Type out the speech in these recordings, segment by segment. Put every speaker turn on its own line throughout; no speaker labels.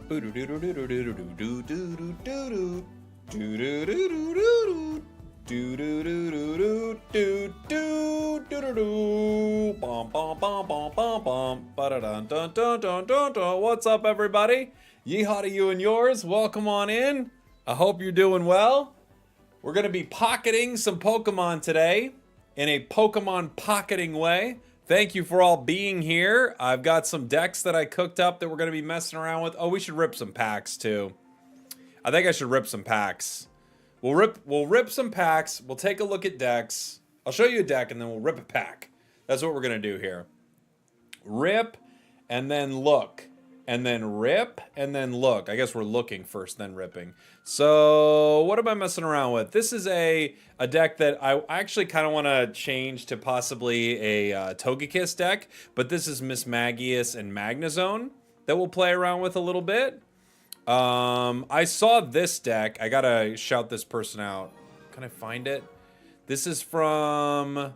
What's up, everybody? Yeehaw to you and yours. Welcome on in. I hope you're doing well. We're going to be pocketing some Pokemon today in a Pokemon pocketing way. Thank you for all being here. I've got some decks that I cooked up that we're going to be messing around with. Oh, we should rip some packs too. I think I should rip some packs. We'll rip some packs. We'll take a look at decks. I'll show you a deck and then we'll rip a pack. That's what we're going to do here. Rip and then look. And then rip and then look. I guess we're looking first, then ripping. So what am I messing around with? This is a deck that I actually kind of want to change to possibly a Togekiss deck. But this is Miss Magius and Magnezone that we'll play around with a little bit. I saw this deck. I gotta shout this person out. Can I find it? This is from...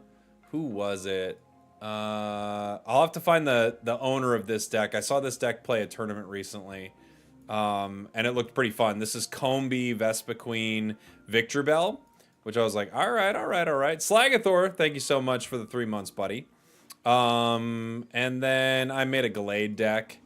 Who was it? I'll have to find the owner of this deck. I saw this deck play a tournament recently, and it looked pretty fun. This is Combee, Vespiquen, Victreebel, which I was like, all right. Slagathor, thank you so much for the 3 months, buddy. And then I made a Gallade deck,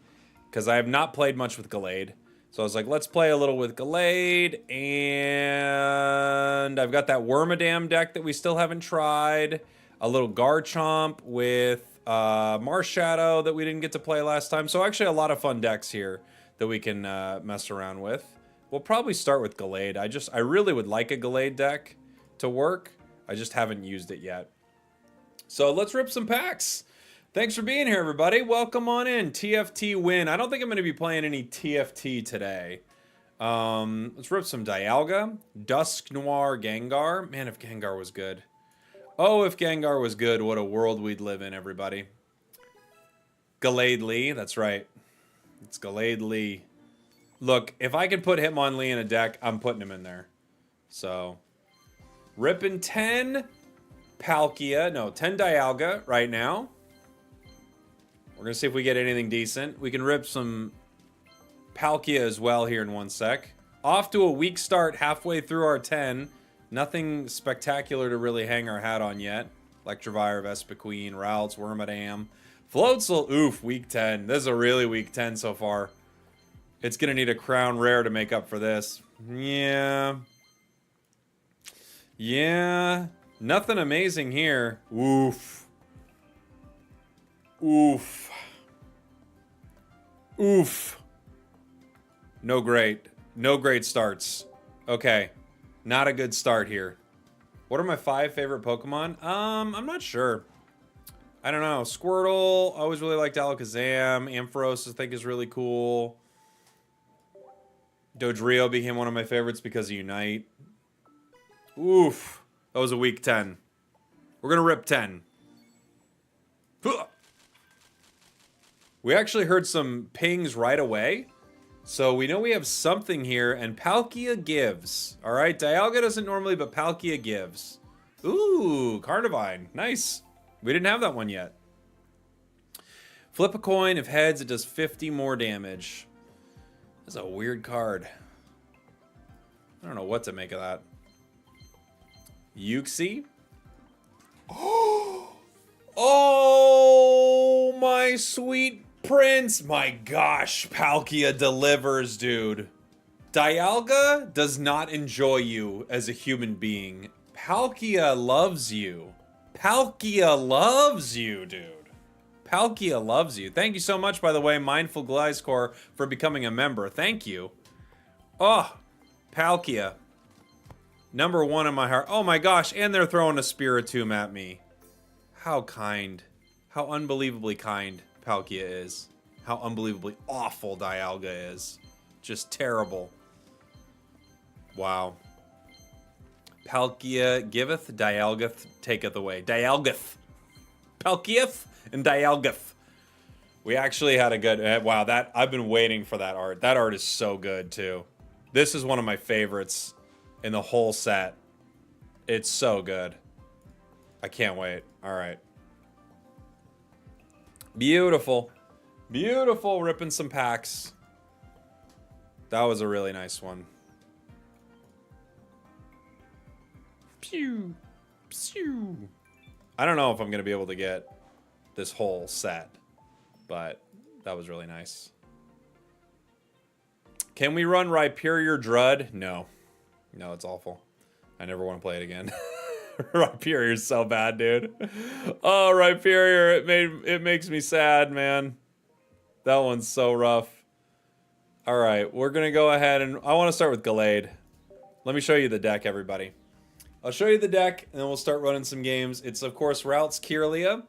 because I have not played much with Gallade. So I was like, let's play a little with Gallade, and I've got that Wormadam deck that we still haven't tried. A little Garchomp with Marshadow that we didn't get to play last time. So actually a lot of fun decks here that we can mess around with. We'll probably start with Gallade. I really would like a Gallade deck to work. I just haven't used it yet. So let's rip some packs. Thanks for being here, everybody. Welcome on in. TFT win. I don't think I'm going to be playing any TFT today. Let's rip some Dialga. Dusknoir Gengar. Man, if Gengar was good. Oh, if Gengar was good, what a world we'd live in, everybody. Gallade Lee, that's right. It's Gallade Lee. Look, if I can put Hitmonlee in a deck, I'm putting him in there. So, ripping 10 Palkia, no, 10 Dialga right now. We're going to see if we get anything decent. We can rip some Palkia as well here in 1 sec. Off to a weak start halfway through our 10. Nothing spectacular to really hang our hat on yet. Electivire, Vespiquen, Ralts, Wormadam. Floatzel, oof, week 10. This is a really weak 10 so far. It's going to need a Crown Rare to make up for this. Yeah. Nothing amazing here. Oof. No great starts. Okay. Not a good start here. What are my 5 favorite Pokemon? I'm not sure. I don't know. Squirtle. I always really liked Alakazam. Ampharos, I think, is really cool. Dodrio became one of my favorites because of Unite. Oof. That was a weak 10. We're going to rip 10. We actually heard some pings right away. So we know we have something here, and Palkia gives. All right, Dialga doesn't normally, but Palkia gives. Ooh, Carnivine. Nice. We didn't have that one yet. Flip a coin. If heads, it does 50 more damage. That's a weird card. I don't know what to make of that. Uxie. Oh, my sweet Prince. My gosh, Palkia delivers, dude. Dialga does not enjoy you as a human being. Palkia loves you. Palkia loves you, dude. Palkia loves you. Thank you so much, by the way, Mindful Glyzcore, for becoming a member. Thank you. Oh, Palkia. Number 1 in my heart. Oh my gosh, and they're throwing a Spiritomb at me. How kind. How unbelievably kind Palkia is. How unbelievably awful Dialga is. Just terrible. Wow. Palkia giveth, Dialgath taketh away. Dialgath. Palkiath and Dialgath. We actually had a good... wow, that I've been waiting for that art. That art is so good, too. This is one of my favorites in the whole set. It's so good. I can't wait. All right. Beautiful. Beautiful. Ripping some packs. That was a really nice one. Pew. Pew. I don't know if I'm going to be able to get this whole set, but that was really nice. Can we run Rhyperior Druid? No. No, it's awful. I never want to play it again. Rhyperior's so bad, dude. Oh, Rhyperior, it makes me sad, man. That one's so rough. All right, we're going to go ahead and I want to start with Gallade. Let me show you the deck, everybody. I'll show you the deck, and then we'll start running some games. It's, of course, Routes Kirlia,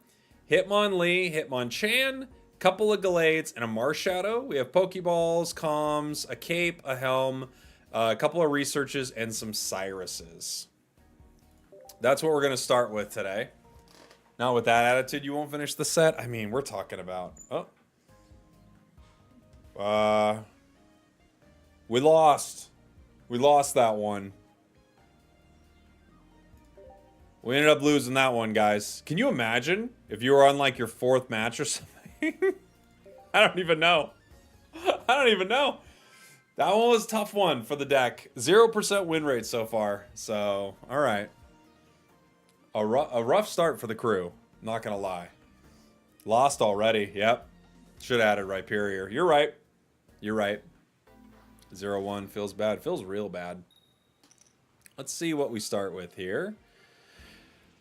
Hitmonlee, Hitmonchan, couple of Gallades, and a Marshadow. We have Pokeballs, Comms, a Cape, a Helm, a couple of Researches, and some Cyruses. That's what we're going to start with today. Now, with that attitude, you won't finish the set? I mean, we're talking about... Oh. We lost. We lost that one. We ended up losing that one, guys. Can you imagine if you were on, like, your 4th match or something? I don't even know. I don't even know. That one was a tough one for the deck. 0% win rate so far. So, all right. A rough start for the crew. Not going to lie. Lost already. Yep. Should have added Rhyperior. You're right. You're right. 0-1 feels bad. Feels real bad. Let's see what we start with here.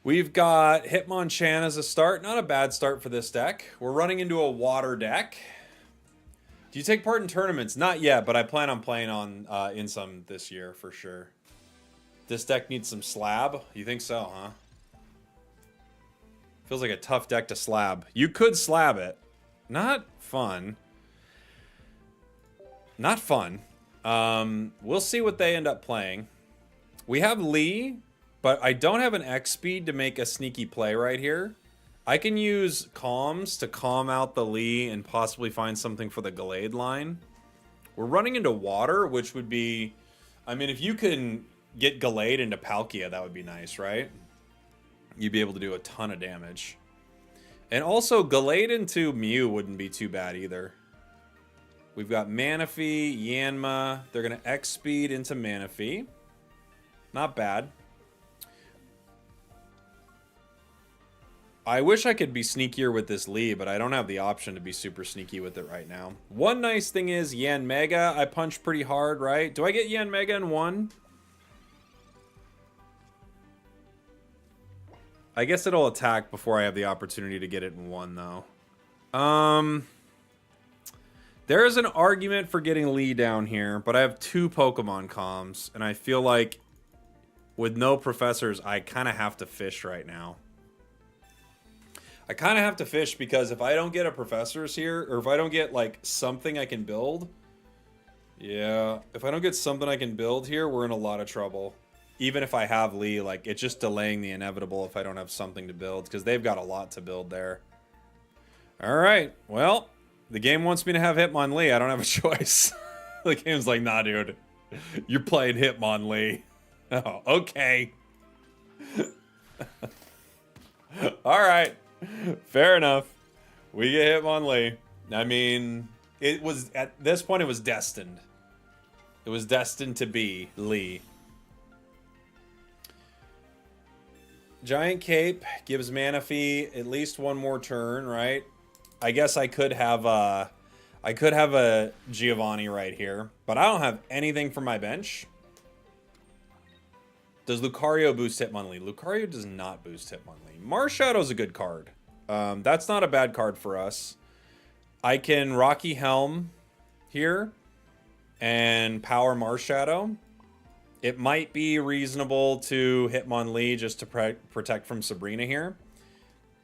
We've got Hitmonchan as a start. Not a bad start for this deck. We're running into a water deck. Do you take part in tournaments? Not yet, but I plan on playing on in some this year for sure. This deck needs some slab. You think so, huh? Feels like a tough deck to slab. You could slab it. Not fun. Not fun. We'll see what they end up playing. We have Lee, but I don't have an X speed to make a sneaky play right here. I can use Calms to calm out the Lee and possibly find something for the Gallade line. We're running into water, which would be... I mean, if you can get Gallade into Palkia, that would be nice, right? You'd be able to do a ton of damage. And also, Gallade into Mew wouldn't be too bad either. We've got Manaphy, Yanma. They're going to X-Speed into Manaphy. Not bad. I wish I could be sneakier with this Lee, but I don't have the option to be super sneaky with it right now. One nice thing is Yanmega. I punch pretty hard, right? Do I get Yanmega in 1? I guess it'll attack before I have the opportunity to get it in 1, though. There is an argument for getting Lee down here, but I have 2 Pokemon comms, and I feel like with no professors, I kind of have to fish right now. I kind of have to fish because if I don't get a professors here, or if I don't get, like, something I can build... Yeah, if I don't get something I can build here, we're in a lot of trouble. Even if I have Lee, like, it's just delaying the inevitable if I don't have something to build, because they've got a lot to build there. Alright, well, the game wants me to have Hitmonlee. I don't have a choice. The game's like, nah, dude. You're playing Hitmonlee. Oh, okay. Alright. Fair enough. We get Hitmonlee. I mean, it was, at this point, it was destined. It was destined to be Lee. Giant Cape gives Manaphy at least one more turn, right? I guess I could have a Giovanni right here, but I don't have anything for my bench. Does Lucario boost Hitmonlee? Lucario does not boost Hitmonlee. Marshadow's a good card. That's not a bad card for us. I can Rocky Helm here and power Marshadow. It might be reasonable to Hitmonlee just to protect from Sabrina here.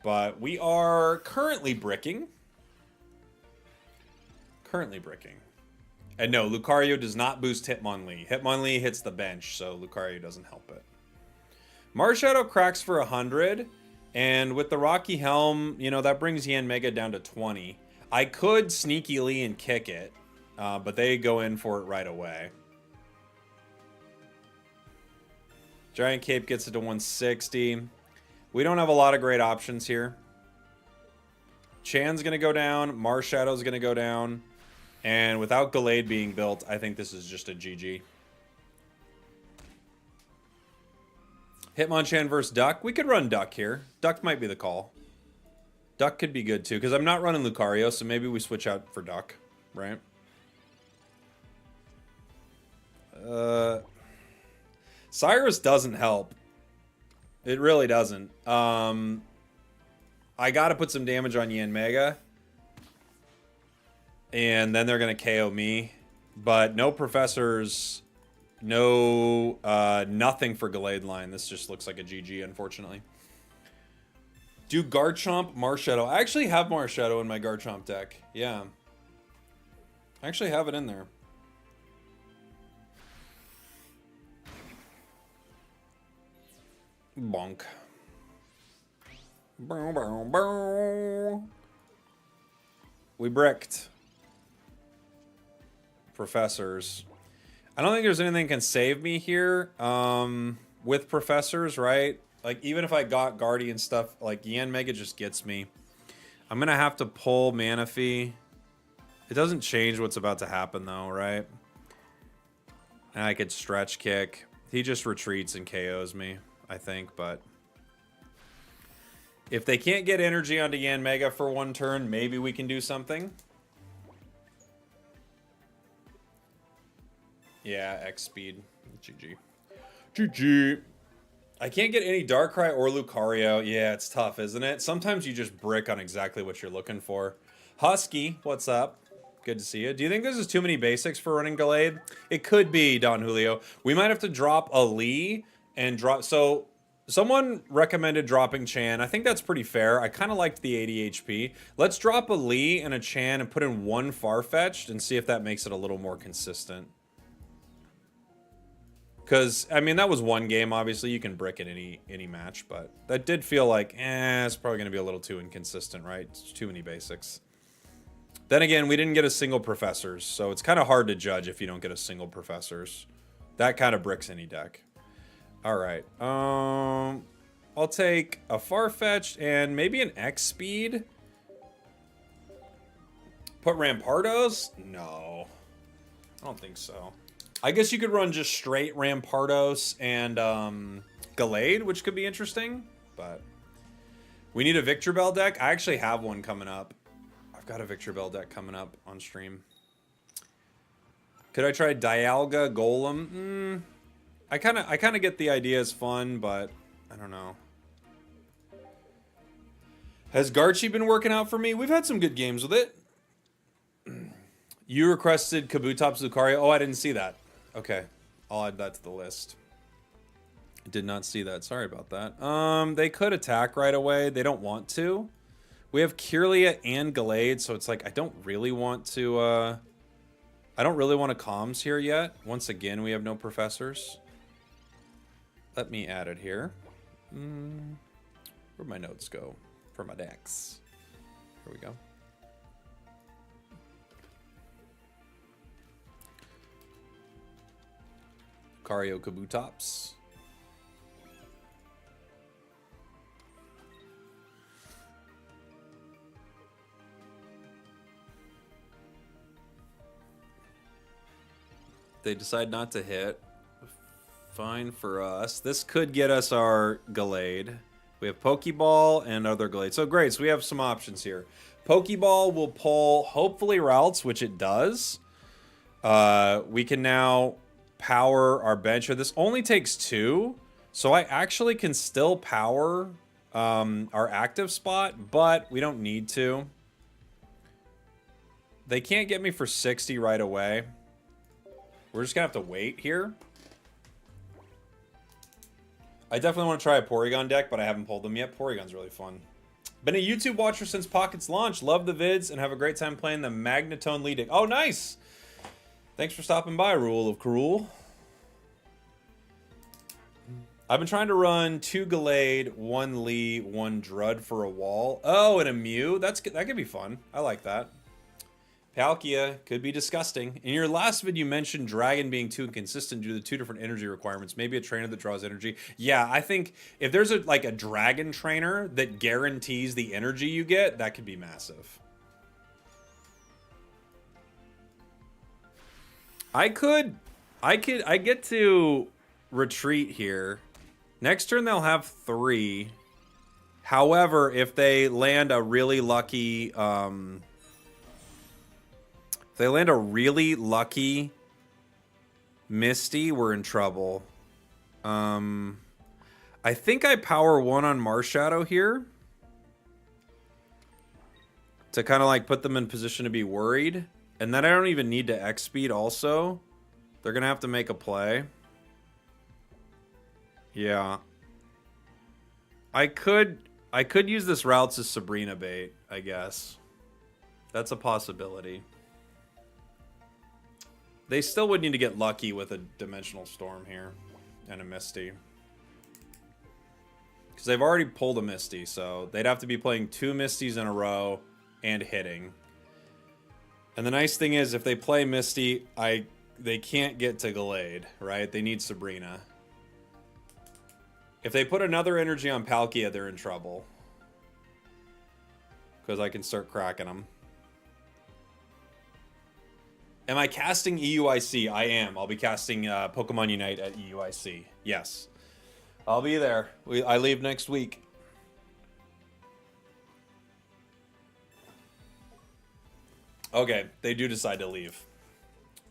But we are currently bricking. And no, Lucario does not boost Hitmonlee. Hitmonlee hits the bench, so Lucario doesn't help it. Marshadow cracks for 100. And with the Rocky Helm, you know, that brings Yanmega down to 20. I could sneaky Lee and kick it, but they go in for it right away. Giant Cape gets it to 160. We don't have a lot of great options here. Chan's going to go down. Marshadow's going to go down. And without Gallade being built, I think this is just a GG. Hitmonchan versus Duck. We could run Duck here. Duck might be the call. Duck could be good too, because I'm not running Lucario, so maybe we switch out for Duck, right? Cyrus doesn't help. It really doesn't. I gotta put some damage on Yanmega. And then they're gonna KO me. But no Professors, no nothing for Gallade line. This just looks like a GG, unfortunately. Do Garchomp, Marshadow. I actually have Marshadow in my Garchomp deck. Yeah. I actually have it in there. Bonk. Bow, bow, bow. We bricked. Professors. I don't think there's anything that can save me here with Professors, right? Like, even if I got Guardian stuff, like, Yanmega just gets me. I'm going to have to pull Manaphy. It doesn't change what's about to happen, though, right? And I could Stretch Kick. He just retreats and KOs me, I think, but... if they can't get energy onto Yanmega for one turn, maybe we can do something. Yeah, X speed. GG. GG. I can't get any Darkrai or Lucario. Yeah, it's tough, isn't it? Sometimes you just brick on exactly what you're looking for. Husky, what's up? Good to see you. Do you think this is too many basics for running Gallade? It could be, Don Julio. We might have to drop a Lee and drop... so, someone recommended dropping Chan. I think that's pretty fair. I kind of liked the 80 HP. Let's drop a Lee and a Chan and put in one Farfetch'd and see if that makes it a little more consistent. Because, I mean, that was one game. Obviously, you can brick in any match, but that did feel like, it's probably going to be a little too inconsistent, right? It's too many basics. Then again, we didn't get a single Professors, so it's kind of hard to judge if you don't get a single Professors. That kind of bricks any deck. All right. I'll take a Farfetch'd and maybe an X speed. Put Rampardos? No. I don't think so. I guess you could run just straight Rampardos and Gallade, which could be interesting, but we need a Victor Bell deck. I actually have one coming up. I've got a Victor Bell deck coming up on stream. Could I try Dialga Golem? I kind of get the idea as fun, but I don't know. Has Garchie been working out for me? We've had some good games with it. You requested Kabutops Lucario. Oh, I didn't see that. Okay, I'll add that to the list. I did not see that. Sorry about that. They could attack right away. They don't want to. We have Kirlia and Gallade, so it's like I don't really want to. I don't really want to comms here yet. Once again, we have no Professors. Let me add it here. Where'd my notes go for my decks? Here we go. Lucario Kabutops. They decide not to hit. Fine for us. This could get us our Gallade. We have Pokeball and other Gallade. So great, so we have some options here. Pokeball will pull, hopefully, Routes, which it does. We can now power our bench. This only takes 2, so I actually can still power our active spot, but we don't need to. They can't get me for 60 right away. We're just gonna have to wait here. I definitely want to try a Porygon deck, but I haven't pulled them yet. Porygon's really fun. Been a YouTube watcher since Pocket's launch. Love the vids and have a great time playing the Magnetone Lead deck. Oh, nice! Thanks for stopping by, Rule of Cruel. I've been trying to run 2 Gallade, 1 Lee, 1 Drud for a wall. Oh, and a Mew. That could be fun. I like that. Palkia could be disgusting. In your last vid, you mentioned Dragon being too inconsistent due to the 2 different energy requirements. Maybe a trainer that draws energy. Yeah, I think if there's a Dragon trainer that guarantees the energy you get, that could be massive. I get to retreat here. Next turn they'll have 3. However, if they land a really lucky, Misty, we're in trouble. I think I power 1 on Marshadow here to kind of like put them in position to be worried. And then I don't even need to X speed also. They're going to have to make a play. Yeah. I could use this routes as Sabrina bait, I guess. That's a possibility. They still would need to get lucky with a Dimensional Storm here and a Misty. Because they've already pulled a Misty, so they'd have to be playing 2 Misties in a row and hitting. And the nice thing is, if they play Misty, they can't get to Gallade, right? They need Sabrina. If they put another energy on Palkia, they're in trouble. Because I can start cracking them. Am I casting EUIC? I am. I'll be casting Pokemon Unite at EUIC. Yes. I'll be there. I leave next week. Okay, they do decide to leave.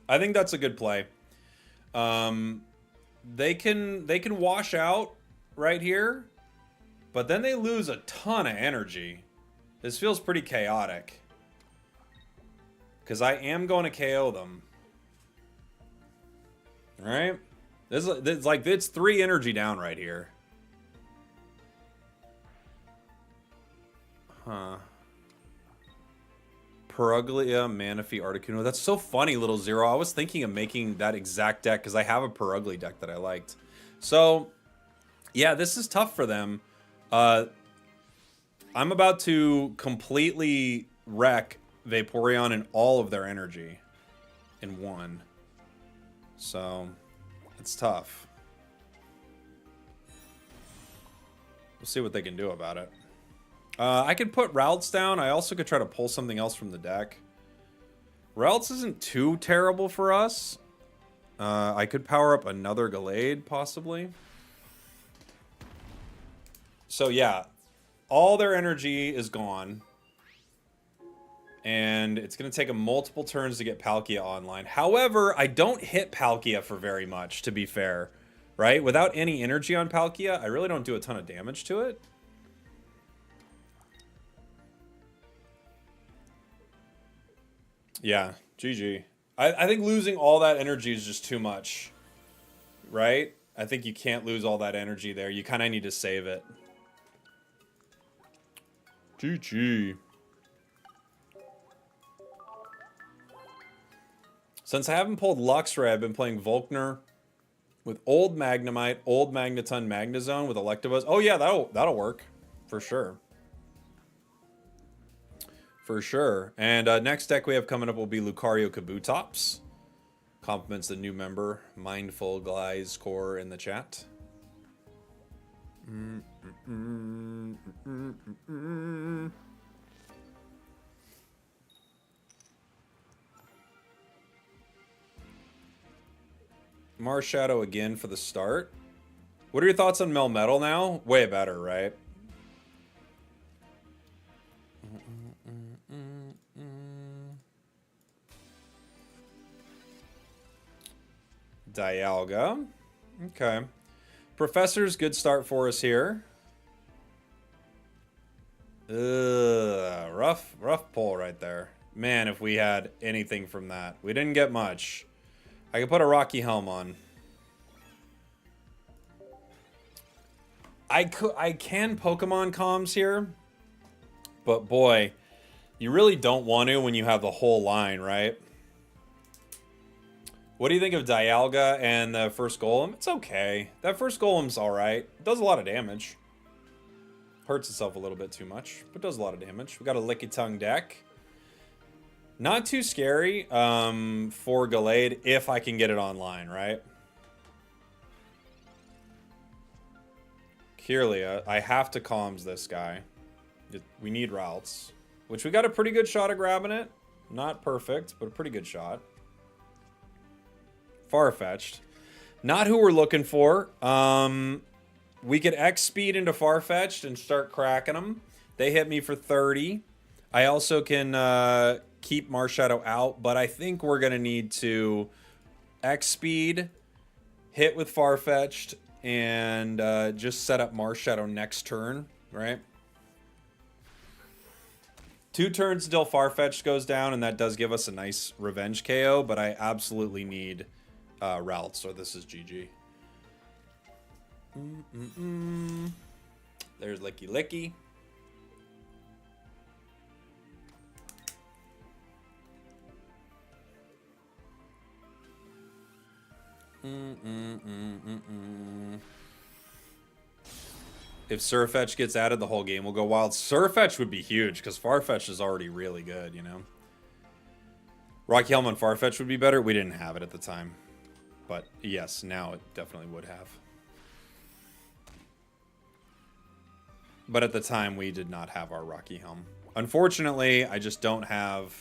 I think that's a good play. They can wash out right here, but then they lose a ton of energy. This feels pretty chaotic. Because I am going to KO them. Alright? This is like, it's 3 energy down right here. Huh. Peruglia, Manaphy, Articuno. That's so funny, Little Zero. I was thinking of making that exact deck because I have a Peruglia deck that I liked. So, yeah, this is tough for them. I'm about to completely wreck Vaporeon and all of their energy in 1. So, it's tough. We'll see what they can do about it. I could put Routes down. I also could try to pull something else from the deck. Routes isn't too terrible for us. I could power up another Gallade, possibly. So, yeah. All their energy is gone. And it's going to take them multiple turns to get Palkia online. However, I don't hit Palkia for very much, to be fair. Right? Without any energy on Palkia, I really don't do a ton of damage to it. Yeah, GG. I think losing all that energy is just too much. Right? I think you can't lose all that energy there. You kind of need to save it. GG. Since I haven't pulled Luxray, I've been playing Volkner with old Magnemite, old Magneton, Magnezone with Electabuzz. Oh yeah, that'll work for sure. For sure. And next deck we have coming up will be Lucario Kabutops. Compliments the new member, Mindful Glize Core in the chat. Marshadow again for the start. What are your thoughts on Melmetal now? Way better, right? Dialga. Okay. Professor's good start for us here. Rough pull right there. Man, if we had anything from that. We didn't get much. I could put a Rocky Helm on. I can Pokemon comms here. But boy, you really don't want to when you have the whole line, right? What do you think of Dialga and the first Golem? It's okay. That first Golem's alright. It does a lot of damage. Hurts itself a little bit too much, but does a lot of damage. We got a Lickitung deck. Not too scary for Gallade if I can get it online, right? Kirlia, I have to comms this guy. We need routes, which we got a pretty good shot at grabbing it. Not perfect, but a pretty good shot. Far-fetched. Not who we're looking for. We could X speed into Far-fetched and start cracking them. They hit me for 30. I also can keep Marshadow out, but I think we're going to need to X speed, hit with Far-fetched, and just set up Marshadow next turn, right? 2 turns until Far-fetched goes down, and that does give us a nice revenge KO, but I absolutely need routes, or this is GG. There's Licky Licky. If Surfetch gets added, the whole game will go wild. Surfetch would be huge, because Farfetch is already really good, you know? Rocky Helm on Farfetch would be better. We didn't have it at the time. But yes, now it definitely would have. But at the time, we did not have our Rocky Helm. Unfortunately, I just don't have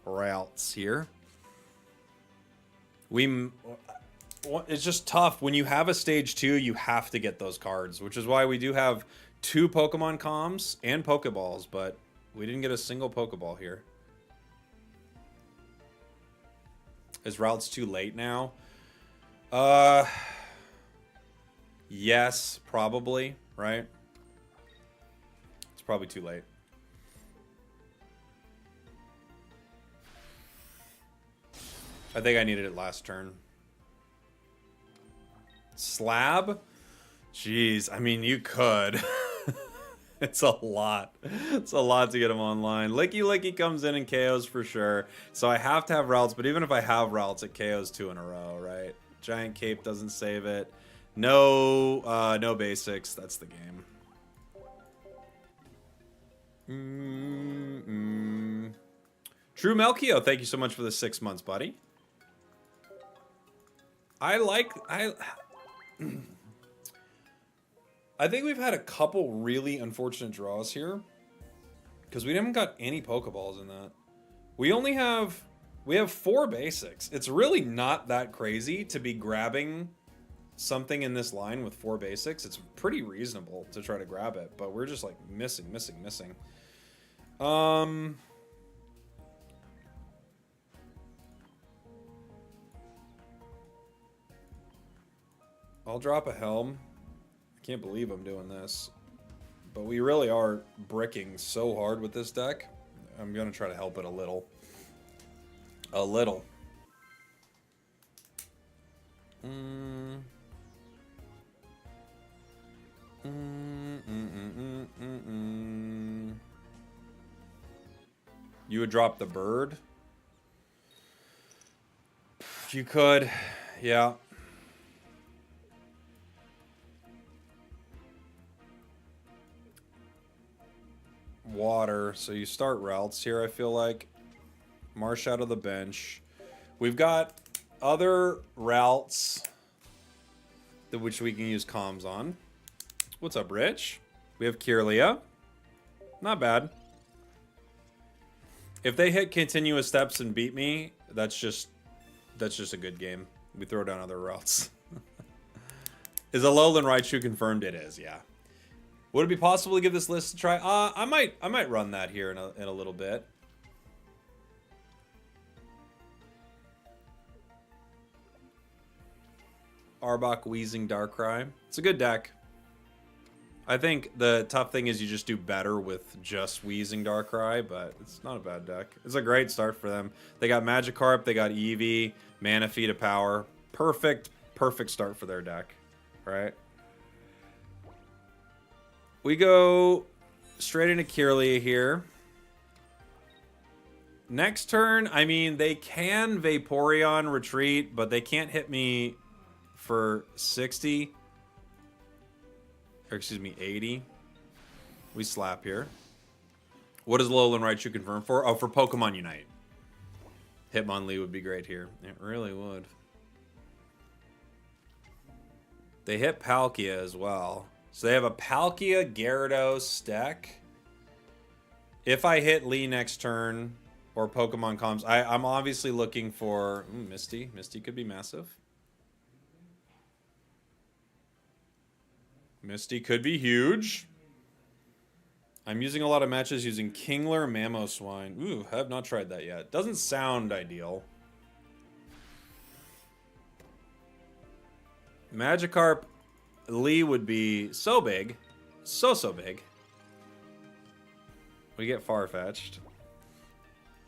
routes here. It's just tough. When you have a stage 2, you have to get those cards, which is why we do have 2 Pokemon comms and Pokeballs, but we didn't get a single Pokeball here. Is routes too late now? Yes, probably, right? It's probably too late. I think I needed it last turn. Slab? Jeez, I mean, you could. It's a lot. It's a lot to get him online. Licky Licky comes in and KOs for sure. So I have to have routes, but even if I have routes, it KOs 2 in a row, right? Giant Cape doesn't save it. No, no basics. That's the game. True Melchio, thank you so much for the 6 months, buddy. I think we've had a couple really unfortunate draws here, because we haven't got any Pokeballs in that. We have 4 basics. It's really not that crazy to be grabbing something in this line with 4 basics. It's pretty reasonable to try to grab it, but we're just like missing. I'll drop a Helm. I can't believe I'm doing this. But we really are bricking so hard with this deck. I'm going to try to help it a little. A little. You would drop the bird? You could. Yeah. Water, so you start routes here, I feel like. Marsh out of the bench. We've got other routes which we can use comms on. What's up, Rich? We have Kirlia. Not bad. If they hit continuous steps and beat me, that's just a good game. We throw down other routes. Is Alolan Raichu confirmed? It is, yeah. Would it be possible to give this list a try? I might run that here in a little bit. Arbok, Wheezing, Darkrai. It's a good deck. I think the tough thing is you just do better with just Wheezing Darkrai, but it's not a bad deck. It's a great start for them. They got Magikarp, they got Eevee, Manaphy to power. Perfect start for their deck, right? We go straight into Kirlia here. Next turn, I mean, they can Vaporeon retreat, but they can't hit me for 60. Or excuse me, 80. We slap here. What does Alolan Raichu confirm for? Oh, for Pokemon Unite. Hitmonlee would be great here. It really would. They hit Palkia as well. So they have a Palkia, Gyarados deck. If I hit Lee next turn or Pokemon comms, I'm obviously looking for Misty. Misty could be massive. Misty could be huge. I'm using a lot of matches using Kingler Mamoswine. Ooh, I have not tried that yet. Doesn't sound ideal. Magikarp Lee would be so big. So big. We get Farfetch'd.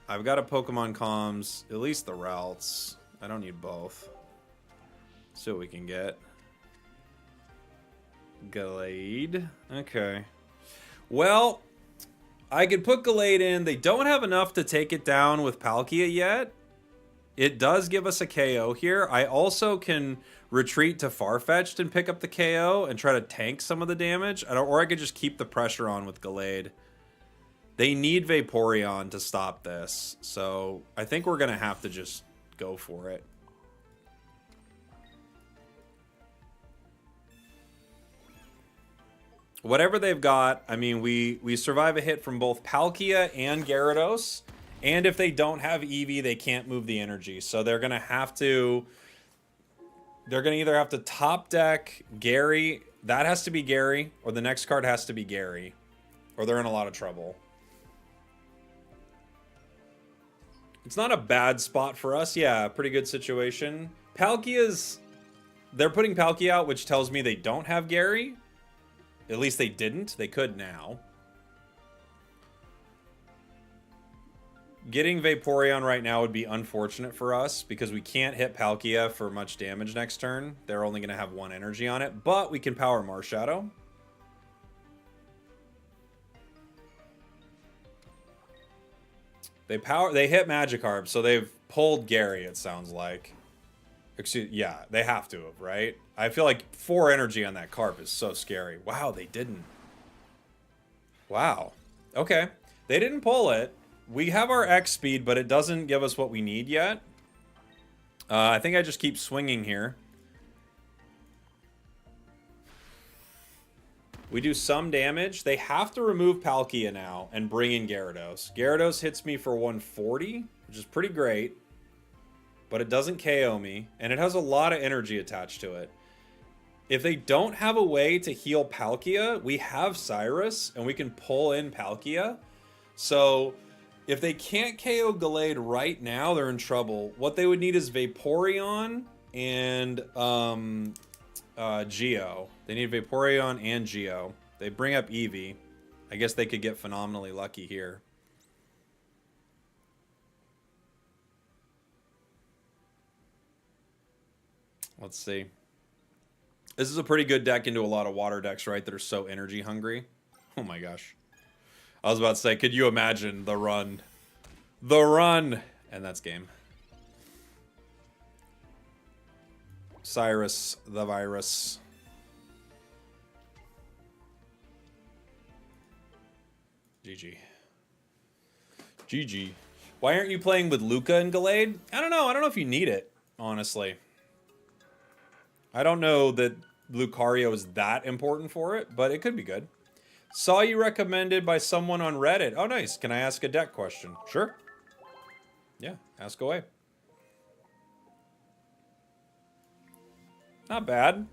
I've got a Pokemon Comms, at least the routes. I don't need both. See what we can get. Gallade. Okay. Well, I could put Gallade in. They don't have enough to take it down with Palkia yet. It does give us a KO here. I also can retreat to Farfetch'd and pick up the KO and try to tank some of the damage. Or I could just keep the pressure on with Gallade. They need Vaporeon to stop this. So I think we're going to have to just go for it. Whatever they've got, I mean, we survive a hit from both Palkia and Gyarados. And if they don't have Eevee, they can't move the energy. So they're going to have to... They're going to either have to top deck Gary. That has to be Gary. Or the next card has to be Gary. Or they're in a lot of trouble. It's not a bad spot for us. Yeah, pretty good situation. Palkia's... They're putting Palkia out, which tells me they don't have Gary. At least they didn't. They could now. Getting Vaporeon right now would be unfortunate for us because we can't hit Palkia for much damage next turn. They're only going to have one energy on it, but we can power Marshadow. They hit Magikarp, so they've pulled Gary, it sounds like. Yeah, they have to have, right? I feel like 4 energy on that Carp is so scary. Wow, they didn't. Wow. Okay. They didn't pull it. We have our X speed, but it doesn't give us what we need yet. I think I just keep swinging here. We do some damage. They have to remove Palkia now and bring in Gyarados. Gyarados hits me for 140, which is pretty great. But it doesn't KO me, and it has a lot of energy attached to it. If they don't have a way to heal Palkia, we have Cyrus, and we can pull in Palkia. So, if they can't KO Gallade right now, they're in trouble. What they would need is Vaporeon and Geo. They need Vaporeon and Geo. They bring up Eevee. I guess they could get phenomenally lucky here. Let's see. This is a pretty good deck into a lot of water decks, right? That are so energy hungry. Oh my gosh. I was about to say, could you imagine the run? The run! And that's game. Cyrus the virus. GG. GG. Why aren't you playing with Luca and Gallade? I don't know. I don't know if you need it, honestly. I don't know that Lucario is that important for it, but it could be good. Saw you recommended by someone on Reddit. Oh, nice. Can I ask a deck question? Sure. Yeah, ask away. Not bad.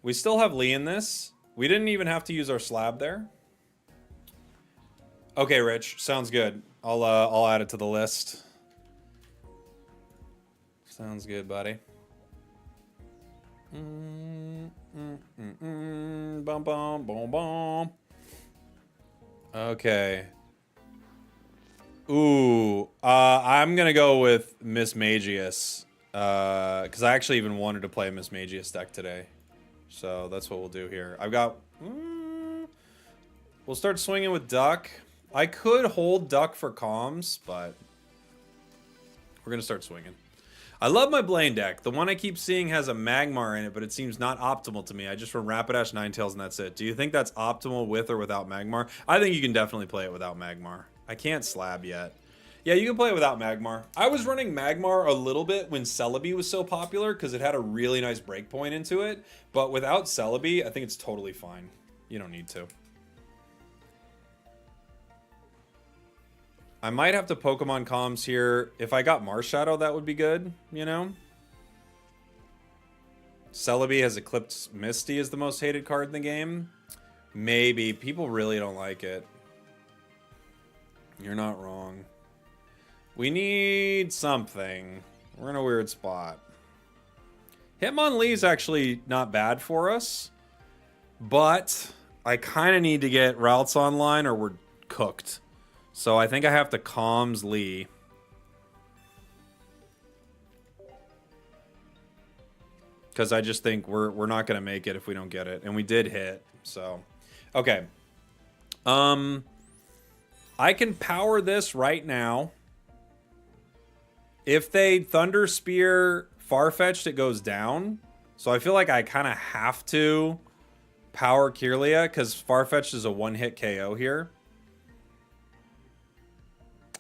We still have Lee in this. We didn't even have to use our slab there. Okay, Rich. Sounds good. I'll add it to the list. Sounds good, buddy. Bum bum bum bum. Okay. Ooh, I'm gonna go with Miss Magius, because I actually even wanted to play a Miss Magius deck today, so that's what we'll do here. I've got. We'll start swinging with Duck. I could hold Duck for comms, but we're gonna start swinging. I love my Blaine deck. The one I keep seeing has a Magmar in it, but it seems not optimal to me. I just run Rapidash, Ninetales, and that's it. Do you think that's optimal with or without Magmar? I think you can definitely play it without Magmar. I can't slab yet. Yeah, you can play it without Magmar. I was running Magmar a little bit when Celebi was so popular because it had a really nice breakpoint into it. But without Celebi, I think it's totally fine. You don't need to. I might have to Pokemon Comms here. If I got Marshadow, that would be good, you know? Celebi has eclipsed Misty as the most hated card in the game. Maybe. People really don't like it. You're not wrong. We need something. We're in a weird spot. Hitmonlee's actually not bad for us. But I kind of need to get routes online or we're cooked. So I think I have to comms Lee. Because I just think we're not going to make it if we don't get it. And we did hit. So, okay. I can power this right now. If they Thunder Spear Farfetch'd, it goes down. So I feel like I kind of have to power Kirlia because Farfetch'd is a one-hit KO here.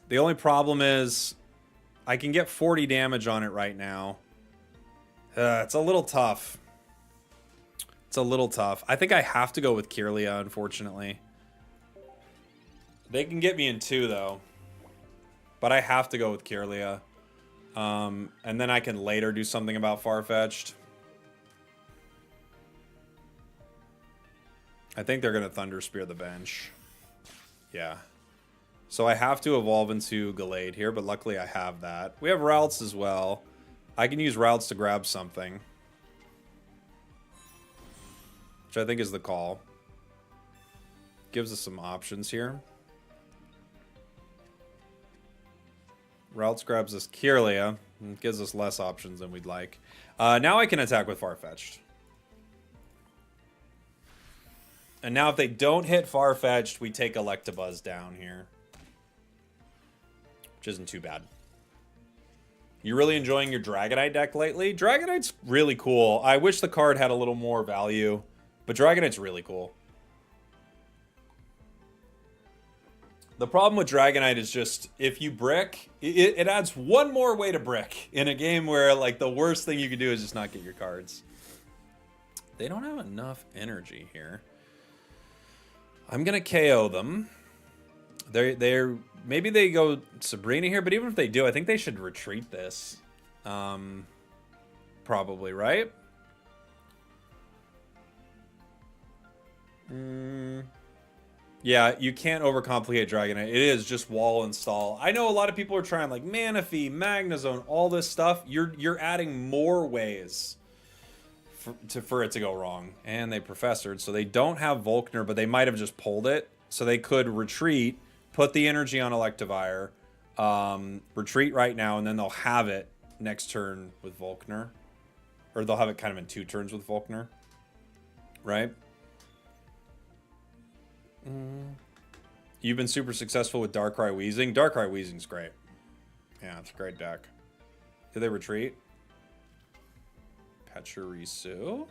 The only problem is I can get 40 damage on it right now. It's a little tough. It's a little tough. I think I have to go with Kirlia, unfortunately. They can get me in 2, though. But I have to go with Kirlia. And then I can later do something about Farfetch'd. I think they're going to Thunder Spear the bench. Yeah. So I have to evolve into Gallade here, but luckily I have that. We have routes as well. I can use routes to grab something. Which I think is the call. Gives us some options here. Routes grabs us Kirlia. And gives us less options than we'd like. Now I can attack with Farfetch'd. And now if they don't hit Farfetch'd, we take Electabuzz down here. Which isn't too bad. You really enjoying your Dragonite deck lately? Dragonite's really cool. I wish the card had a little more value, but Dragonite's really cool. The problem with Dragonite is just, if you brick, it adds one more way to brick in a game where, like, the worst thing you can do is just not get your cards. They don't have enough energy here. I'm going to KO them. They're maybe they go Sabrina here, but even if they do, I think they should retreat this. Probably, right? Yeah, you can't overcomplicate Dragonite. It is just wall install. I know a lot of people are trying like Manaphy, Magnezone, all this stuff. You're adding more ways for it to go wrong. And they professored, so they don't have Volkner, but they might have just pulled it. So they could retreat, put the energy on Electivire, retreat right now, and then they'll have it next turn with Volkner. Or they'll have it kind of in 2 turns with Volkner. Right? You've been super successful with Darkrai Weezing. Darkrai Weezing's great. Yeah, it's a great deck. Did they retreat? Pachirisu?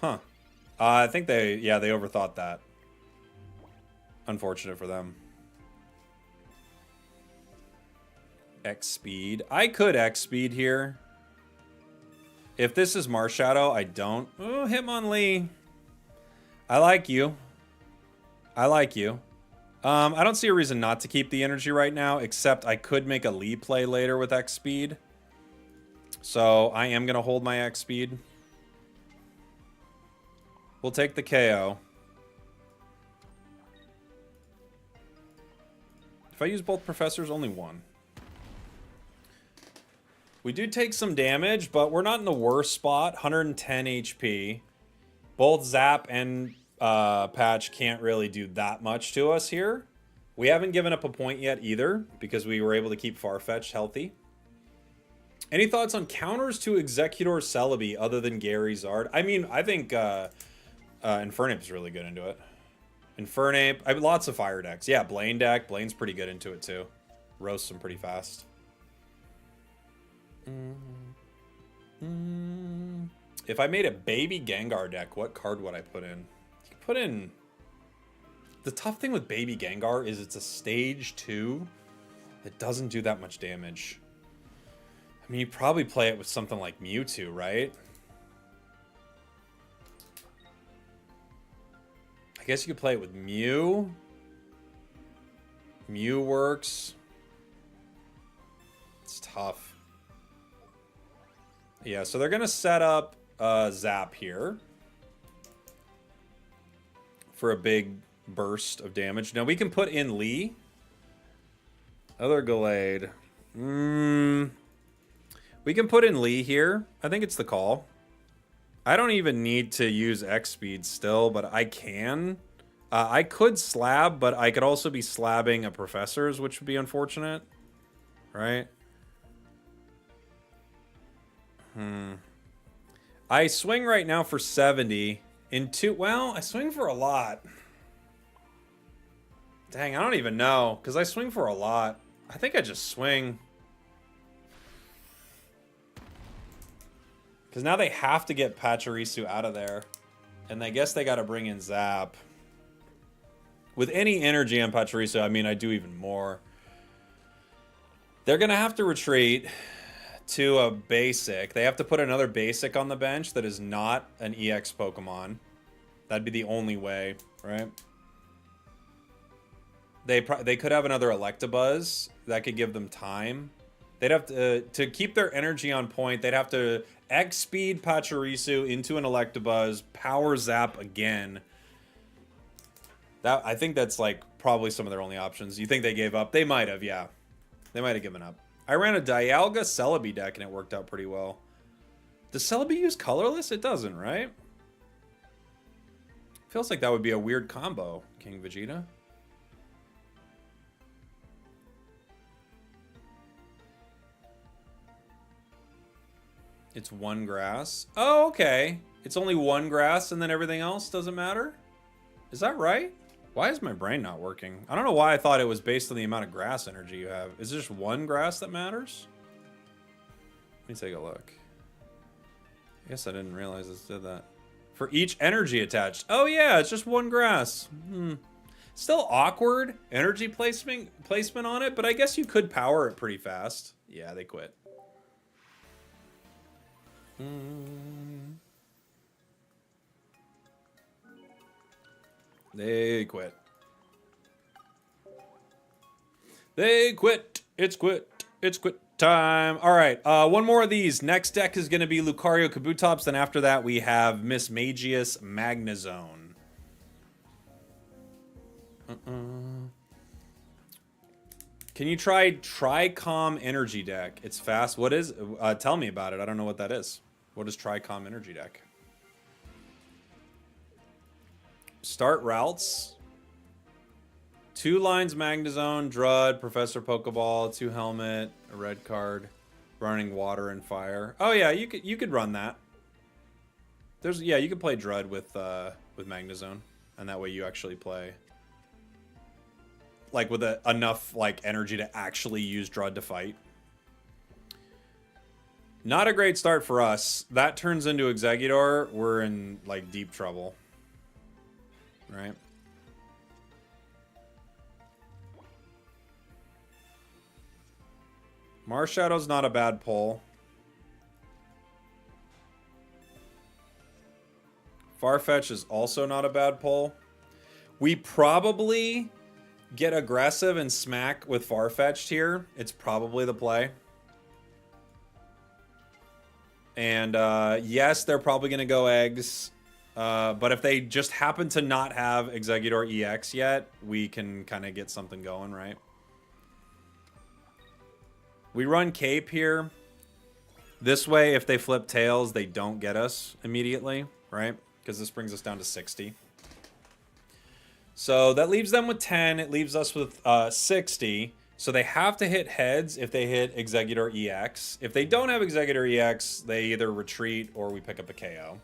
Huh. I think they overthought that. Unfortunate for them. X speed. I could X speed here. If this is Marshadow, I don't. Oh, Hitmonlee. I like you. I like you. I don't see a reason not to keep the energy right now, except I could make a Lee play later with X speed. So I am going to hold my X speed. We'll take the KO. If I use both professors, only one. We do take some damage, but we're not in the worst spot. 110 HP. Both Zap and Patch can't really do that much to us here. We haven't given up a point yet either, because we were able to keep Farfetch'd healthy. Any thoughts on counters to Executor Celebi other than Gary Zard? I mean, I think Infernape's really good into it. Infernape, I have lots of fire decks. Yeah, Blaine deck. Blaine's pretty good into it too. Roasts them pretty fast. If I made a baby Gengar deck, what card would I put in? You could put in... The tough thing with baby Gengar is it's a stage 2. It doesn't do that much damage. I mean, you probably play it with something like Mewtwo, right? I guess you could play it with Mew. Mew works. It's tough. Yeah, so they're going to set up Zap here for a big burst of damage. Now we can put in Lee. Other Gallade. We can put in Lee here. I think it's the call. I don't even need to use X speed still, but I can. I could slab, but I could also be slabbing a Professor's, which would be unfortunate. Right? I swing right now for 70. Well, I swing for a lot. Dang, I don't even know, because I swing for a lot. I think I just swing. Because now they have to get Pachirisu out of there. And I guess they got to bring in Zap. With any energy on Pachirisu, I mean, I do even more. They're going to have to retreat to a basic. They have to put another basic on the bench that is not an EX Pokemon. That'd be the only way, right? They could have another Electabuzz. That could give them time. They'd have to keep their energy on point. They'd have to X-Speed Pachirisu into an Electabuzz, Power Zap again. I think that's like probably some of their only options. You think they gave up? They might have, yeah. They might have given up. I ran a Dialga Celebi deck and it worked out pretty well. Does Celebi use colorless? It doesn't, right? Feels like that would be a weird combo, King Vegeta. It's one grass. Oh, okay. It's only one grass and then everything else doesn't matter? Is that right? Why is my brain not working? I don't know why I thought it was based on the amount of grass energy you have. Is there just one grass that matters? Let me take a look. I guess I didn't realize it did that. For each energy attached. Oh yeah, it's just one grass. Still awkward energy placement on it, but I guess you could power it pretty fast. Yeah, they quit. They quit. They quit. It's quit. It's quit time. All right. One more of these. Next deck is going to be Lucario Kabutops. Then after that, we have Miss Magius Magnezone. Can you try Tricom Energy Deck? It's fast. What is? Tell me about it. I don't know what that is. What is Tricom Energy Deck? Start routes. 2 lines Magnezone, Drud, Professor Pokeball, 2 helmet, a red card, running water and fire. Oh yeah, you could run that. You could play Drud with Magnezone, and that way you actually play like with enough like energy to actually use Drud to fight. Not a great start for us. That turns into Exeggutor. We're in like deep trouble. Right? Marshadow's not a bad pull. Farfetch is also not a bad pull. We probably get aggressive and smack with Farfetch'd here. It's probably the play. And yes, they're probably going to go eggs. But if they just happen to not have Exeggutor EX yet, we can kind of get something going, right? We run Cape here. This way, if they flip tails, they don't get us immediately, right? Because this brings us down to 60. So that leaves them with 10. It leaves us with 60. So they have to hit heads if they hit Exeggutor EX. If they don't have Exeggutor EX, they either retreat or we pick up a KO.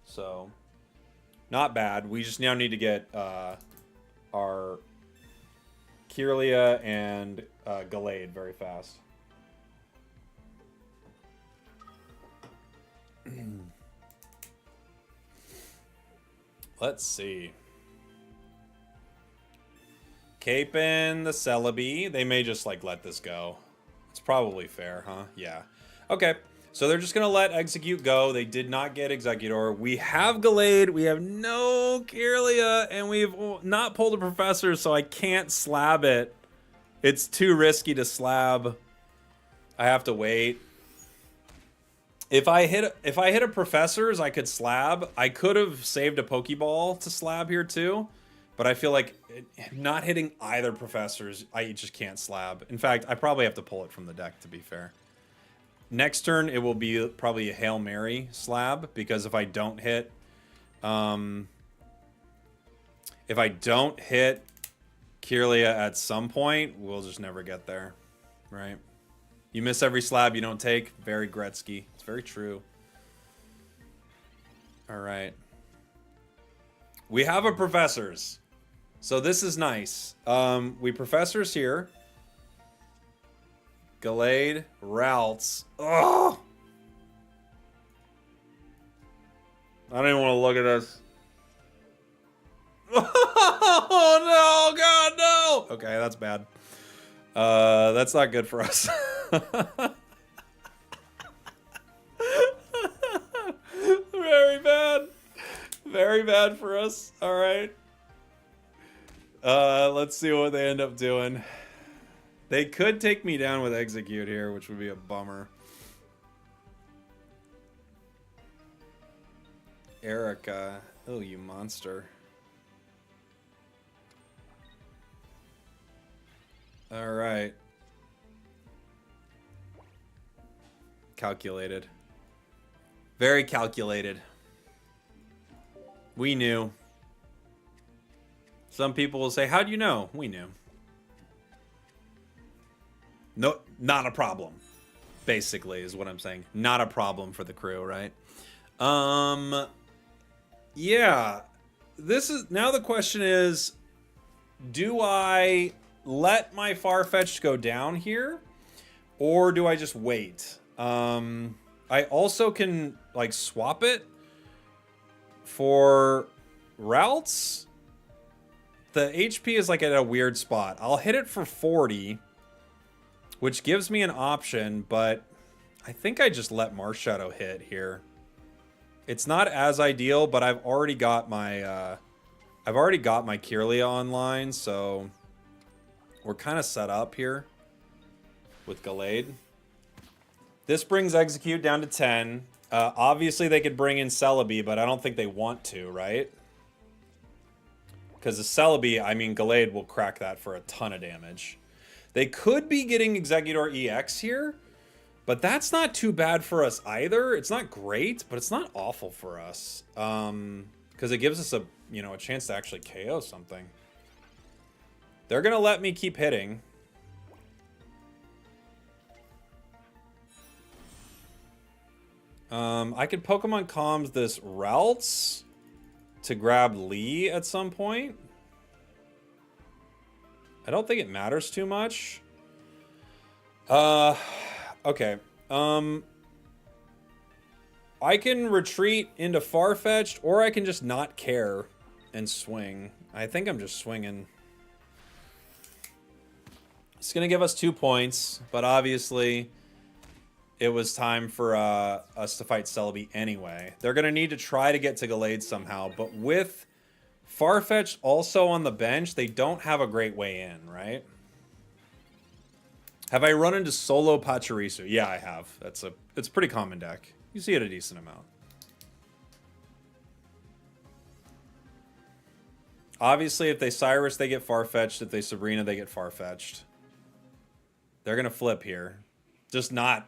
So, not bad. We just now need to get our Kirlia and Gallade very fast. Let's see. Caping the Celebi. They may just like let this go. It's probably fair, huh? Yeah. Okay. So they're just going to let Execute go. They did not get Exeggutor. We have Gallade. We have no Kirlia. And we've not pulled a Professor, so I can't slab it. It's too risky to slab. I have to wait. If I hit a Professor's, I could slab. I could have saved a Pokeball to slab here too, but I feel like not hitting either Professor's, I just can't slab. In fact, I probably have to pull it from the deck, to be fair. Next turn, it will be probably a Hail Mary slab, because if I don't hit... if I don't hit Kirlia at some point, we'll just never get there, right? You miss every slab you don't take. Very Gretzky. It's very true. All right. We have a Professor's. So this is nice. We Professors here. Gallade, Ralts. Oh! I don't even want to look at this. Oh no, God, no! Okay, that's bad. That's not good for us. Very bad. Very bad for us. All right. Let's see what they end up doing. They could take me down with Execute here, which would be a bummer. Erica. Oh, you monster. All right. Calculated. Very calculated. We knew. Some people will say, how do you know? We knew. No, not a problem. Basically, is what I'm saying. Not a problem for the crew, right? Yeah. This is now the question is, do I let my Farfetch'd go down here, or do I just wait? I also can like swap it for Ralts. The HP is like at a weird spot. I'll hit it for 40, which gives me an option, but I think I just let Marshadow hit here. It's not as ideal, but I've already got my Kirlia online, so we're kind of set up here with Gallade. This brings Execute down to 10. Obviously, they could bring in Celebi, but I don't think they want to, right? Because the Celebi, I mean, Gallade will crack that for a ton of damage. They could be getting Executor EX here, but that's not too bad for us either. It's not great, but it's not awful for us. Because it gives us a chance to actually KO something. They're going to let me keep hitting. I could Pokemon Comms this Ralts to grab Lee at some point. I don't think it matters too much. Okay. I can retreat into Farfetch'd, or I can just not care and swing. I think I'm just swinging. It's going to give us 2 points, but obviously it was time for us to fight Celebi anyway. They're going to need to try to get to Gallade somehow, but with Farfetch'd also on the bench, they don't have a great way in, right? Have I run into solo Pachirisu? Yeah, I have. It's a pretty common deck. You see it a decent amount. Obviously, if they Cyrus, they get Farfetch'd. If they Sabrina, they get Farfetch'd. They're going to flip here. Just not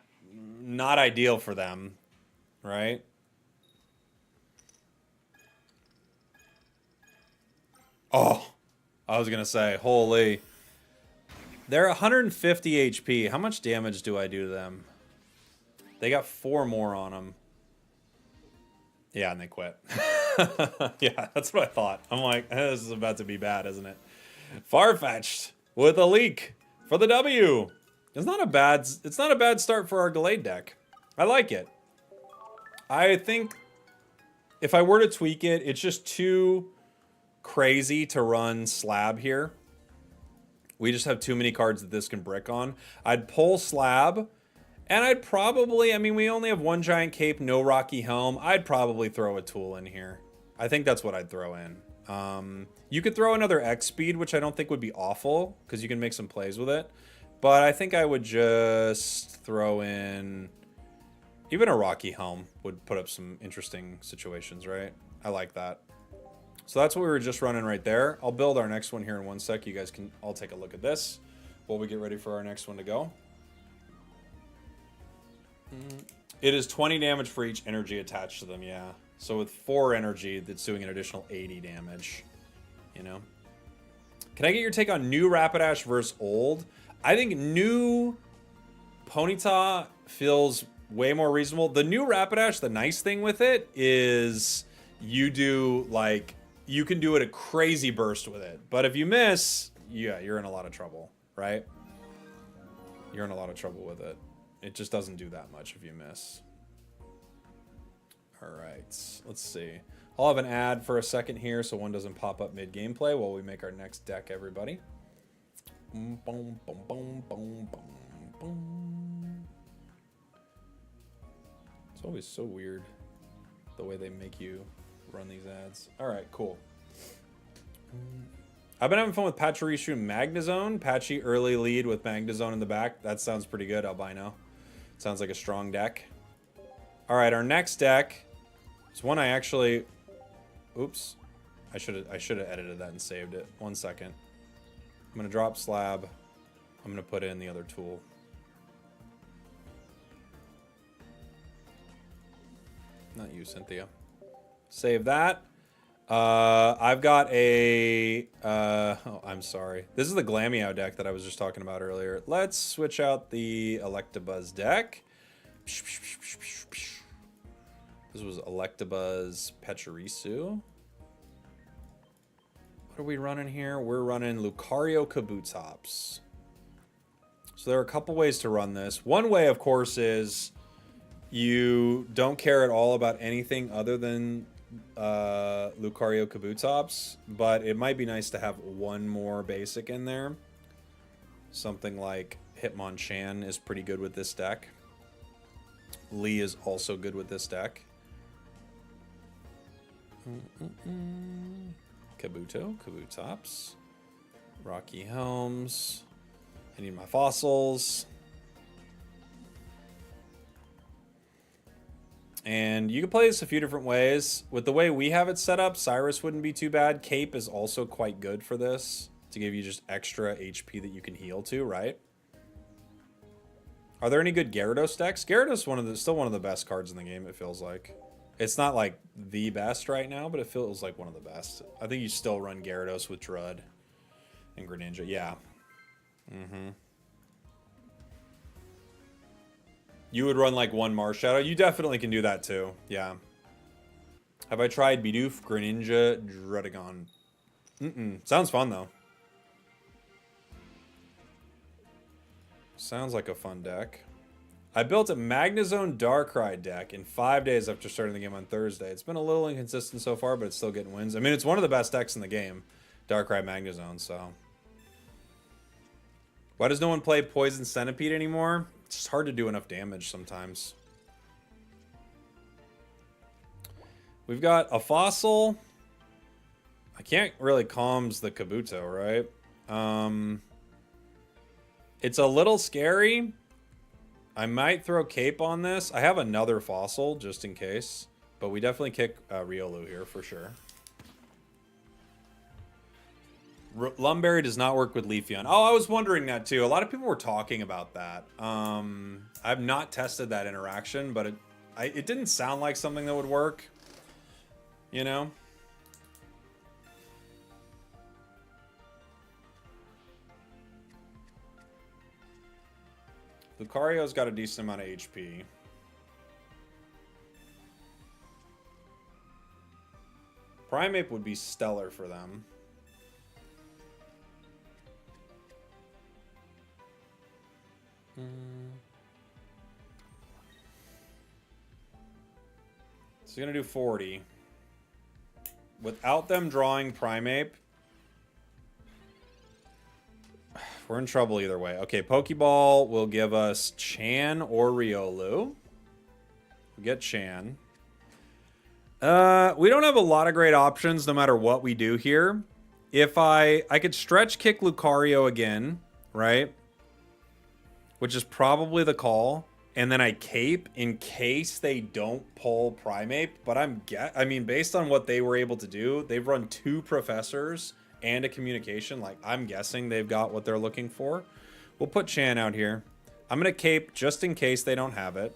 ideal for them, right? Oh, I was going to say, holy. They're 150 HP. How much damage do I do to them? They got 4 more on them. Yeah, and they quit. Yeah, that's what I thought. I'm like, this is about to be bad, isn't it? Farfetch'd with a leak for the W. It's not a bad start for our Gallade deck. I like it. I think if I were to tweak it, it's just too crazy to run Slab here. We just have too many cards that this can brick on. I'd pull Slab, and I'd probably, I mean, we only have 1 Giant Cape, no Rocky Helm. I'd probably throw a Tool in here. I think that's what I'd throw in. You could throw another X Speed, which I don't think would be awful, because you can make some plays with it. But I think I would just throw in, Even a Rocky Helm would put up some interesting situations, right? I like that. So that's what we were just running right there. I'll build our next one here in 1 sec. You guys can all take a look at this while we get ready for our next one to go. It is 20 damage for each energy attached to them, yeah. So with 4 energy, that's doing an additional 80 damage, you know? Can I get your take on new Rapidash versus old? I think new Ponyta feels way more reasonable. The new Rapidash, the nice thing with it is you do, like, you can do it a crazy burst with it. But if you miss, yeah, you're in a lot of trouble, right? You're in a lot of trouble with it. It just doesn't do that much if you miss. All right, let's see. I'll have an ad for a second here so one doesn't pop up mid-gameplay while we make our next deck, everybody. Boom, boom, boom, boom, boom, boom. It's always so weird the way they make you run these ads. All right, cool. I've been having fun with Pachirisu Magnezone. Patchy early lead with Magnezone in the back. That sounds pretty good, albino. Sounds like a strong deck. All right, our next deck is one I actually... Oops. I should have edited that and saved it. 1 second. I'm going to drop Slab. I'm going to put in the other tool. Not you, Cynthia. Save that. I've got a... oh, I'm sorry. This is the Glameow deck that I was just talking about earlier. Let's switch out the Electabuzz deck. This was Electabuzz Pachirisu. What are we running here? We're running Lucario Kabutops. So there are a couple ways to run this. One way, of course, is you don't care at all about anything other than Lucario Kabutops, but it might be nice to have one more basic in there. Something like Hitmonchan is pretty good with this deck. Lee is also good with this deck. Kabuto, Kabutops, Rocky Helms. I need my fossils. And you can play this a few different ways. With the way we have it set up, Cyrus wouldn't be too bad. Cape is also quite good for this, to give you just extra HP that you can heal to, right? Are there any good Gyarados decks? Gyarados is still one of the best cards in the game, it feels like. It's not like the best right now, but it feels like one of the best. I think you still run Gyarados with Drud and Greninja. Yeah. You would run like one Marshadow. You definitely can do that too. Yeah. Have I tried Bidoof, Greninja, Druddigon? Sounds fun though. Sounds like a fun deck. I built a Magnezone Darkrai deck in 5 days after starting the game on Thursday. It's been a little inconsistent so far, but it's still getting wins. I mean, it's one of the best decks in the game, Darkrai Magnezone, so. Why does no one play Poison Centipede anymore? It's just hard to do enough damage sometimes. We've got a Fossil. I can't really calms the Kabuto, right? It's a little scary. I might throw Cape on this. I have another Fossil just in case, but we definitely kick Riolu here for sure. Lumberry does not work with Leafeon. Oh, I was wondering that too. A lot of people were talking about that. I've not tested that interaction, but it didn't sound like something that would work. You know? Lucario's got a decent amount of HP. Primeape would be stellar for them. So you're gonna do 40. Without them drawing Primeape, we're in trouble either way. Okay, Pokeball will give us Chan or Riolu. We get Chan. We don't have a lot of great options no matter what we do here. If I could stretch kick Lucario again, right? Which is probably the call. and then I cape in case they don't pull Primeape. But I mean, based on what they were able to do, they've run 2 professors and a communication. Like, I'm guessing they've got what they're looking for. We'll put Chan out here. I'm gonna cape just in case they don't have it.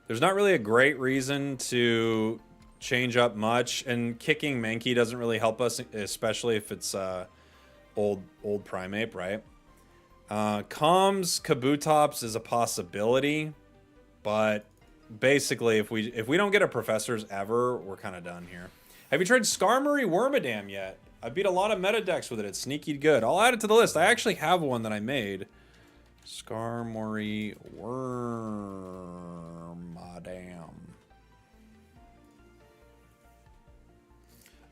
There's not really a great reason to change up much, and kicking Mankey doesn't really help us, especially if it's old Primeape, right? Comms Kabutops is a possibility, but basically if we don't get a professors ever, we're kind of done here. Have you tried Skarmory Wormadam yet? I beat a lot of meta decks with it. It's sneaky good. I'll add it to the list. I actually have one that I made. Skarmory Wormadam.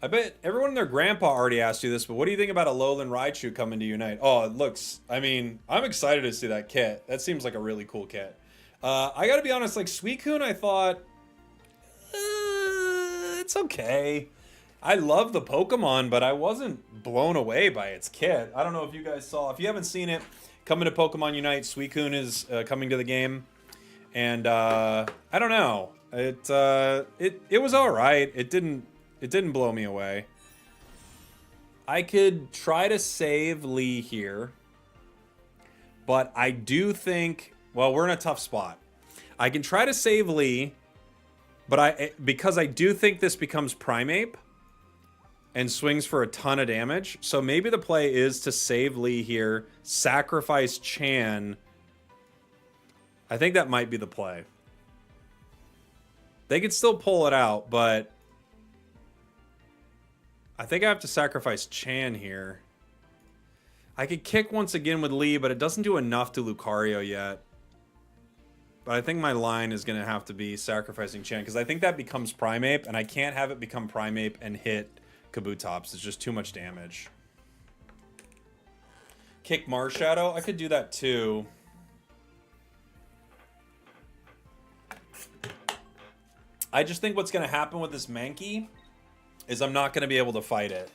I bet everyone and their grandpa already asked you this, but what do you think about a Alolan Raichu coming to Unite? Oh, it looks... I mean, I'm excited to see that kit. That seems like a really cool kit. I gotta be honest, like, Suicune, I thought... it's okay. I love the Pokemon, but I wasn't blown away by its kit. I don't know if you guys saw. If you haven't seen it, coming to Pokemon Unite, Suicune is coming to the game. And, I don't know. It was alright. It didn't blow me away. I could try to save Lee here, but I do think, well, we're in a tough spot. I can try to save Lee, but because I do think this becomes Primeape and swings for a ton of damage. So maybe the play is to save Lee here, sacrifice Chan. I think that might be the play. They could still pull it out, but I think I have to sacrifice Chan here. I could kick once again with Lee, but it doesn't do enough to Lucario yet. But I think my line is going to have to be sacrificing Chan, because I think that becomes Primeape, and I can't have it become Primeape and hit Kabutops. It's just too much damage. Kick Marshadow? I could do that too. I just think what's going to happen with this Mankey is I'm not going to be able to fight it.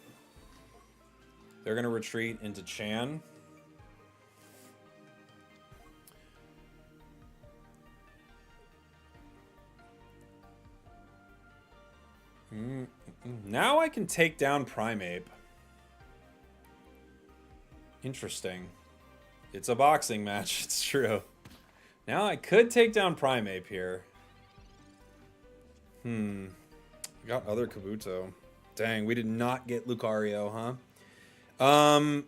They're going to retreat into Chan. Now I can take down Primeape. Interesting. It's a boxing match, it's true. Now I could take down Primeape here. I got other Kabuto. Dang, we did not get Lucario, huh?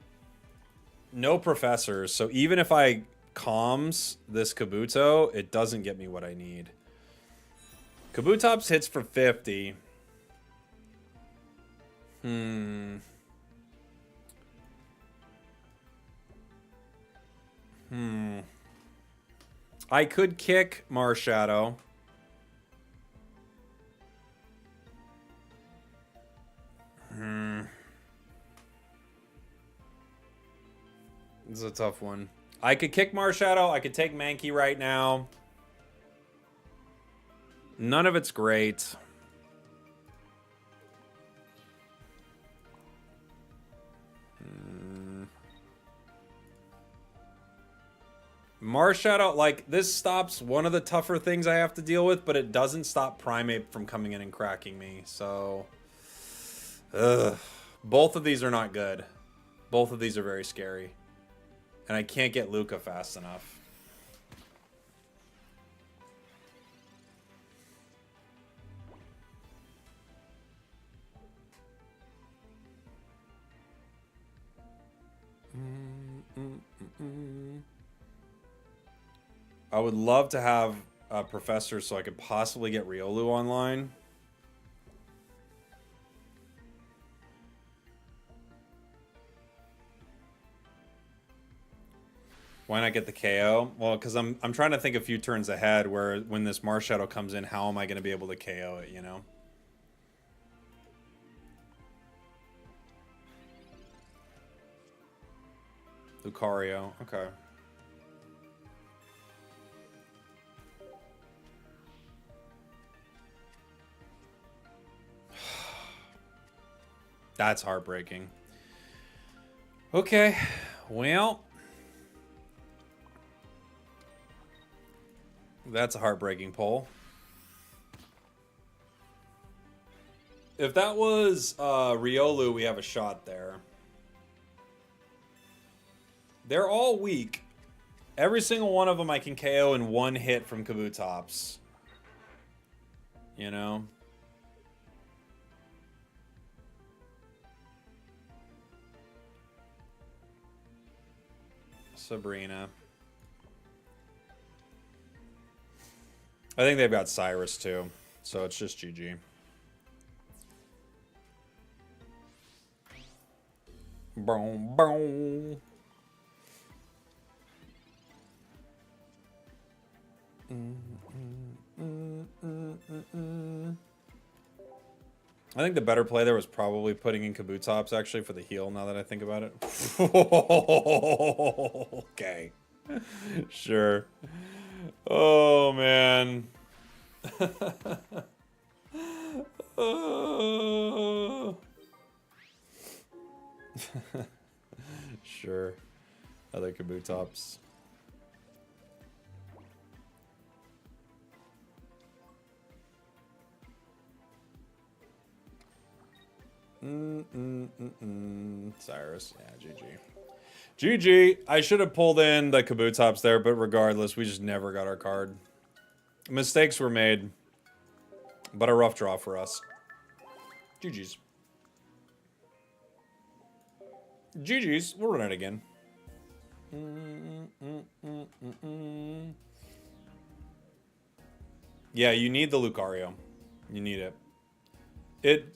No professors, so even if I calms this Kabuto, it doesn't get me what I need. Kabutops hits for 50. I could kick Marshadow. This is a tough one. I could kick Marshadow. I could take Mankey right now. None of it's great. Marshadow, like, this stops one of the tougher things I have to deal with, but it doesn't stop Primeape from coming in and cracking me, so... Both of these are not good. Both of these are very scary. And I can't get Luca fast enough. I would love to have a professor so I could possibly get Riolu online. Why not get the KO? Well, because I'm trying to think a few turns ahead where when this Marshadow comes in, how am I going to be able to KO it, you know? Lucario, okay. That's heartbreaking. Okay, well... That's a heartbreaking pull. If that was Riolu, we have a shot there. They're all weak. Every single one of them I can KO in one hit from Kabutops. You know? Sabrina. I think they've got Cyrus too, so it's just GG. Boom, boom. I think the better play there was probably putting in Kabutops actually for the heal now that I think about it. Okay. Sure. Oh, man. Sure. Other Kabutops. Cyrus. Yeah, GG. GG. I should have pulled in the Kabutops there, but regardless, we just never got our card. Mistakes were made, but a rough draw for us. GG's. GG's. We'll run it again. Yeah, you need the Lucario. You need it.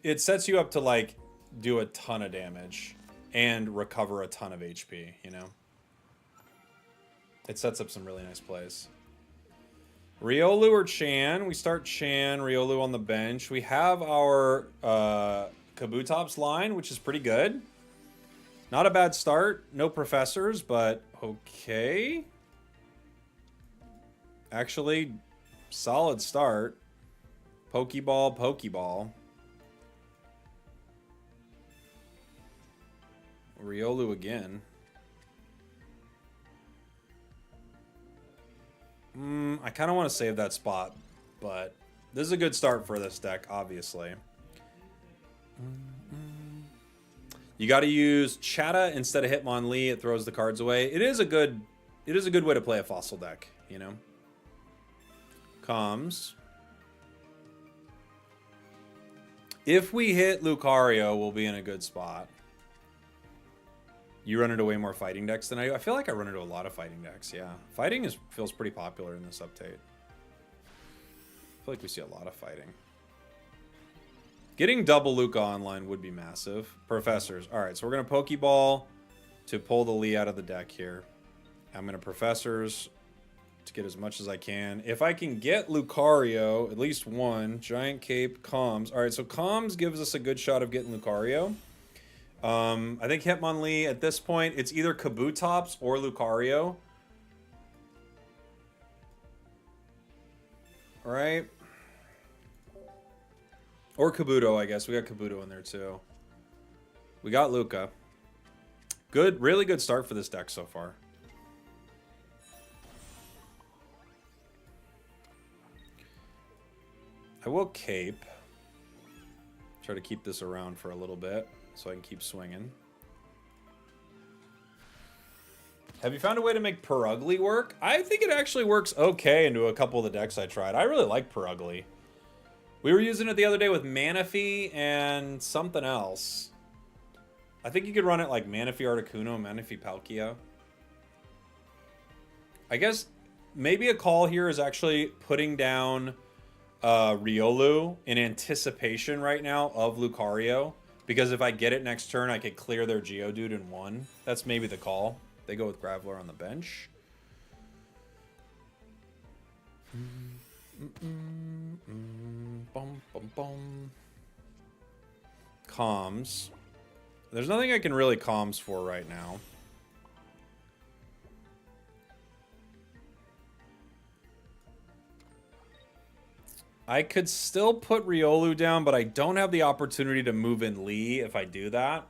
It sets you up to, like, do a ton of damage and recover a ton of HP, you know? It sets up some really nice plays. Riolu or Chan. We start Chan, Riolu on the bench. We have our Kabutops line, which is pretty good. Not a bad start. No professors, but okay. Actually, solid start. Pokeball, Pokeball. Riolu again. I kind of want to save that spot, but this is a good start for this deck, obviously. You got to use Chatta instead of Hitmonlee. It throws the cards away. It is a good way to play a fossil deck, you know. Comes. If we hit Lucario, we'll be in a good spot. You run into way more fighting decks than I do. I feel like I run into a lot of fighting decks, yeah. Fighting feels pretty popular in this update. I feel like we see a lot of fighting. Getting double Luca online would be massive. Professors. Alright, so we're going to Pokeball to pull the Lee out of the deck here. I'm going to Professors to get as much as I can. If I can get Lucario, at least one, Giant Cape, Comms. Alright, so Comms gives us a good shot of getting Lucario. I think Hitmonlee, at this point, it's either Kabutops or Lucario. Right? Or Kabuto, I guess. We got Kabuto in there, too. We got Luca. Good, really good start for this deck so far. I will Cape. Try to keep this around for a little bit, so I can keep swinging. Have you found a way to make Purugly work? I think it actually works okay into a couple of the decks I tried. I really like Purugly. We were using it the other day with Manaphy and something else. I think you could run it like Manaphy Articuno, Manaphy Palkia. I guess maybe a call here is actually putting down Riolu in anticipation right now of Lucario. Because if I get it next turn, I could clear their Geodude in one. That's maybe the call. They go with Graveler on the bench. Bum, bum, bum. Comms. There's nothing I can really comms for right now. I could still put Riolu down, but I don't have the opportunity to move in Lee if I do that.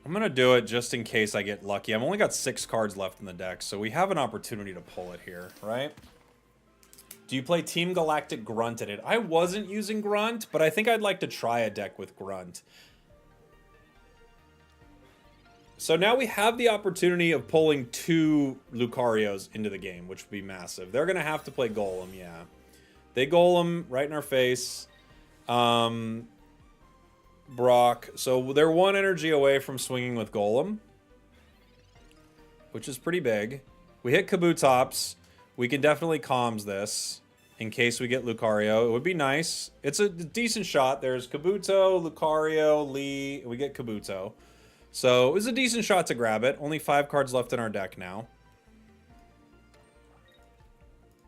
I'm going to do it just in case I get lucky. I've only got 6 cards left in the deck, so we have an opportunity to pull it here, right? Do you play Team Galactic Grunt in it? I wasn't using Grunt, but I think I'd like to try a deck with Grunt. So now we have the opportunity of pulling 2 Lucarios into the game, which would be massive. They're going to have to play Golem, yeah. They Golem right in our face. Brock. So they're 1 energy away from swinging with Golem, which is pretty big. We hit Kabutops. We can definitely comms this in case we get Lucario. It would be nice. It's a decent shot. There's Kabuto, Lucario, Lee. We get Kabuto. So it was a decent shot to grab it. Only 5 cards left in our deck now.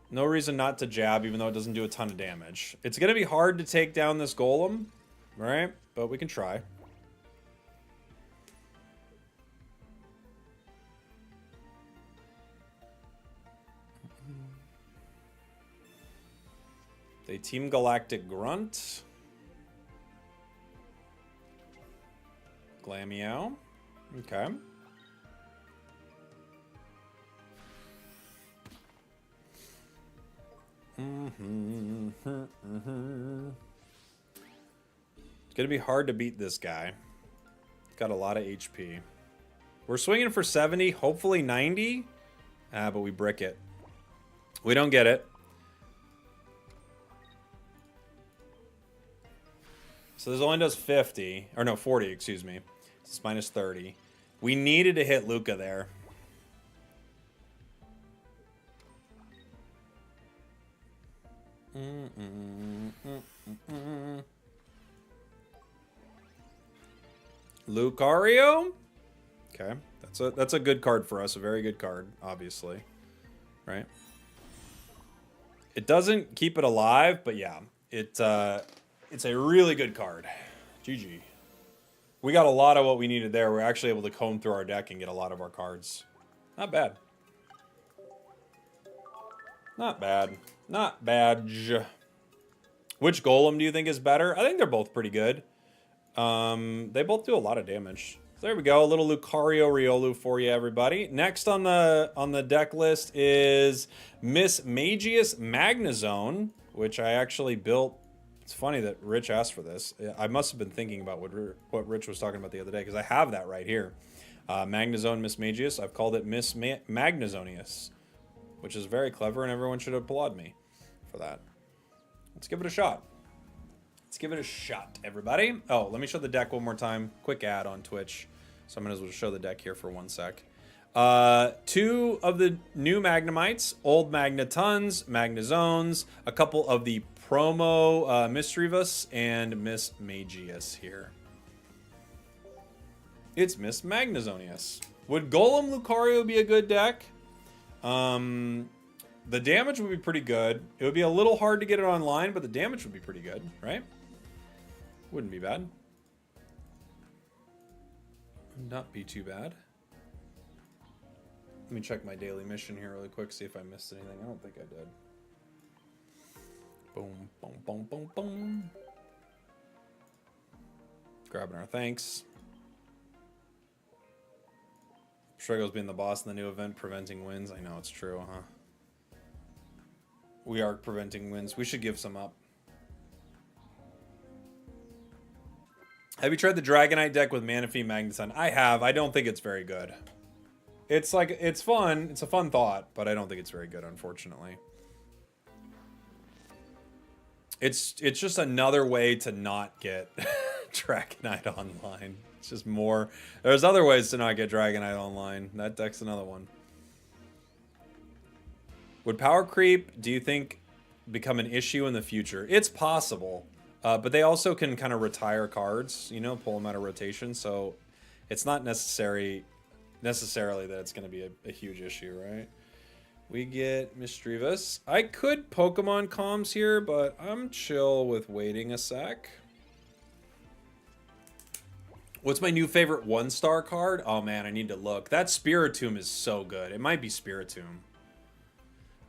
No reason not to jab, even though it doesn't do a ton of damage. It's going to be hard to take down this Golem, right? But we can try. They Team Galactic Grunt. Glameow. Okay. It's gonna be hard to beat this guy. He's got a lot of HP. We're swinging for 70, hopefully 90. But we brick it. We don't get it. So this only does 50. Or no, 40, excuse me. It's minus 30. We needed to hit Luca there. Lucario? Okay. That's a good card for us. A very good card, obviously. Right? It doesn't keep it alive, but yeah. It's a really good card. GG. We got a lot of what we needed there. We're actually able to comb through our deck and get a lot of our cards. Not bad. Not bad. Not bad. Which Golem do you think is better? I think they're both pretty good. They both do a lot of damage. So there we go. A little Lucario Riolu for you, everybody. Next on the deck list is Miss Magius Magnezone, which I actually built. It's funny that Rich asked for this. I must have been thinking about what Rich was talking about the other day, because I have that right here. Magnezone Miss Magius. I've called it Miss Magnezonius, which is very clever, and everyone should applaud me for that. Let's give it a shot. Let's give it a shot, everybody. Oh, let me show the deck one more time. Quick ad on Twitch. So I'm going to show the deck here for 1 sec. 2 of the new Magnemites, old Magnetons, Magnezones, a couple of the promo Misdreavus, and Miss Magius here. It's Miss Magnezonius. Would Golem Lucario be a good deck? The damage would be pretty good. It would be a little hard to get it online, but the damage would be pretty good, right? Wouldn't be bad. Would not be too bad. Let me check my daily mission here really quick, see if I missed anything. I don't think I did. Boom, boom, boom, boom, boom. Grabbing our thanks. Spragels being the boss in the new event, preventing wins. I know it's true, huh? We are preventing wins. We should give some up. Have you tried the Dragonite deck with Manaphy Magneton? I have. I don't think it's very good. It's fun. It's a fun thought, but I don't think it's very good, unfortunately. It's just another way to not get Dragonite online. It's just more. There's other ways to not get Dragonite online. That deck's another one. Would power creep, do you think, become an issue in the future? It's possible, but they also can kind of retire cards, you know, pull them out of rotation. So it's not necessarily that it's going to be a huge issue, right? We get Misdreavus. I could Pokemon comms here, but I'm chill with waiting a sec. What's my new favorite 1-star card? Oh man, I need to look. That Spiritomb is so good. It might be Spiritomb.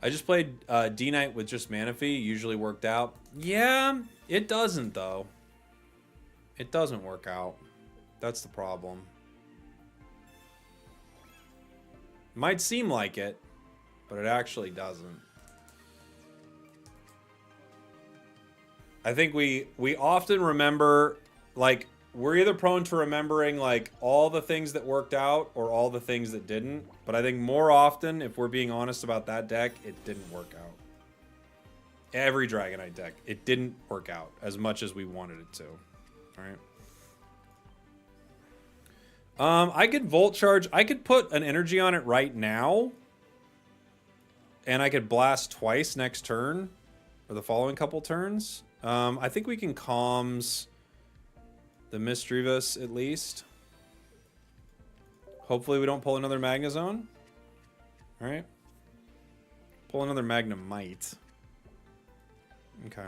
I just played D-Knight with just Manaphy. Usually worked out. Yeah, it doesn't though. It doesn't work out. That's the problem. Might seem like it, but it actually doesn't. I think we often remember, like, we're either prone to remembering, like, all the things that worked out or all the things that didn't. But I think more often, if we're being honest about that deck, it didn't work out. Every Dragonite deck, it didn't work out as much as we wanted it to. All right. I could Volt Charge. I could put an energy on it right now. And I could blast twice next turn. Or the following couple turns. I think we can Calms the Misdreavus at least. Hopefully we don't pull another Magnezone. All right. Pull another Magnemite. Okay.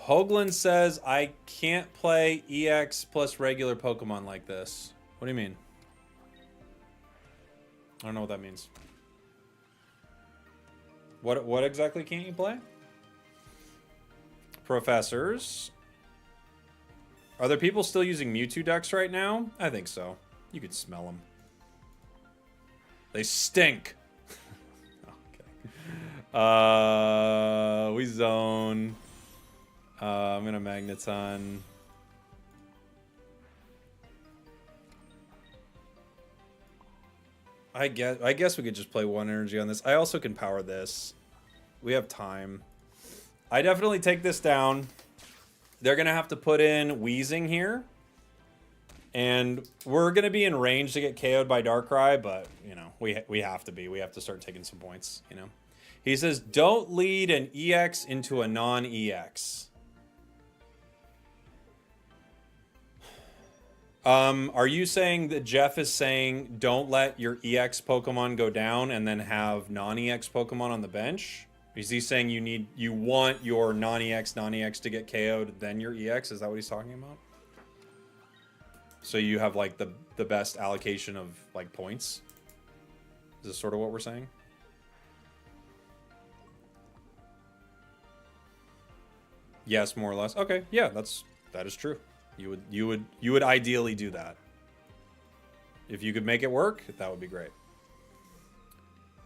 Hoagland says, I can't play EX plus regular Pokemon like this. What do you mean? I don't know what that means. What exactly can't you play? Professors. Are there people still using Mewtwo decks right now? I think so. You could smell them. They stink. Okay. We zone. I'm gonna Magneton. I guess we could just play one energy on this. I also can power this. We have time. I definitely take this down. They're gonna have to put in Wheezing here. And we're gonna be in range to get KO'd by Darkrai, but you know, we have to be. We have to start taking some points, you know. He says, don't lead an EX into a non-EX. Are you saying that Jeff is saying don't let your EX Pokemon go down and then have non-EX Pokemon on the bench? Is he saying you want your non-EX to get KO'd, then your EX? Is that what he's talking about? So you have like the best allocation of like points? Is this sort of what we're saying? Yes, more or less. Okay, yeah, that is true. You would ideally do that. If you could make it work, that would be great.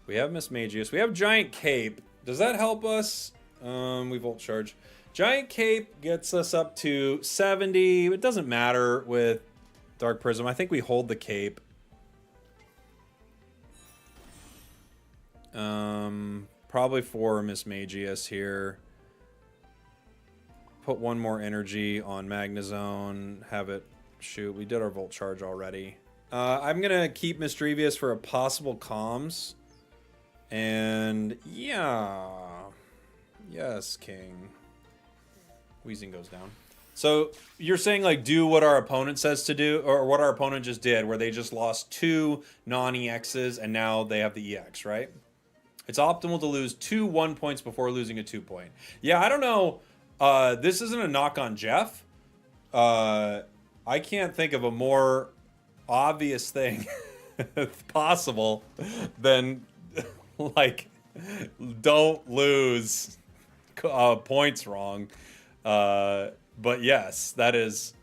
We have Miss Magius. We have Giant Cape. Does that help us? We Volt Charge. Giant Cape gets us up to 70. It doesn't matter with Dark Prism. I think we hold the Cape. Probably for Miss Magius here. Put one more energy on Magnezone. Have it shoot. We did our Volt Charge already. I'm going to keep Misdreavus for a possible Calms. And yeah. Yes, King. Wheezing goes down. So you're saying like do what our opponent says to do, or what our opponent just did, where they just lost 2 non-EXs and now they have the EX, right? It's optimal to lose 2 1 points before losing a 2 point. Yeah, I don't know. This isn't a knock on Jeff. I can't think of a more obvious thing possible than like don't lose points wrong. But yes, that is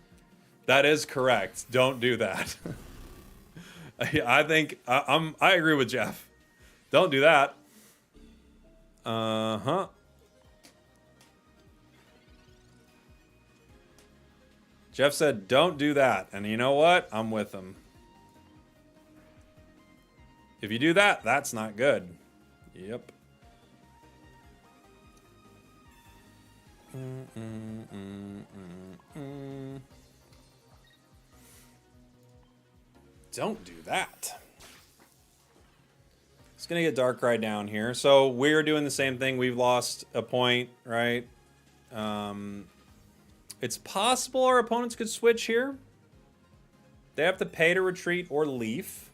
correct. Don't do that. I think I agree with Jeff. Don't do that. Jeff said, don't do that. And you know what? I'm with him. If you do that, that's not good. Yep. Don't do that. It's going to get Darkrai down here. So we're doing the same thing. We've lost a point, right? It's possible our opponents could switch here. They have to pay to retreat or leaf.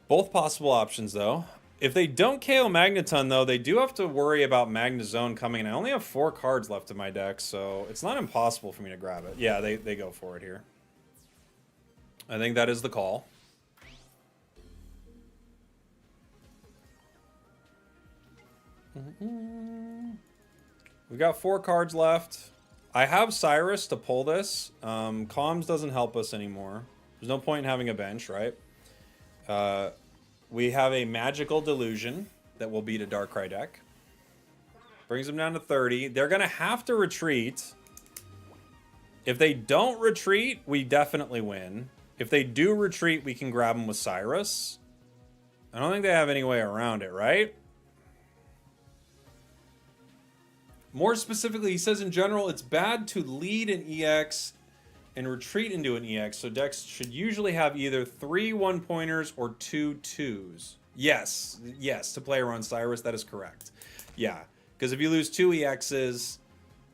Both possible options, though. If they don't KO Magneton, though, they do have to worry about Magnezone coming in. I only have 4 cards left in my deck, so it's not impossible for me to grab it. Yeah, they go for it here. I think that is the call. We got 4 cards left. I have Cyrus to pull this. Comms doesn't help us anymore. There's no point in having a bench, right? We have a Magical Delusion that will beat a Darkrai deck. Brings them down to 30. They're going to have to retreat. If they don't retreat, we definitely win. If they do retreat, we can grab them with Cyrus. I don't think they have any way around it, right? More specifically, he says in general, it's bad to lead an EX and retreat into an EX, so decks should usually have either 3 1-pointers or 2 2s. Yes, to play around Cyrus, that is correct. Yeah, because if you lose 2 EXs,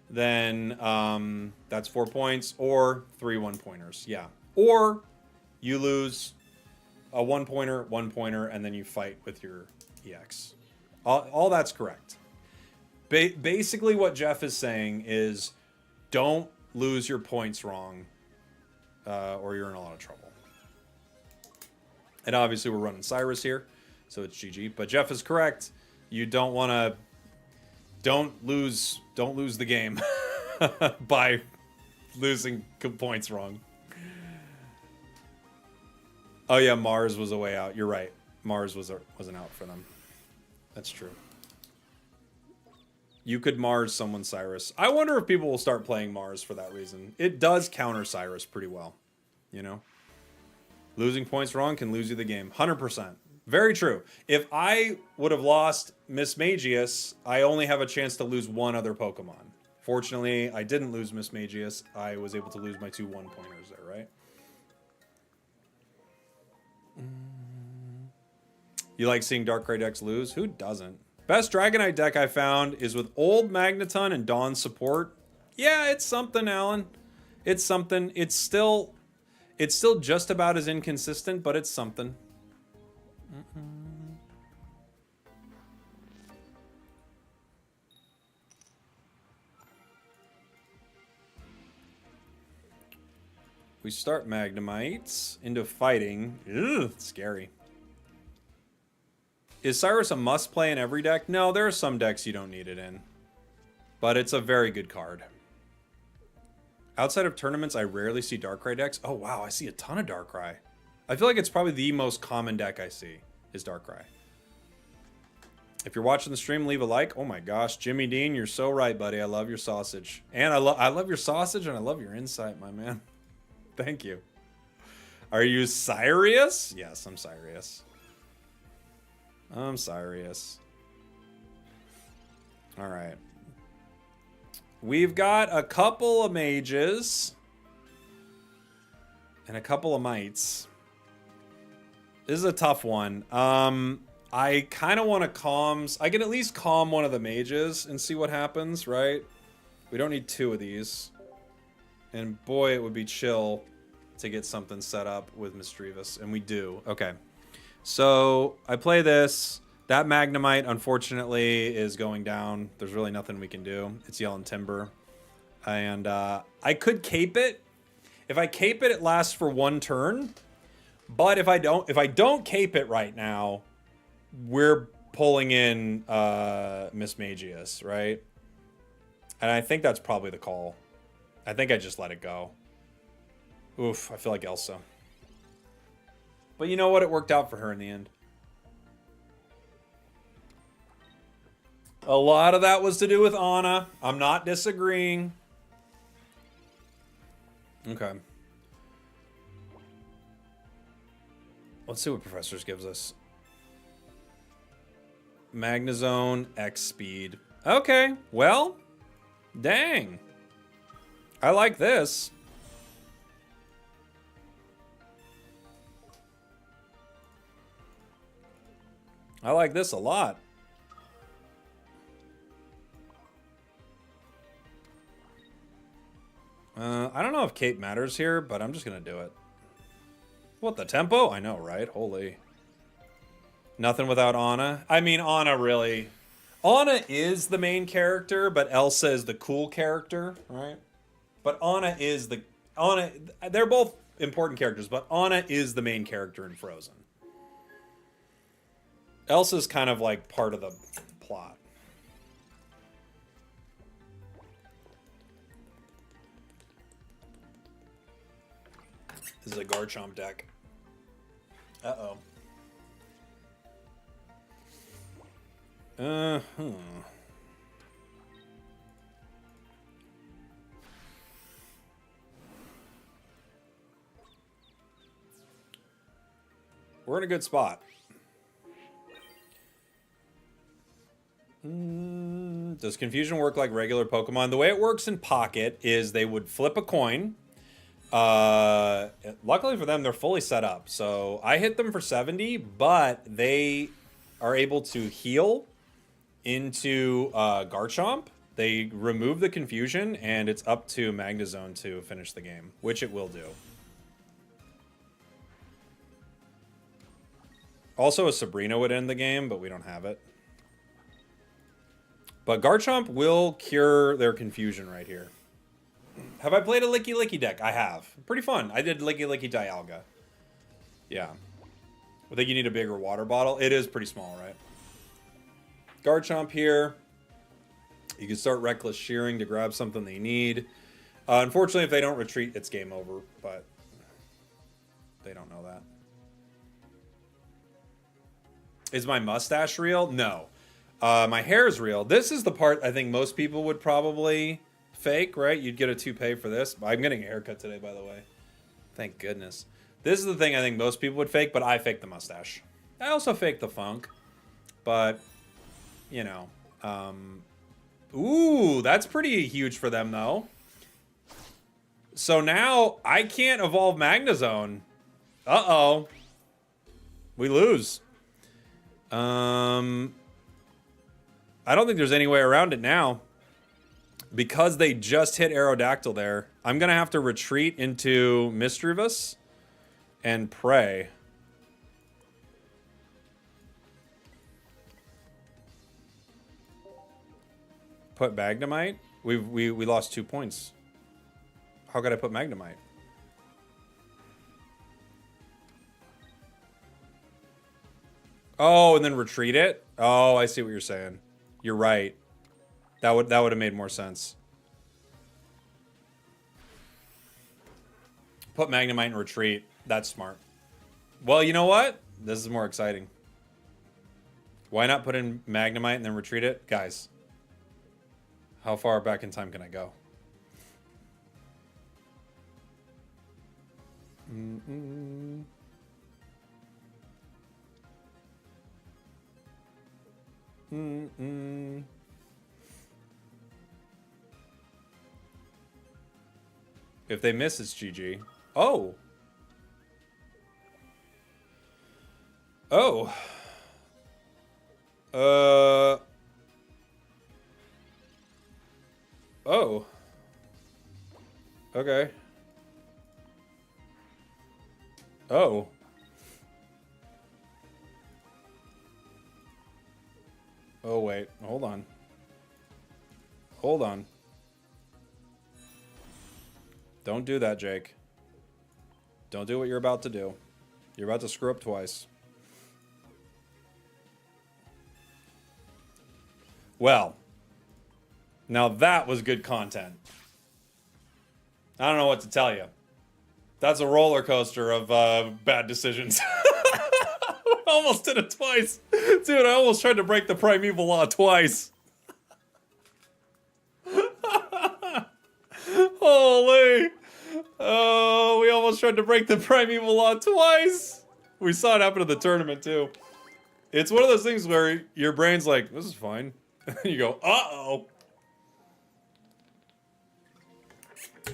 then that's 4 points, or 3 1-pointers. Yeah, or you lose a 1-pointer, and then you fight with your EX. All that's correct. Basically, what Jeff is saying is, don't lose your points wrong, or you're in a lot of trouble. And obviously, we're running Cyrus here, so it's GG. But Jeff is correct. You don't want to. Don't lose the game by losing points wrong. Oh yeah, Mars was a way out. You're right. Mars was an out for them. That's true. You could Mars someone Cyrus. I wonder if people will start playing Mars for that reason. It does counter Cyrus pretty well, you know? Losing points wrong can lose you the game. 100%. Very true. If I would have lost Miss Magius, I only have a chance to lose 1 other Pokemon. Fortunately, I didn't lose Miss Magius. I was able to lose my 2 1-pointers there, right? You like seeing Darkrai decks lose? Who doesn't? Best Dragonite deck I found is with old Magneton and Dawn support. Yeah, it's something, Alan. It's something. It's still just about as inconsistent, but it's something. We start Magnemites into fighting. Ugh, scary. Is Cyrus a must-play in every deck? No, there are some decks you don't need it in. But it's a very good card. Outside of tournaments, I rarely see Darkrai decks. Oh, wow, I see a ton of Darkrai. I feel like it's probably the most common deck I see is Darkrai. If you're watching the stream, leave a like. Oh my gosh, Jimmy Dean, you're so right, buddy. I love your sausage. And I love your sausage, and I love your insight, my man. Thank you. Are you serious? Yes, I'm serious. I'm serious. All right. We've got a couple of mages and a couple of mites. This is a tough one. I kind of want to calms. I can at least calm one of the mages and see what happens, right? We don't need 2 of these. And boy, it would be chill to get something set up with Misdreavus. And we do. Okay. So I play this. That Magnemite, unfortunately, is going down. There's really nothing we can do. It's Yelling Timber. And I could cape it. If I cape it, it lasts for 1 turn. But if I don't cape it right now, we're pulling in Miss Magius, right? And I think that's probably the call. I think I just let it go. Oof, I feel like Elsa. But you know what? It worked out for her in the end. A lot of that was to do with Anna. I'm not disagreeing. Okay. Let's see what Professors gives us. Magnezone, X speed. Okay, well, dang. I like this. I like this a lot. I don't know if Cape matters here, but I'm just going to do it. What, the tempo? I know, right? Holy. Nothing without Anna. I mean, Anna really... Anna is the main character, but Elsa is the cool character, right? But Anna is the... Anna... They're both important characters, but Anna is the main character in Frozen. Elsa's kind of like part of the plot. This is a Garchomp deck. Uh-oh. We're in a good spot. Does Confusion work like regular Pokemon? The way it works in Pocket is they would flip a coin. Luckily for them, they're fully set up. So I hit them for 70, but they are able to heal into Garchomp. They remove the Confusion, and it's up to Magnezone to finish the game, which it will do. Also, a Sabrina would end the game, but we don't have it. But Garchomp will cure their Confusion right here. Have I played a Licky Licky deck? I have. Pretty fun. I did Licky Licky Dialga. Yeah. I think you need a bigger water bottle. It is pretty small, right? Garchomp here. You can start Reckless Shearing to grab something they need. Unfortunately, if they don't retreat, it's game over. But they don't know that. Is my mustache real? No. My hair is real. This is the part I think most people would probably fake, right? You'd get a toupee for this. I'm getting a haircut today, by the way. Thank goodness. This is the thing I think most people would fake, but I fake the mustache. I also fake the funk. But, you know. Ooh, that's pretty huge for them, though. So now I can't evolve Magnezone. Uh-oh. We lose. I don't think there's any way around it now. Because they just hit Aerodactyl there, I'm going to have to retreat into Misdreavus and pray. Put Magnemite? We lost 2 points. How could I put Magnemite? Oh, and then retreat it? Oh, I see what you're saying. You're right. That would have made more sense. Put Magnemite and retreat. That's smart. Well, you know what? This is more exciting. Why not put in Magnemite and then retreat it? Guys, how far back in time can I go? If they miss, it's GG. Oh. Oh. Oh. Okay. Oh. Oh, wait. Hold on. Hold on. Don't do that, Jake. Don't do what you're about to do. You're about to screw up twice. Well, now that was good content. I don't know what to tell you. That's a roller coaster of bad decisions. Almost did it twice. Dude, I almost tried to break the primeval law twice. Holy. Oh, we almost tried to break the primeval law twice. We saw it happen at the tournament, too. It's one of those things where your brain's like, this is fine. And you go, uh-oh.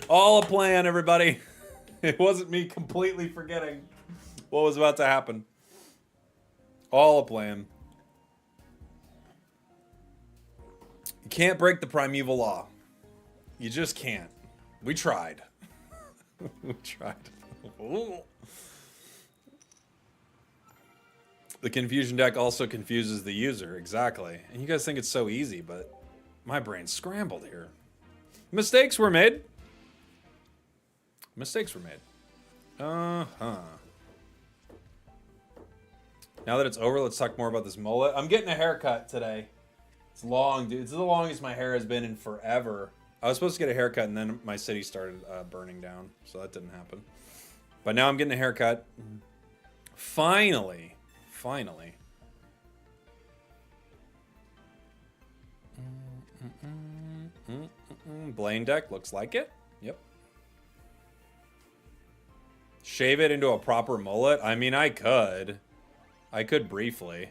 All a plan, everybody. It wasn't me completely forgetting what was about to happen. All a plan. You can't break the primeval law. You just can't. We tried. We tried. Ooh. The confusion deck also confuses the user. Exactly. And you guys think it's so easy, but my brain's scrambled here. Mistakes were made. Mistakes were made. Uh-huh. Now that it's over, let's talk more about this mullet. I'm getting a haircut today. It's long, dude. It's the longest my hair has been in forever. I was supposed to get a haircut, and then my city started burning down, so that didn't happen. But now I'm getting a haircut. Finally. Finally. Blaine deck looks like it. Yep. Shave it into a proper mullet? I mean, I could. I could briefly.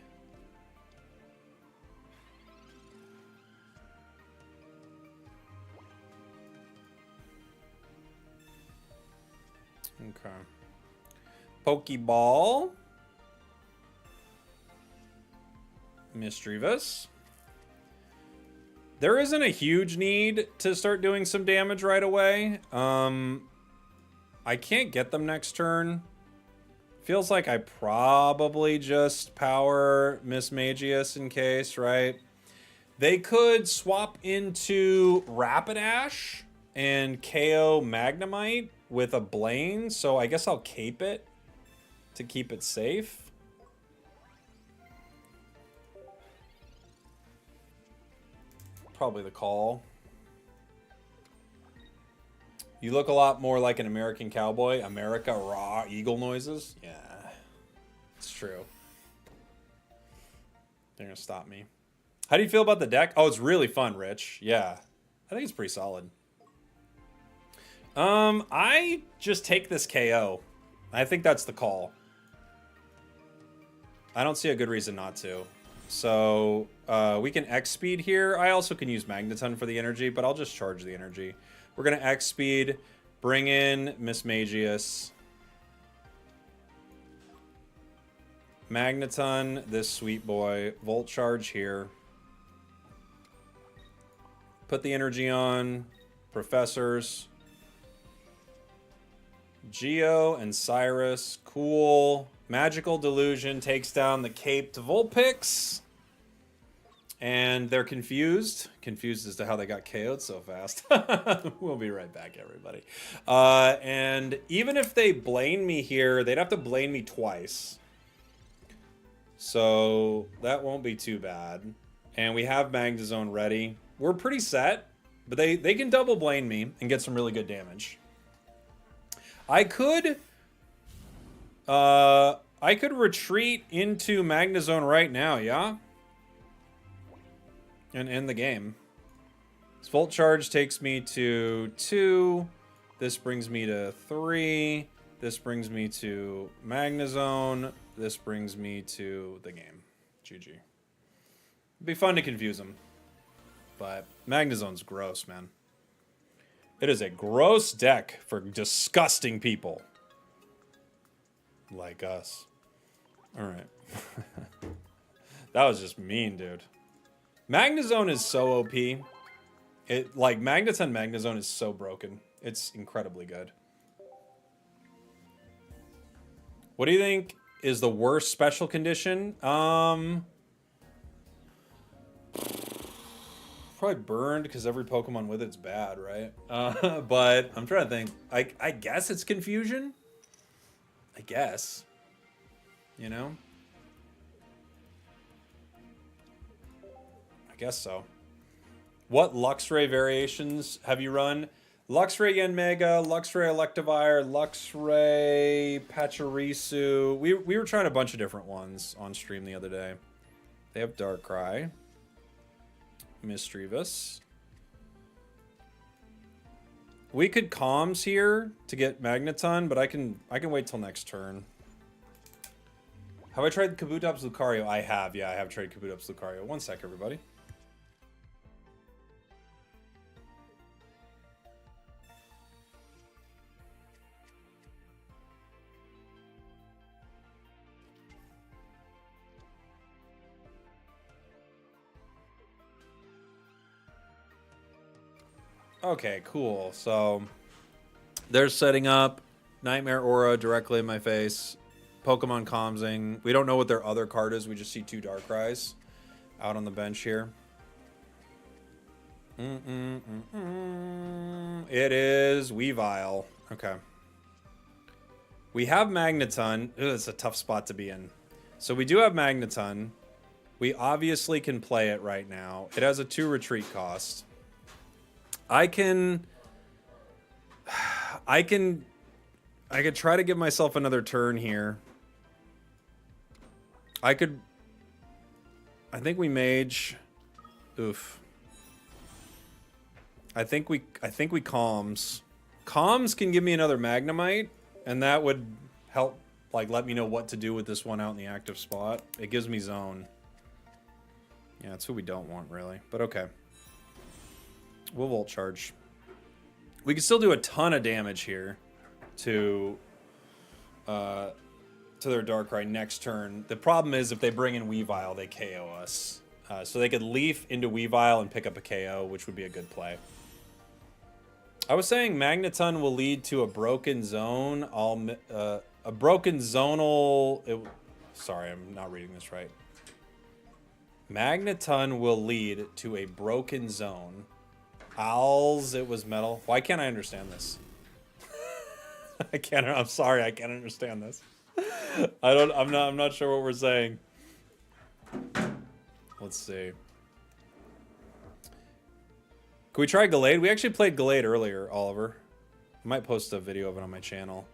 Okay. Pokeball. Mischievous. There isn't a huge need to start doing some damage right away. I can't get them next turn. Feels like I probably just power Mismagius in case, right? They could swap into Rapidash and KO Magnemite with a Blaine, so I guess I'll cape it to keep it safe. Probably the call. You look a lot more like an American cowboy. America, raw, eagle noises. Yeah, it's true. They're gonna stop me. How do you feel about the deck? Oh, it's really fun, Rich. Yeah, I think it's pretty solid. I just take this KO. I think that's the call. I don't see a good reason not to. So we can X speed here. I also can use Magneton for the energy, but I'll just charge the energy. We're gonna X speed, bring in Mismagius, Magneton, this sweet boy, Volt Charge here. Put the energy on, Professors, Geo and Cyrus, cool. Magical Delusion takes down the caped Vulpix. And they're confused. Confused as to how they got KO'd so fast. We'll be right back, everybody. And even if they Blaine me here, they'd have to Blaine me twice. So that won't be too bad. And we have Magnezone ready. We're pretty set, but they can double Blaine me and get some really good damage. I could retreat into Magnezone right now, yeah? And end the game. This Volt Charge takes me to 2. This brings me to 3. This brings me to Magnezone. This brings me to the game. GG. It'd be fun to confuse them. But Magnezone's gross, man. It is a gross deck for disgusting people. Like us. Alright. That was just mean, dude. Magnezone is so OP. It like Magneton Magnezone is so broken. It's incredibly good. What do you think is the worst special condition? Probably burned because every Pokemon with it's bad, right? But I'm trying to think. I guess it's confusion. I guess. You know? Guess so. What Luxray variations have you run? Luxray Yanmega, Luxray Electivire, Luxray Pachirisu. We were trying a bunch of different ones on stream the other day. They have Darkrai, Mischievous. We could Calms here to get Magneton, but I can wait till next turn. Have I tried Kabutops Lucario? I have, yeah, I have tried Kabutops Lucario. One sec, everybody. Okay, cool. So they're setting up Nightmare Aura directly in my face. Pokemon Calmsing. We don't know what their other card is. We just see 2 Darkrai's out on the bench here. It is Weavile. Okay. We have Magneton. Ugh, it's a tough spot to be in. So we do have Magneton. We obviously can play it right now. It has a 2 retreat cost. I can I could try to give myself another turn here. I think we mage. Oof. I think we calms. Calms can give me another Magnemite, and that would help, like, let me know what to do with this one out in the active spot. It gives me zone. Yeah, that's who we don't want, really. But okay. We'll Volt Charge. We can still do a ton of damage here to their Darkrai next turn. The problem is if they bring in Weavile, they KO us. So they could Leaf into Weavile and pick up a KO, which would be a good play. I was saying Magneton will lead to a broken zone. A broken zonal... sorry, I'm not reading this right. Magneton will lead to a broken zone. Owls, it was metal. Why can't I understand this? I'm sorry, I can't understand this. I'm not sure what we're saying. Let's see. Can we try Gallade? We actually played Gallade earlier, Oliver. I might post a video of it on my channel.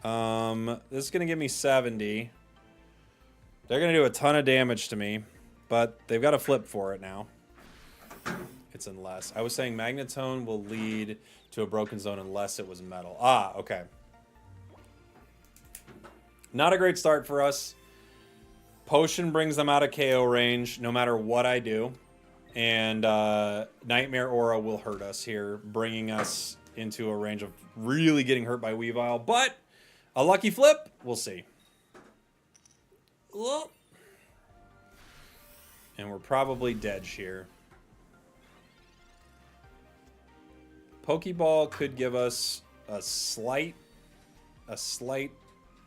This is gonna give me 70. They're gonna do a ton of damage to me, but they've got to flip for it now. It's unless. I was saying Magnetone will lead to a broken zone unless it was metal. Ah, okay. Not a great start for us. Potion brings them out of KO range no matter what I do. And Nightmare Aura will hurt us here, bringing us into a range of really getting hurt by Weavile. But a lucky flip, we'll see. And we're probably dead here. Pokeball could give us a slight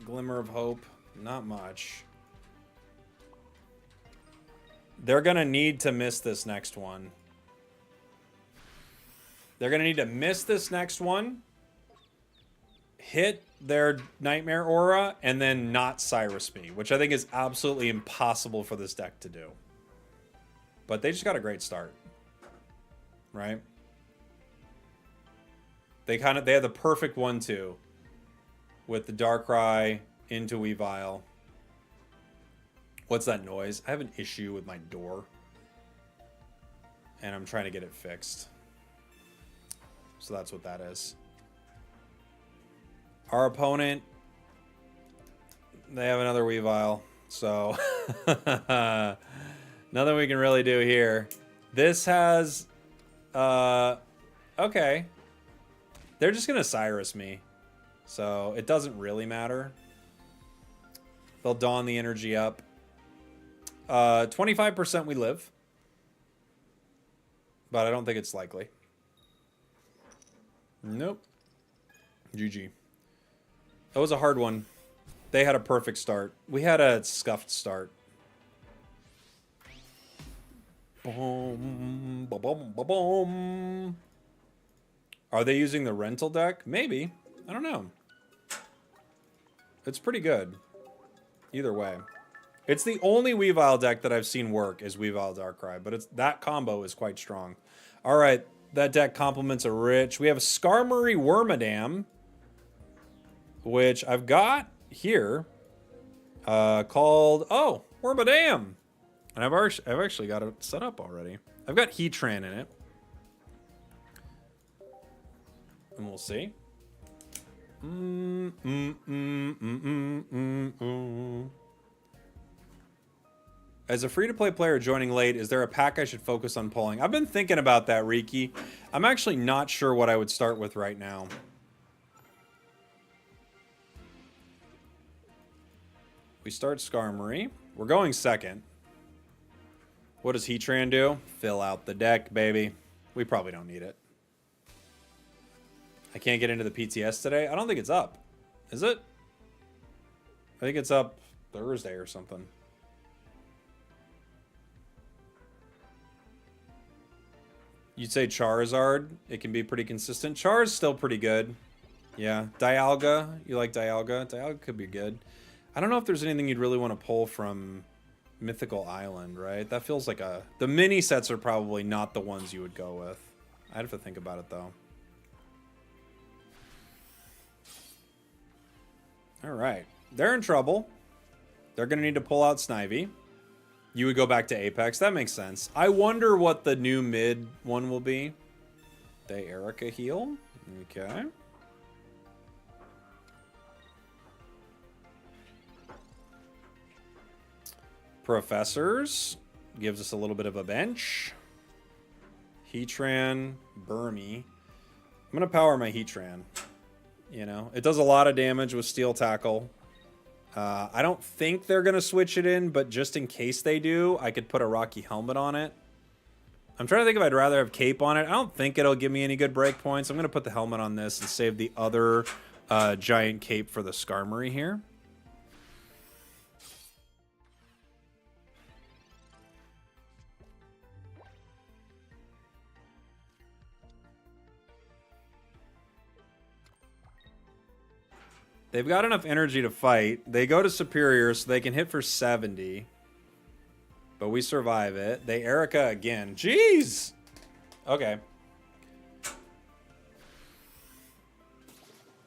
glimmer of hope. Not much. They're going to need to miss this next one. They're going to need to miss this next one, hit their Nightmare Aura, and then not Cyrus me, which I think is absolutely impossible for this deck to do. But they just got a great start. Right? They had the perfect 1-2 with the Darkrai into Weavile. What's that noise? I have an issue with my door, and I'm trying to get it fixed. So that's what that is. Our opponent, they have another Weavile, so nothing we can really do here. This has, okay. They're just going to Cyrus me, so it doesn't really matter. They'll Dawn the energy up. 25% we live. But I don't think it's likely. Nope. GG. That was a hard one. They had a perfect start. We had a scuffed start. Boom, boom, boom, boom. Are they using the rental deck? Maybe. I don't know. It's pretty good. Either way. It's the only Weavile deck that I've seen work is Weavile Darkrai, but that combo is quite strong. All right, that deck complements a rich. We have Skarmory Wormadam, which I've got here, called Wormadam, and I've actually got it set up already. I've got Heatran in it, and we'll see. As a free-to-play player joining late, is there a pack I should focus on pulling? I've been thinking about that, Riki. I'm actually not sure what I would start with right now. We start Skarmory. We're going second. What does Heatran do? Fill out the deck, baby. We probably don't need it. I can't get into the PTS today. I don't think it's up. Is it? I think it's up Thursday or something. You'd say Charizard. It can be pretty consistent. Char's still pretty good. Yeah. Dialga. You like Dialga? Dialga could be good. I don't know if there's anything you'd really want to pull from Mythical Island, right? That feels like a... The mini sets are probably not the ones you would go with. I'd have to think about it, though. All right. They're in trouble. They're going to need to pull out Snivy. You would go back to Apex. That makes sense. I wonder what the new mid one will be. They Erica heal. Okay. Professors gives us a little bit of a bench. Heatran, Burmy. I'm going to power my Heatran. You know, it does a lot of damage with Steel Tackle. I don't think they're going to switch it in, but just in case they do, I could put a Rocky Helmet on it. I'm trying to think if I'd rather have Cape on it. I don't think it'll give me any good break points. I'm going to put the helmet on this and save the other giant cape for the Skarmory here. They've got enough energy to fight. They go to Superior, so they can hit for 70. But we survive it. They Erica again. Jeez! Okay.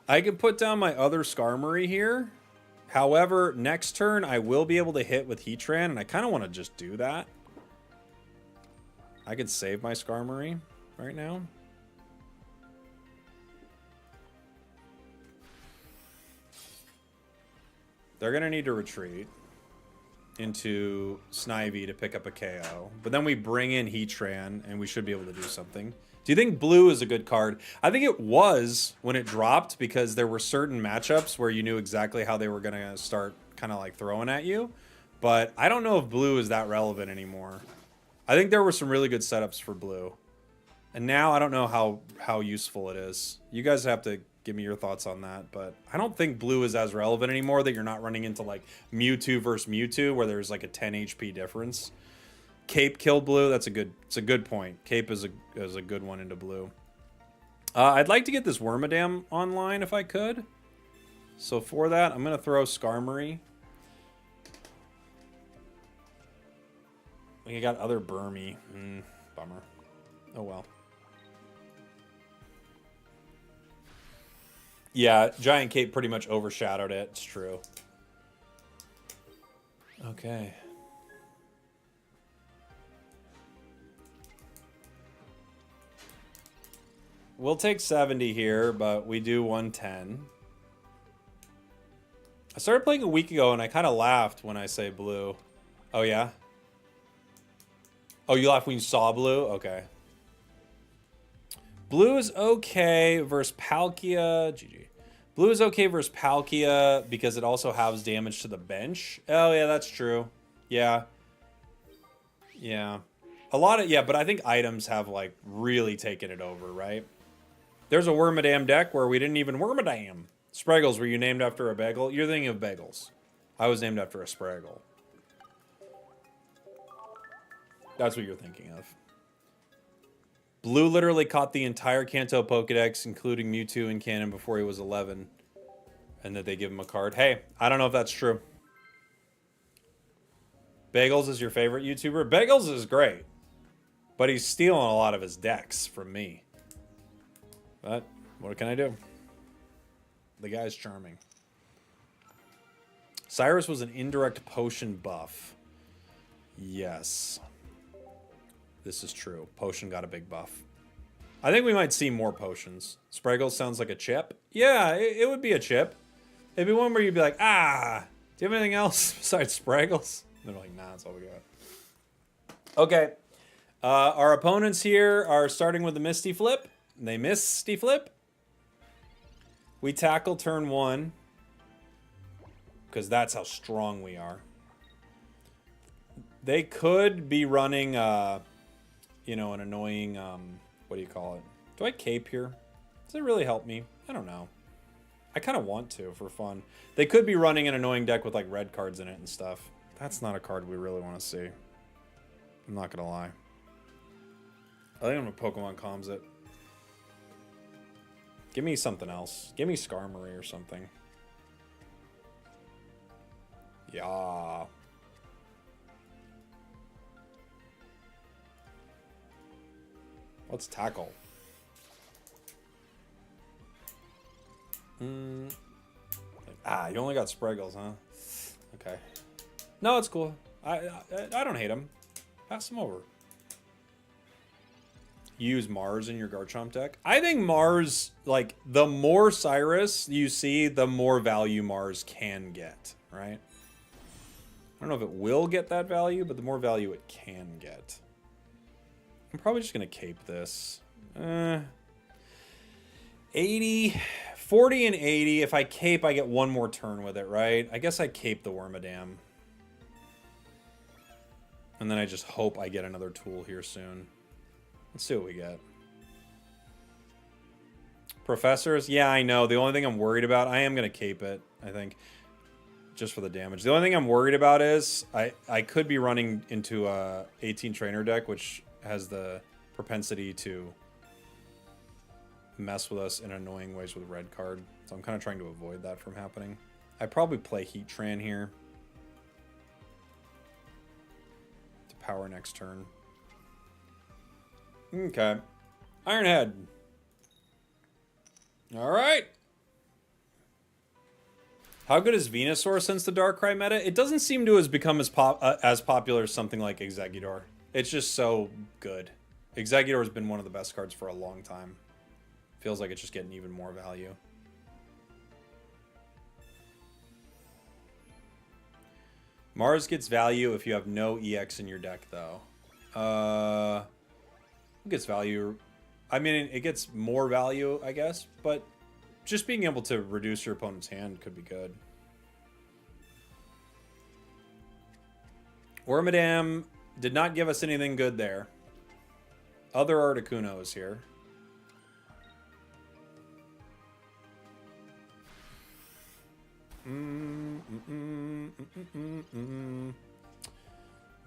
I can put down my other Skarmory here. However, next turn, I will be able to hit with Heatran, and I kind of want to just do that. I could save my Skarmory right now. They're going to need to retreat into Snivy to pick up a KO. But then we bring in Heatran, and we should be able to do something. Do you think blue is a good card? I think it was when it dropped, because there were certain matchups where you knew exactly how they were going to start kind of like throwing at you. But I don't know if blue is that relevant anymore. I think there were some really good setups for blue. And now I don't know how useful it is. You guys have to give me your thoughts on that, but I don't think blue is as relevant anymore, that you're not running into like Mewtwo versus Mewtwo where there's like a 10 HP difference. Cape killed blue. It's a good point. Cape is a good one into blue. I'd like to get this Wormadam online if I could. So for that, I'm going to throw Skarmory. We got other Burmy. Bummer. Oh well. Yeah, Giant Cape pretty much overshadowed it. It's true. Okay. We'll take 70 here, but we do 110. I started playing a week ago, and I kind of laughed when I say blue. Oh, yeah? Oh, you laughed when you saw blue? Okay. Blue is okay versus Palkia. GG. Blue is okay versus Palkia because it also has damage to the bench. Oh, yeah, that's true. Yeah. Yeah. A lot of, yeah, but I think items have, like, really taken it over, right? There's a Wormadam deck where we didn't even Wormadam. Spragels, were you named after a bagel? You're thinking of bagels. I was named after a Spraggle. That's what you're thinking of. Blue literally caught the entire Kanto Pokedex, including Mewtwo in canon, before he was 11. And that they give him a card. Hey, I don't know if that's true. Bagels is your favorite YouTuber? Bagels is great. But he's stealing a lot of his decks from me. But what can I do? The guy's charming. Cyrus was an indirect potion buff. Yes. This is true. Potion got a big buff. I think we might see more potions. Spraggle sounds like a chip. Yeah, it would be a chip. It'd be one where you'd be like, ah, do you have anything else besides Spraggles? And they're like, nah, that's all we got. Okay. Our opponents here are starting with the Misty Flip. They Misty Flip. We tackle turn 1. Because that's how strong we are. They could be running, you know, an annoying, what do you call it? Do I cape here? Does it really help me? I don't know. I kind of want to for fun. They could be running an annoying deck with like red cards in it and stuff. That's not a card we really want to see. I'm not going to lie. I think I'm going to Pokemon Comms it. Give me something else. Give me Skarmory or something. Yeah. Let's tackle. Ah, you only got spragels, huh? Okay. No, it's cool. I don't hate him. Pass him over. Use Mars in your Garchomp deck. I think Mars, like, the more Cyrus you see, the more value Mars can get, right? I don't know if it will get that value, but the more value it can get. I'm probably just going to cape this. 80, 40 and 80. If I cape, I get one more turn with it, right? I guess I cape the Wormadam. And then I just hope I get another tool here soon. Let's see what we get. Professors? Yeah, I know. The only thing I'm worried about, I am going to cape it, I think. Just for the damage. The only thing I'm worried about is I could be running into a 18 trainer deck, which has the propensity to mess with us in annoying ways with red card. So I'm kind of trying to avoid that from happening. I probably play Heatran here to power next turn. Okay. Ironhead. All right. How good is Venusaur since the Darkrai meta? It doesn't seem to have become as popular as something like Exeggutor. It's just so good. Exeggutor has been one of the best cards for a long time. Feels like it's just getting even more value. Mars gets value if you have no EX in your deck, though. It gets value. I mean, it gets more value, I guess, but just being able to reduce your opponent's hand could be good. Wormadam did not give us anything good there. Other Articuno is here.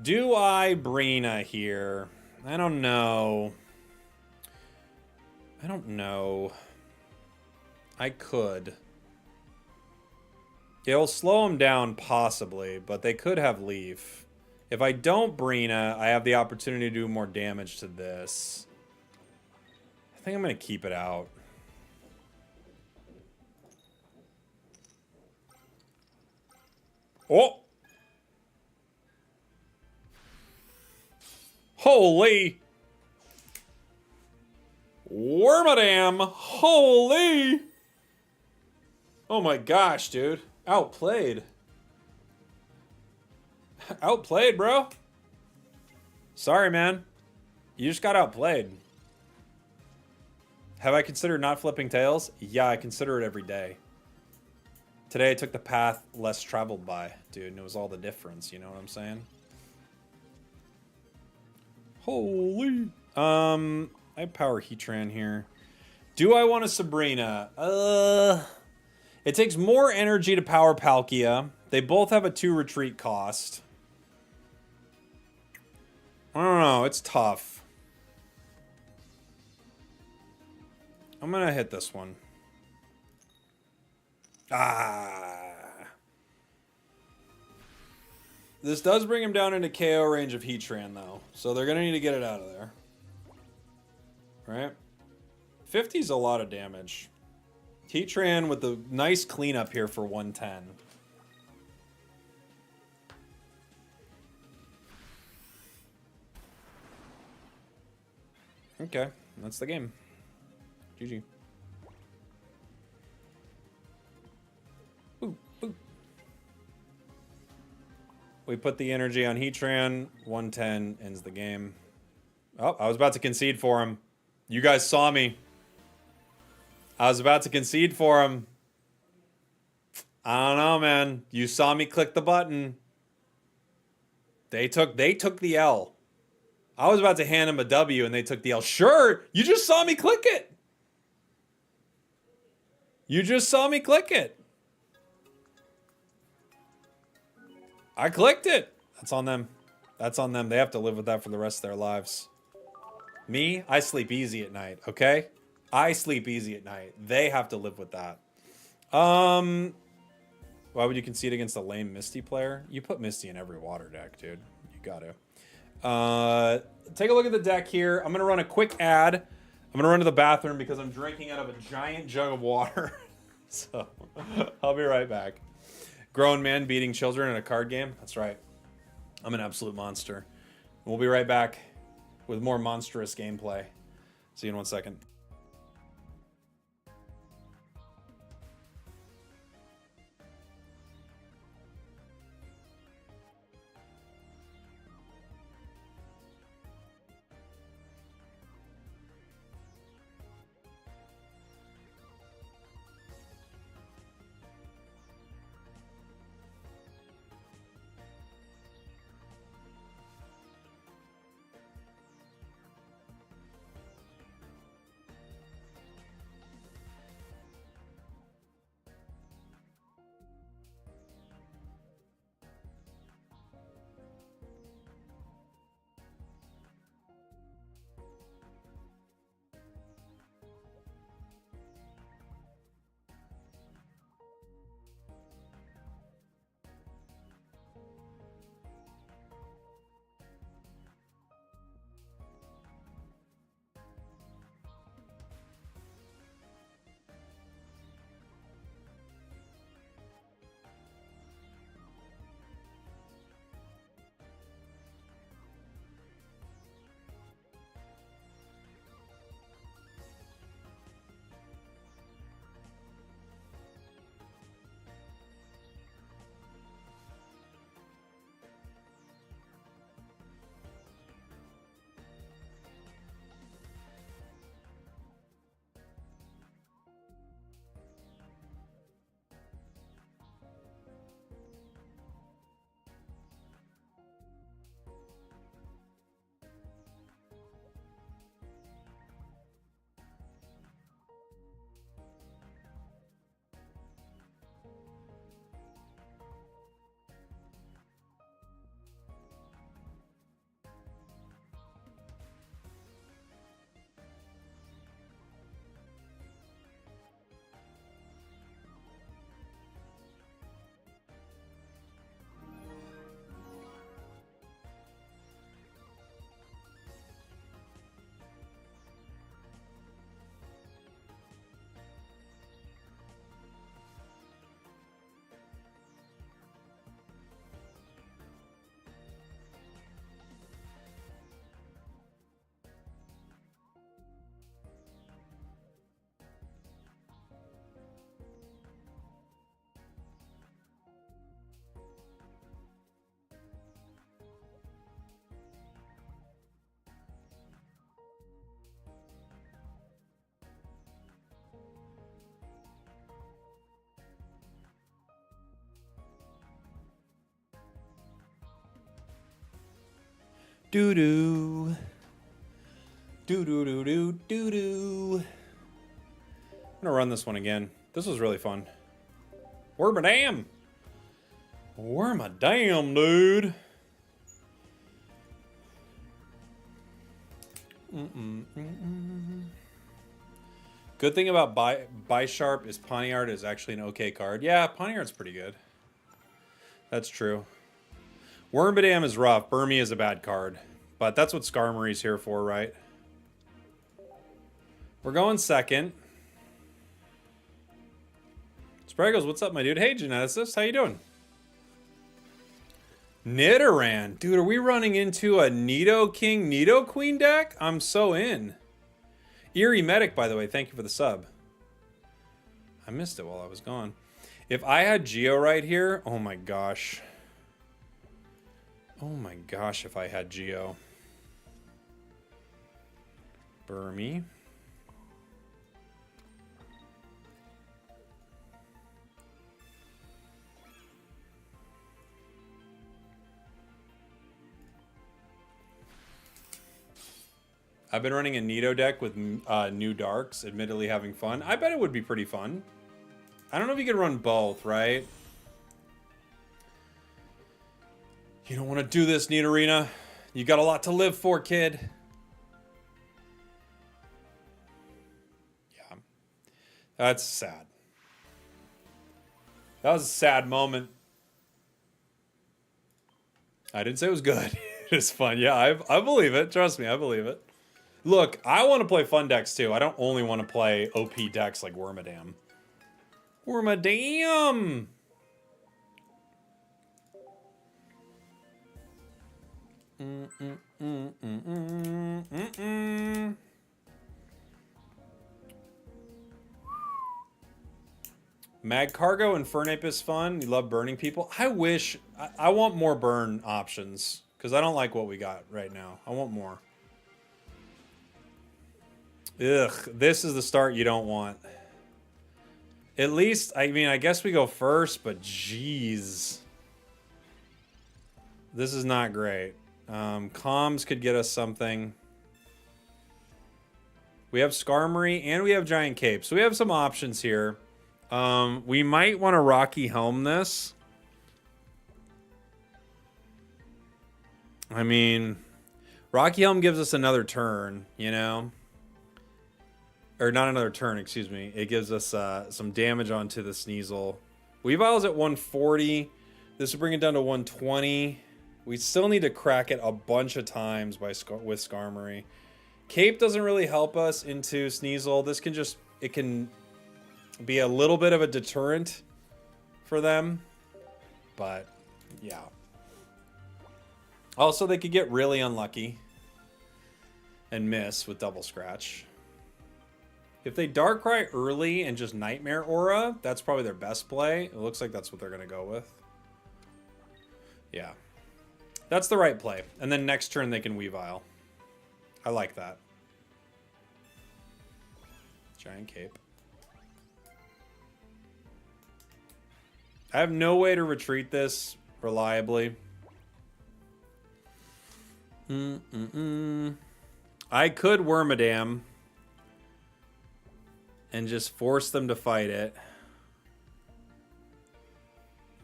Do I Brina here? I don't know. I don't know. I could. It'll slow them down, possibly, but they could have Leaf. If I don't Brina, I have the opportunity to do more damage to this. I think I'm going to keep it out. Oh! Holy! Wormadam! Holy! Oh my gosh, dude. Outplayed. Outplayed, bro. Sorry, man. You just got outplayed. Have I considered not flipping tails? Yeah, I consider it every day. Today I took the path less traveled by, dude, and it was all the difference, you know what I'm saying? Holy. I have Power Heatran here. Do I want a Sabrina? It takes more energy to power Palkia. They both have a 2 retreat cost. I don't know, it's tough. I'm gonna hit this one. This does bring him down into KO range of Heatran, though. So they're gonna need to get it out of there. Right? 50 is a lot of damage. Heatran with the nice cleanup here for 110. Okay, that's the game. GG. Ooh, ooh. We put the energy on Heatran. 110 ends the game. Oh, I was about to concede for him. You guys saw me. I was about to concede for him. I don't know, man. You saw me click the button. They took the L. I was about to hand him a W and they took the L. Sure, you just saw me click it. You just saw me click it. I clicked it. That's on them. That's on them. They have to live with that for the rest of their lives. Me, I sleep easy at night, okay? I sleep easy at night. They have to live with that. Why would you concede against a lame Misty player? You put Misty in every water deck, dude. You got to. Take a look at the deck here. I'm going to run a quick ad. I'm going to run to the bathroom because I'm drinking out of a giant jug of water. So, I'll be right back. Grown men beating children in a card game? That's right. I'm an absolute monster. We'll be right back with more monstrous gameplay. See you in 1 second. Doo-doo. Doo-doo-doo-doo-doo-doo. I'm gonna run this one again. This was really fun. Wormadam! Wormadam, dude! Good thing about Bisharp is Poniard is actually an okay card. Yeah, Poniard's pretty good. That's true. Wormadam is rough. Burmy is a bad card. But that's what Skarmory's here for, right? We're going second. Spragels, what's up, my dude? Hey, Geneticist. How you doing? Nidoran. Dude, are we running into a Nidoking, Nidoqueen deck? I'm so in. Eerie Medic, by the way. Thank you for the sub. I missed it while I was gone. If I had Geo right here, oh my gosh. Oh my gosh, if I had Geo. Burmy. I've been running a Nido deck with new Darks, admittedly having fun. I bet it would be pretty fun. I don't know if you could run both, right? You don't want to do this, Nidorina. You got a lot to live for, kid. Yeah. That's sad. That was a sad moment. I didn't say it was good. It's fun. Yeah, I believe it. Trust me, I believe it. Look, I want to play fun decks too. I don't only want to play OP decks like Wormadam. Wormadam! Mag Cargo and Fernape is fun. You love burning people. I wish... I want more burn options. Because I don't like what we got right now. I want more. Ugh. This is the start you don't want. At least... I mean, I guess we go first, but jeez. This is not great. Comms could get us something. We have Skarmory and we have Giant Cape. So we have some options here. We might want to Rocky Helm this. I mean, Rocky Helm gives us another turn, you know? Or not another turn, excuse me. It gives us some damage onto the Sneasel. Weavile's at 140. This will bring it down to 120. We still need to crack it a bunch of times with Skarmory. Cape doesn't really help us into Sneasel. This can just... It can be a little bit of a deterrent for them. But, yeah. Also, they could get really unlucky and miss with Double Scratch. If they Darkrai early and just Nightmare Aura, that's probably their best play. It looks like that's what they're going to go with. Yeah. That's the right play. And then next turn they can Weavile. I like that. Giant Cape. I have no way to retreat this reliably. I could Wormadam and just force them to fight it.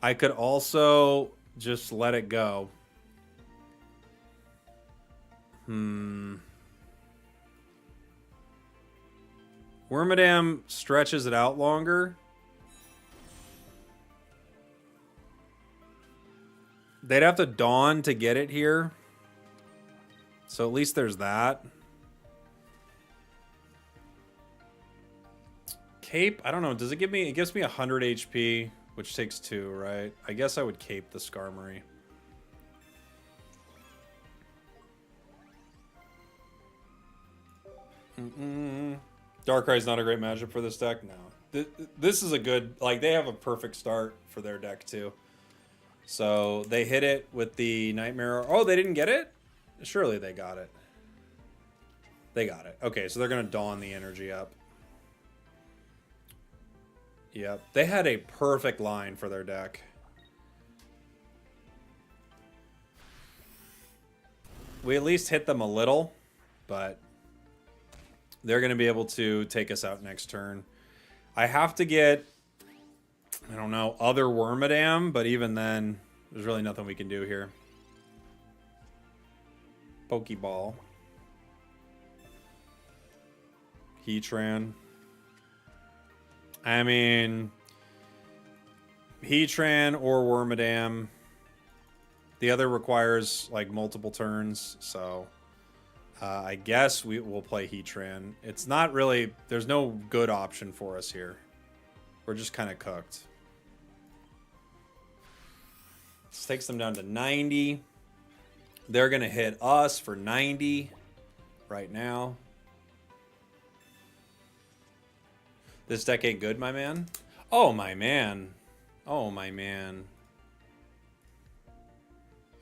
I could also just let it go. Wormadam stretches it out longer. They'd have to Dawn to get it here. So at least there's that. Cape, I don't know. Does it give me... It gives me 100 HP, which takes 2, right? I guess I would Cape the Skarmory. Darkrai's not a great matchup for this deck? No. This is a good... Like, they have a perfect start for their deck, too. So, they hit it with the Nightmare... Oh, they didn't get it? Surely they got it. They got it. Okay, so they're going to Dawn the energy up. Yep. They had a perfect line for their deck. We at least hit them a little, but they're going to be able to take us out next turn. I have to get, I don't know, other Wormadam, but even then, there's really nothing we can do here. Pokeball. Heatran. I mean, Heatran or Wormadam. The other requires like multiple turns, so I guess we'll play Heatran. It's not really, there's no good option for us here. We're just kind of cooked. This takes them down to 90. They're going to hit us for 90 right now. This deck ain't good, my man. Oh, my man. Oh, my man.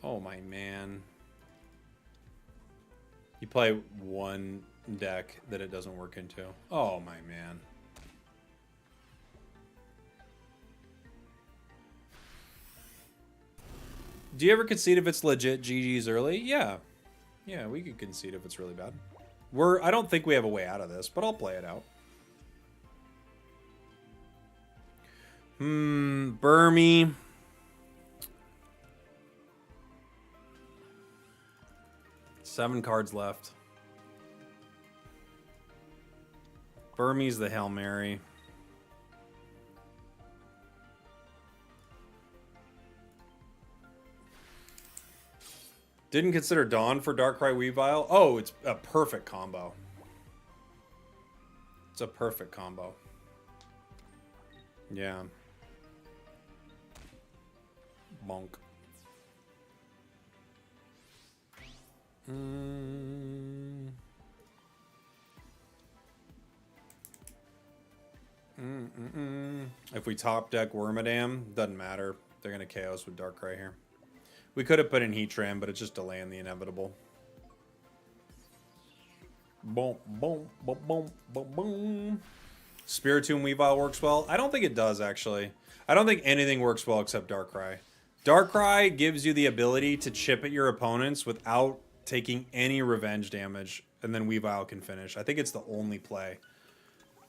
Oh, my man. You play one deck that it doesn't work into. Oh, my man. Do you ever concede if it's legit GG's early? Yeah. Yeah, we could concede if it's really bad. I don't think we have a way out of this, but I'll play it out. Burmy. Seven cards left. Burmy's the Hail Mary. Didn't consider Dawn for Darkrai Weavile. Oh, it's a perfect combo. It's a perfect combo. Yeah. Bonk. If we top deck Wormadam, doesn't matter. They're going to KOs with Darkrai here. We could have put in Heatran, but it's just delaying the inevitable. Boom, boom, boom, boom, boom, boom. Spiritomb Weavile works well. I don't think it does, actually. I don't think anything works well except Darkrai. Darkrai gives you the ability to chip at your opponents without taking any revenge damage, and then Weavile can finish. I think it's the only play.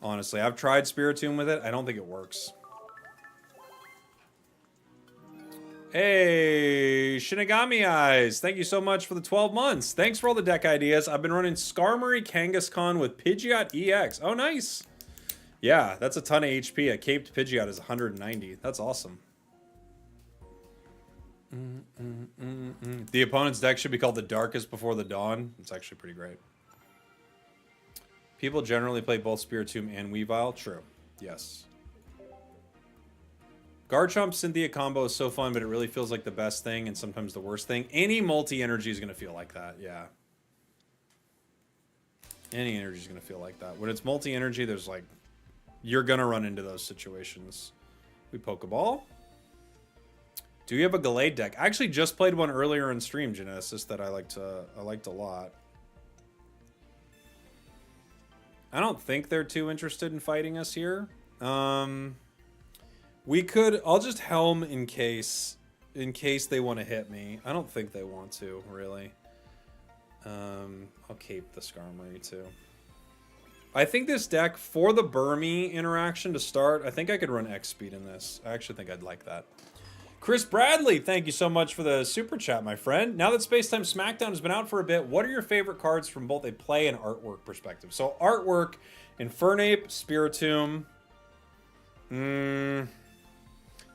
Honestly, I've tried Spiritomb with it. I don't think it works. Hey, Shinigami Eyes. Thank you so much for the 12 months. Thanks for all the deck ideas. I've been running Skarmory Kangaskhan with Pidgeot EX. Oh, nice. Yeah, that's a ton of HP. A caped Pidgeot is 190. That's awesome. The opponent's deck should be called the Darkest Before the Dawn. It's actually pretty great. People generally play both Spiritomb and Weavile. True. Yes. Garchomp Cynthia combo is so fun, but it really feels like the best thing and sometimes the worst thing. Any multi-energy is going to feel like that, yeah. Any energy is going to feel like that. When it's multi-energy, there's like... You're going to run into those situations. We Pokeball. Do you have a Gallade deck? I actually just played one earlier in stream, Genesis, that I liked a lot. I don't think they're too interested in fighting us here. We could... I'll just Helm in case they want to hit me. I don't think they want to, really. I'll cape the Skarmory, too. I think this deck, for the Burmy interaction to start, I think I could run X-Speed in this. I actually think I'd like that. Chris Bradley, thank you so much for the super chat, my friend. Now that Spacetime Smackdown has been out for a bit, what are your favorite cards from both a play and artwork perspective? So artwork, Infernape, Spiritomb. There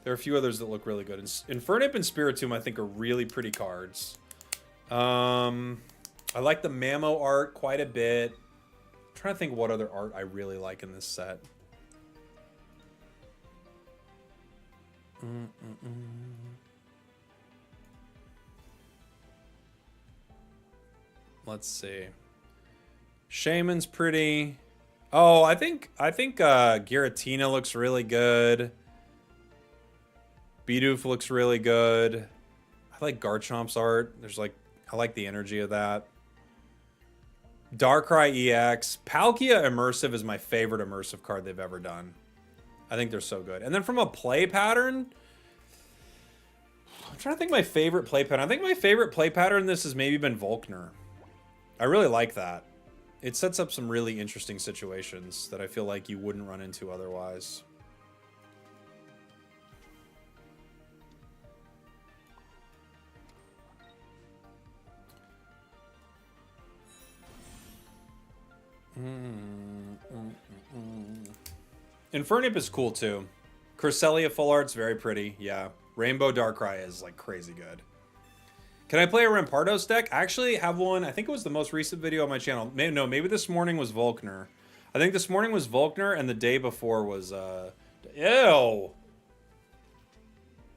are a few others that look really good. Infernape and Spiritomb, I think, are really pretty cards. I like the Mamo art quite a bit. I'm trying to think what other art I really like in this set. Let's see. Shaman's pretty. Oh, I think Giratina looks really good. Bidoof looks really good. I like Garchomp's art. I like the energy of that. Darkrai EX. Palkia Immersive is my favorite immersive card they've ever done. I think they're so good. And then from a play pattern, I'm trying to think my favorite play pattern. I think my favorite play pattern in this has maybe been Volkner. I really like that. It sets up some really interesting situations that I feel like you wouldn't run into otherwise. Infernape is cool too. Cresselia full art's very pretty, yeah. Rainbow Darkrai is like crazy good. Can I play a Rampardos deck? I actually have one. I think it was the most recent video on my channel. No, maybe this morning was Volkner. I think this morning was Volkner and the day before was ew.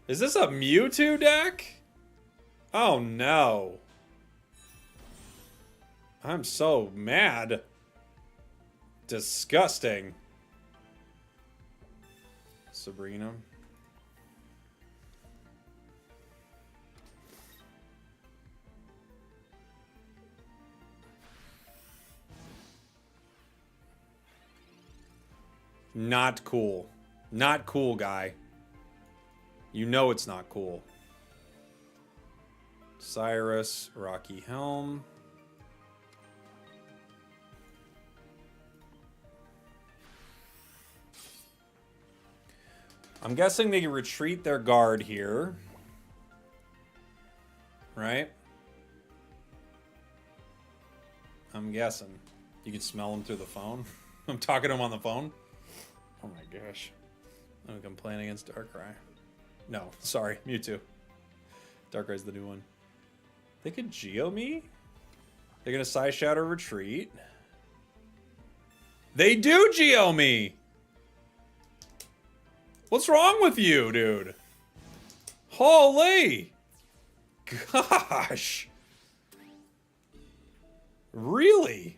Is this a Mewtwo deck? Oh no. I'm so mad. Disgusting. Sabrina. Not cool. Not cool, guy. You know it's not cool. Cyrus, Rocky Helm. I'm guessing they retreat their guard here. Right? I'm guessing. You can smell them through the phone. I'm talking to him on the phone. Oh my gosh. I'm playing against Darkrai. No, sorry, Mewtwo. Darkrai's the new one. They could Geo me? They're gonna Psy Shadow retreat. They do Geo me! What's wrong with you, dude? Holy! Gosh! Really?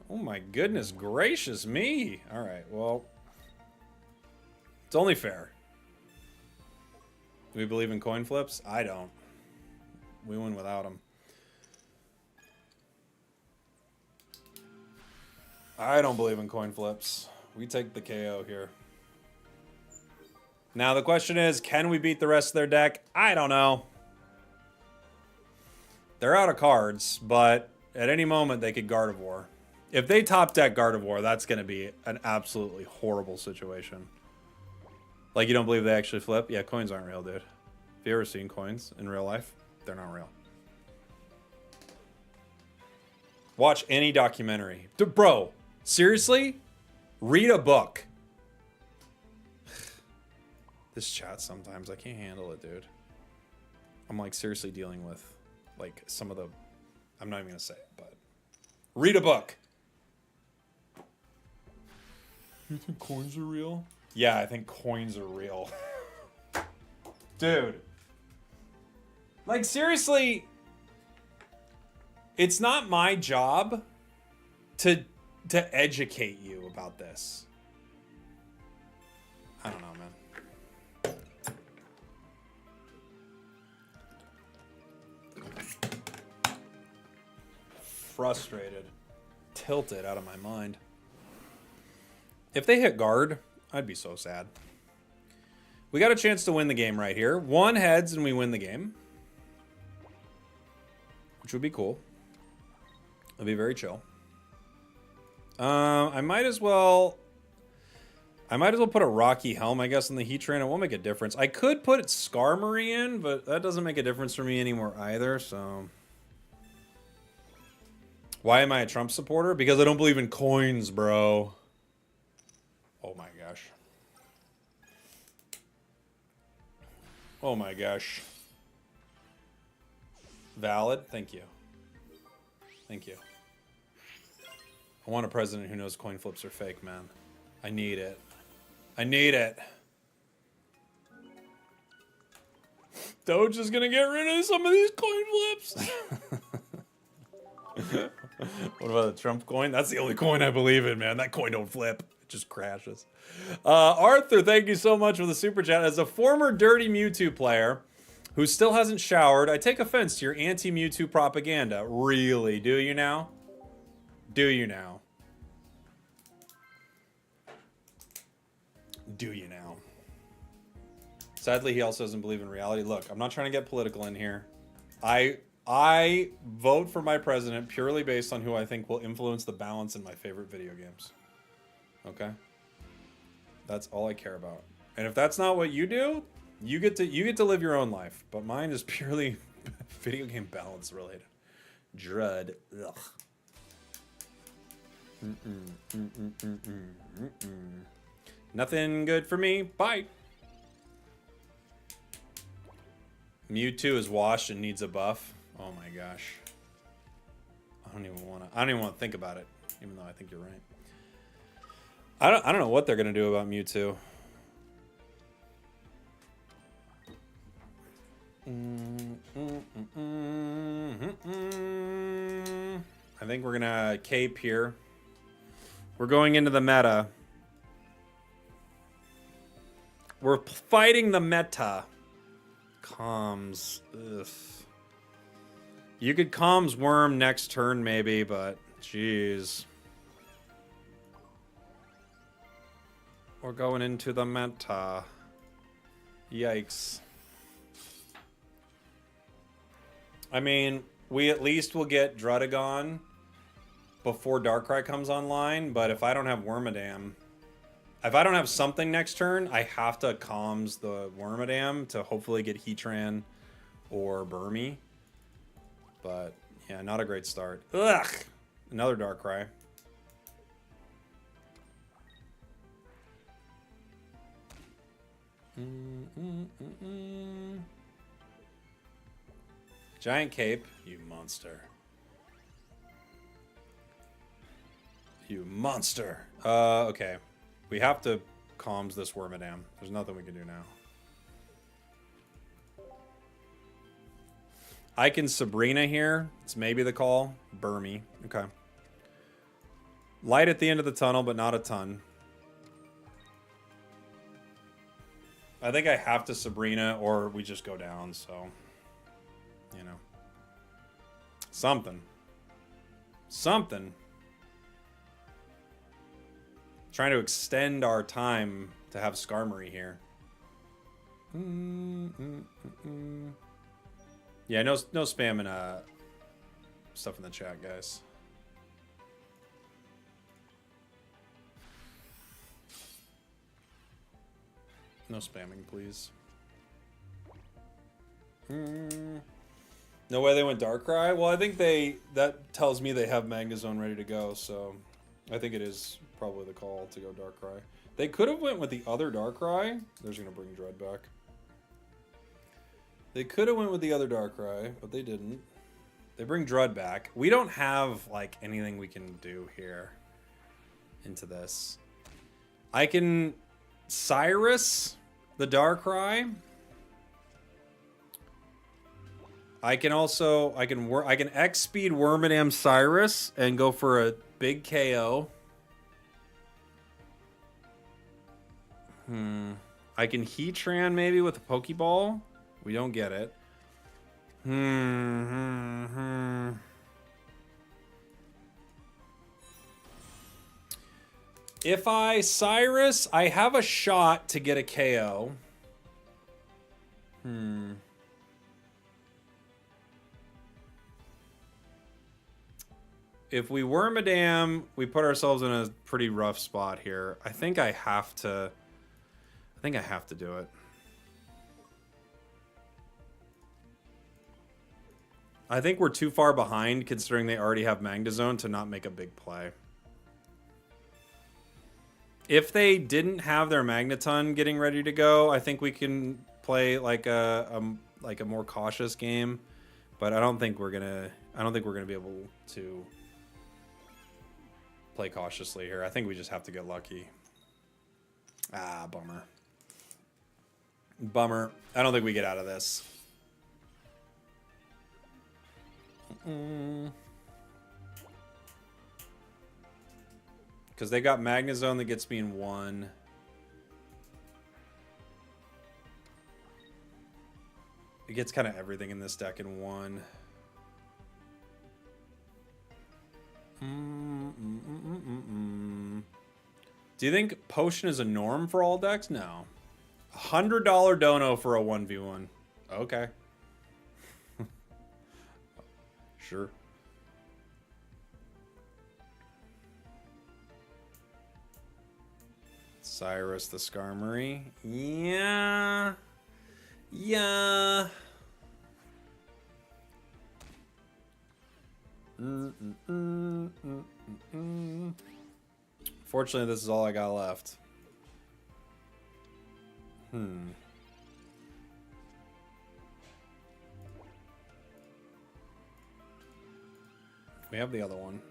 Oh my goodness gracious me. Alright, well. It's only fair. Do we believe in coin flips? I don't. We win without them. I don't believe in coin flips. We take the KO here. Now the question is, can we beat the rest of their deck? I don't know. They're out of cards, but at any moment they could Gardevoir. If they top deck Gardevoir, that's going to be an absolutely horrible situation. Like, you don't believe they actually flip? Yeah, coins aren't real, dude. Have you ever seen coins in real life? They're not real. Watch any documentary. Bro, seriously? Read a book. This chat sometimes, I can't handle it, dude. I'm like seriously dealing with like some of the, I'm not even gonna say it, but read a book. You think coins are real? Yeah, I think coins are real. Dude. Like seriously, it's not my job to educate you about this. I don't know, man. Frustrated, tilted out of my mind. If they hit guard, I'd be so sad. We got a chance to win the game right here. 1 heads and we win the game, which would be cool. It'd be very chill. I might as well put a Rocky Helm, I guess, in the Heatran. It won't make a difference. I could put Skarmory in, but that doesn't make a difference for me anymore either, so. Why am I a Trump supporter? Because I don't believe in coins, bro. Oh my gosh. Oh my gosh. Valid. Thank you. Thank you. I want a president who knows coin flips are fake, man. I need it. I need it. Doge is gonna get rid of some of these coin flips. What about the Trump coin? That's the only coin I believe in, man. That coin don't flip. It just crashes. Arthur, thank you so much for the super chat. As a former dirty Mewtwo player who still hasn't showered, I take offense to your anti-Mewtwo propaganda. Really? Do you now? Do you now? Do you now? Sadly, he also doesn't believe in reality. Look, I'm not trying to get political in here. I vote for my president purely based on who I think will influence the balance in my favorite video games. Okay? That's all I care about. And if that's not what you do, you get to live your own life. But mine is purely video game balance related. Drud. Ugh. Nothing good for me. Bye. Mewtwo is washed and needs a buff. Oh my gosh. I don't even want to think about it, even though I think you're right. I don't know what they're going to do about Mewtwo. I think we're going to cape here. We're going into the meta. We're fighting the meta. Comms. Ugh. You could comms worm next turn maybe, but jeez. We're going into the meta. Yikes. I mean, we at least will get Druddigon before Darkrai comes online, but if I don't have Wormadam, if I don't have something next turn, I have to comms the Wormadam to hopefully get Heatran or Burmy. But, yeah, not a great start. Ugh! Another Darkrai. Giant Cape, you monster. You monster. Okay. We have to calms this Wormadam. There's nothing we can do now. I can Sabrina here. It's maybe the call. Burmy. Okay. Light at the end of the tunnel, but not a ton. I think I have to Sabrina or we just go down, so... You know. Something. Something. Trying to extend our time to have Skarmory here. Yeah, no spamming stuff in the chat, guys. No spamming, please. No way they went Darkrai? Well, I think that tells me they have Magnezone ready to go, so I think it is probably the call to go Darkrai. They could have went with the other Darkrai. They're just going to bring Dread back. They could have went with the other Darkrai, but they didn't. They bring Dread back. We don't have, like, anything we can do here into this. I can Cyrus the Darkrai. I can also I can X speed Wormadam Cyrus and go for a big KO. I can Heatran maybe with a Pokeball. We don't get it. If I Cyrus, I have a shot to get a KO. If we Wormadam, we put ourselves in a pretty rough spot here. I think I have to do it. I think we're too far behind considering they already have Magnezone to not make a big play. If they didn't have their Magneton getting ready to go, I think we can play like a more cautious game, but I don't think we're gonna be able to play cautiously here. I think we just have to get lucky. Ah, bummer. Bummer. I don't think we get out of this. Because they got Magnezone that gets me in one. It gets kind of everything in this deck in one. Do you think Potion is a norm for all decks? No. $100 dono for a 1v1. Okay. Sure. Cyrus the Skarmory. Yeah. Yeah. Fortunately, this is all I got left. We have the other one.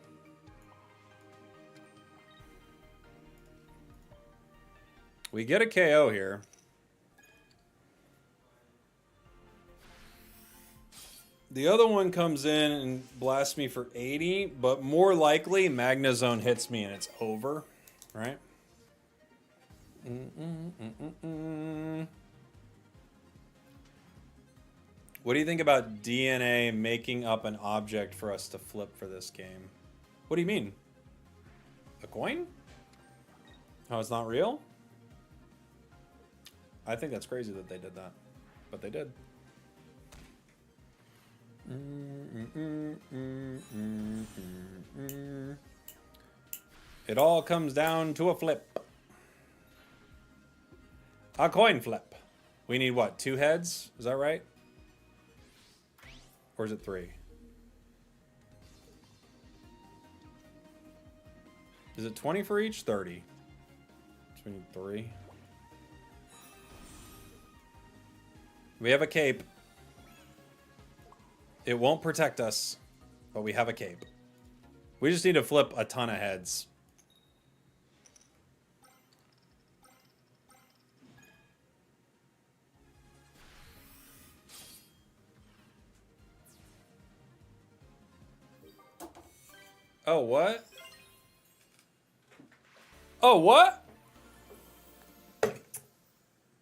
We get a KO here. The other one comes in and blasts me for 80, but more likely Magnezone hits me and it's over, right? What do you think about DNA making up an object for us to flip for this game? What do you mean? A coin? Oh, it's not real? I think that's crazy that they did that, but they did. It all comes down to a flip. A coin flip. We need what? 2 heads? Is that right? Or is it 3? Is it 20 for each? 30. So we need 3. We have a cape. It won't protect us, but we have a cape. We just need to flip a ton of heads. Oh, what? Oh, what?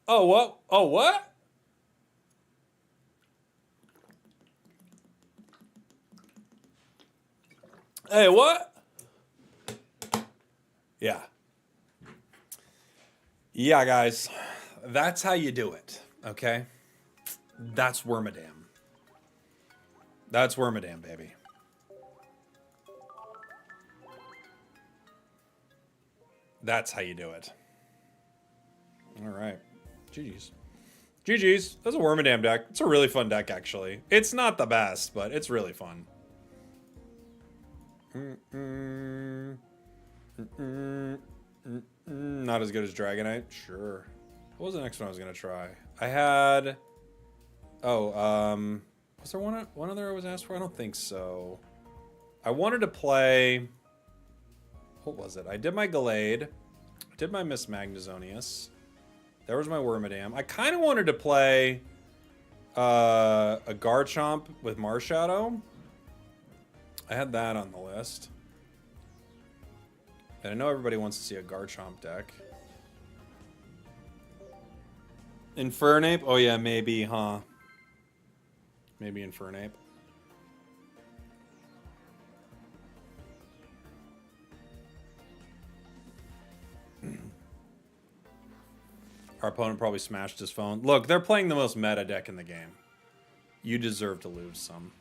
Oh, what? Oh, what? Hey, what? Yeah. Yeah, guys. That's how you do it, okay? That's Wormadam. That's Wormadam, baby. That's how you do it. All right. GG's. GG's. That's a Wormadam deck. It's a really fun deck, actually. It's not the best, but it's really fun. Not as good as Dragonite? Sure. What was the next one I was going to try? I had... Oh, was there one other I was asked for? I don't think so. I wanted to play... What was it? I did my Gallade. I did my Miss Magnezonius. There was my Wormadam. I kind of wanted to play a Garchomp with Marshadow. I had that on the list. And I know everybody wants to see a Garchomp deck. Infernape? Oh yeah, maybe, huh? Maybe Infernape. Our opponent probably smashed his phone. Look, they're playing the most meta deck in the game. You deserve to lose some.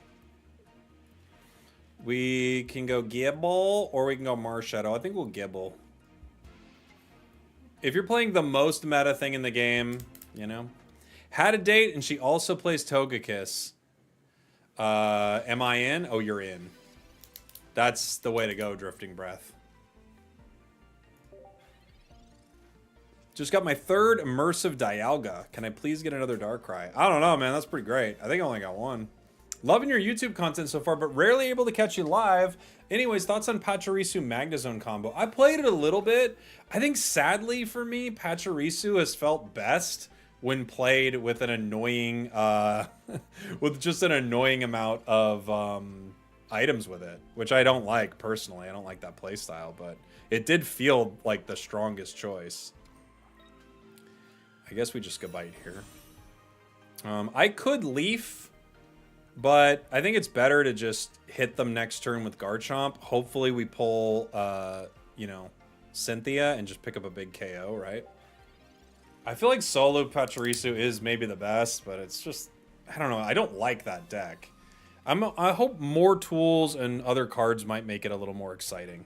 We can go Gibble, or we can go Marshadow. I think we'll Gibble. If you're playing the most meta thing in the game, you know. Had a date, and she also plays Togekiss. Am I in? Oh, you're in. That's the way to go, Drifting Breath. Just got my third immersive Dialga. Can I please get another Darkrai? I don't know, man. That's pretty great. I think I only got one. Loving your YouTube content so far, but rarely able to catch you live. Anyways, thoughts on Pachirisu Magnezone combo? I played it a little bit. I think sadly for me, Pachirisu has felt best when played with an annoying, with just an annoying amount of items with it, which I don't like personally. I don't like that playstyle, but it did feel like the strongest choice. I guess we just go bite here. I could Leaf, but I think it's better to just hit them next turn with Garchomp. Hopefully we pull, you know, Cynthia and just pick up a big KO, right? I feel like solo Pachirisu is maybe the best, but it's just, I don't know. I don't like that deck. I hope more tools and other cards might make it a little more exciting.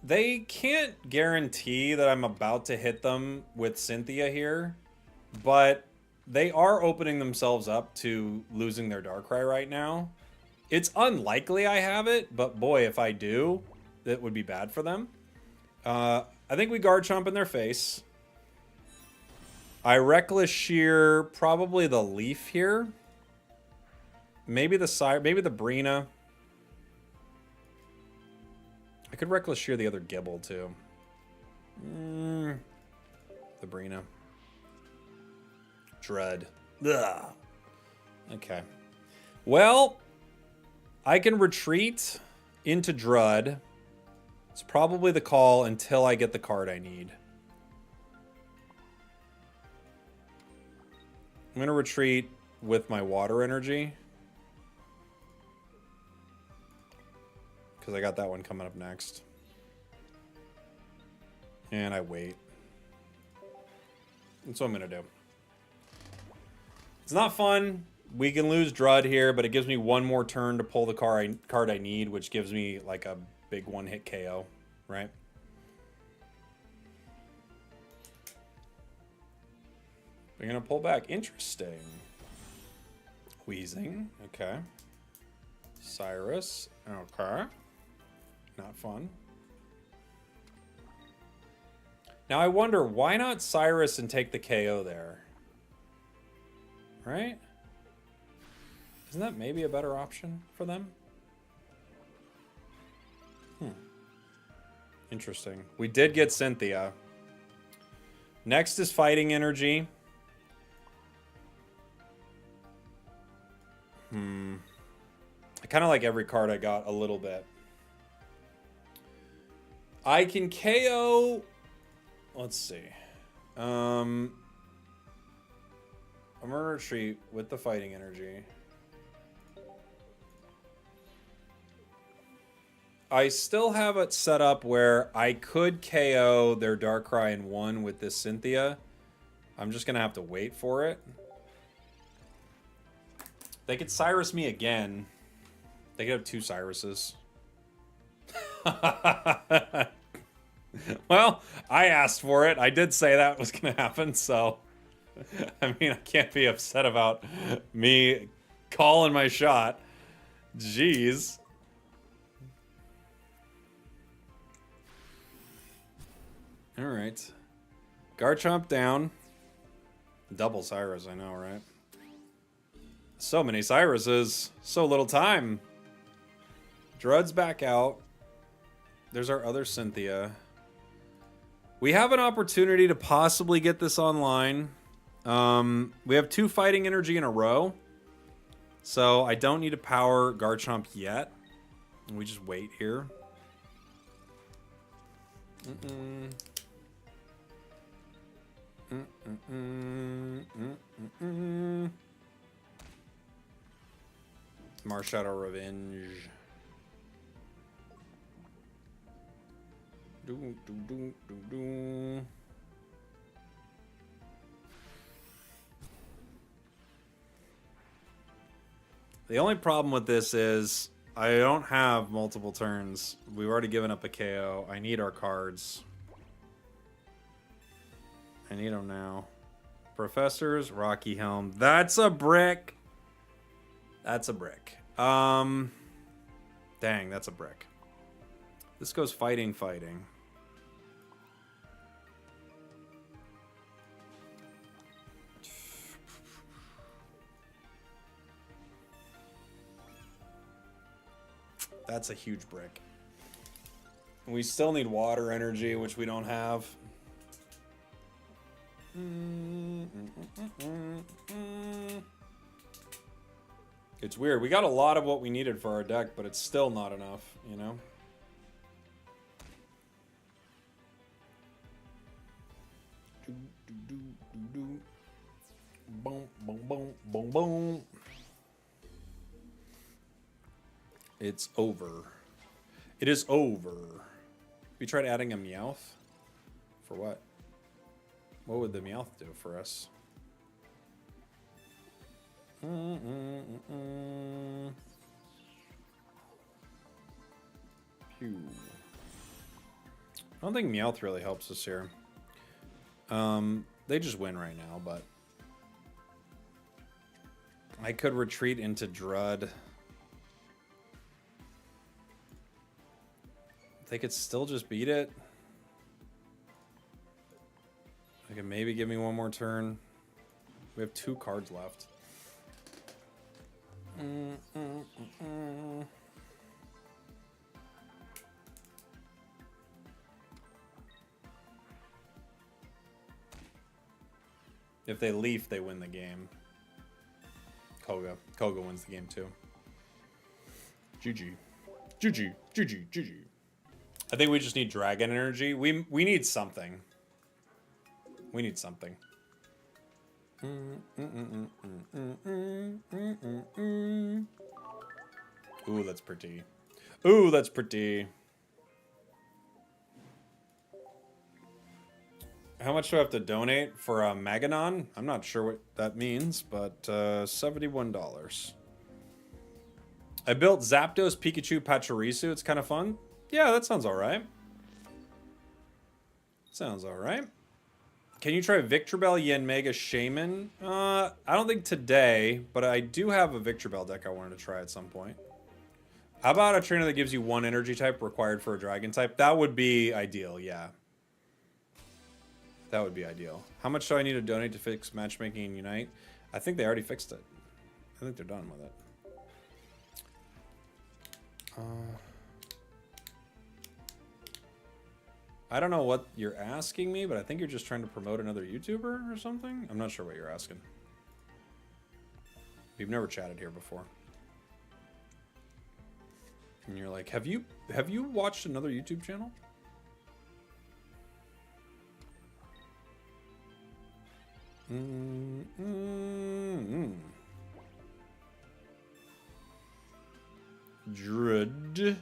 They can't guarantee that I'm about to hit them with Cynthia here, but they are opening themselves up to losing their Darkrai right now. It's unlikely I have it, but boy, if I do, that would be bad for them. I think we Garchomp in their face. I Reckless Shear probably the Leaf here. Maybe the maybe the Brina. I could Reckless Shear the other Gibble, too. The Brina. Dread. Ugh. Okay. Well, I can retreat into Dread. It's probably the call until I get the card I need. I'm going to retreat with my Water Energy. Because I got that one coming up next. And I wait. That's what I'm going to do. It's not fun. We can lose Drud here, but it gives me one more turn to pull the card I need, which gives me like a big one-hit KO, right? We're going to pull back. Interesting. Wheezing. Okay. Cyrus. Okay. Not fun. Now I wonder, why not Cyrus and take the KO there? Right? Isn't that maybe a better option for them? Interesting. We did get Cynthia. Next is Fighting Energy. I kind of like every card I got a little bit. I can KO... Let's see. I'm going to retreat with the fighting energy. I still have it set up where I could KO their Darkrai in one with this Cynthia. I'm just going to have to wait for it. They could Cyrus me again. They could have 2 Cyruses. Well, I asked for it. I did say that was going to happen, so... I mean, I can't be upset about me calling my shot. Jeez. Alright. Garchomp down. Double Cyrus, I know, right? So many Cyruses. So little time. Drud's back out. There's our other Cynthia. We have an opportunity to possibly get this online. We have 2 fighting energy in a row. So I don't need to power Garchomp yet. We just wait here. Marshadow Revenge. The only problem with this is I don't have multiple turns. We've already given up a KO. I need our cards. I need them now. Professors, Rocky Helm. That's a brick. That's a brick. Dang, that's a brick. This goes fighting, fighting. That's a huge brick. We still need water energy, which we don't have. It's weird. We got a lot of what we needed for our deck, but it's still not enough, you know? Boom, boom, boom, boom, boom. It's over. It is over. We tried adding a Meowth? For what? What would the Meowth do for us? Pew. I don't think Meowth really helps us here. They just win right now, but... I could retreat into Drud. They could still just beat it. They can maybe give me one more turn. We have 2 cards left. If they leaf, they win the game. Koga. Koga wins the game too. GG. GG. GG. GG. I think we just need dragon energy. We need something. We need something. Ooh, that's pretty. Ooh, that's pretty. How much do I have to donate for a Maganon? I'm not sure what that means, but $71. I built Zapdos, Pikachu, Pachirisu. It's kind of fun. Yeah, that sounds alright. Sounds alright. Can you try Victreebel, Yanmega, Shaman? I don't think today, but I do have a Victreebel deck I wanted to try at some point. How about a trainer that gives you 1 energy type required for a dragon type? That would be ideal, yeah. That would be ideal. How much do I need to donate to fix matchmaking in Unite? I think they already fixed it. I think they're done with it. I don't know what you're asking me, but I think you're just trying to promote another YouTuber or something? I'm not sure what you're asking. We've never chatted here before. And you're like, have you watched another YouTube channel? Druid.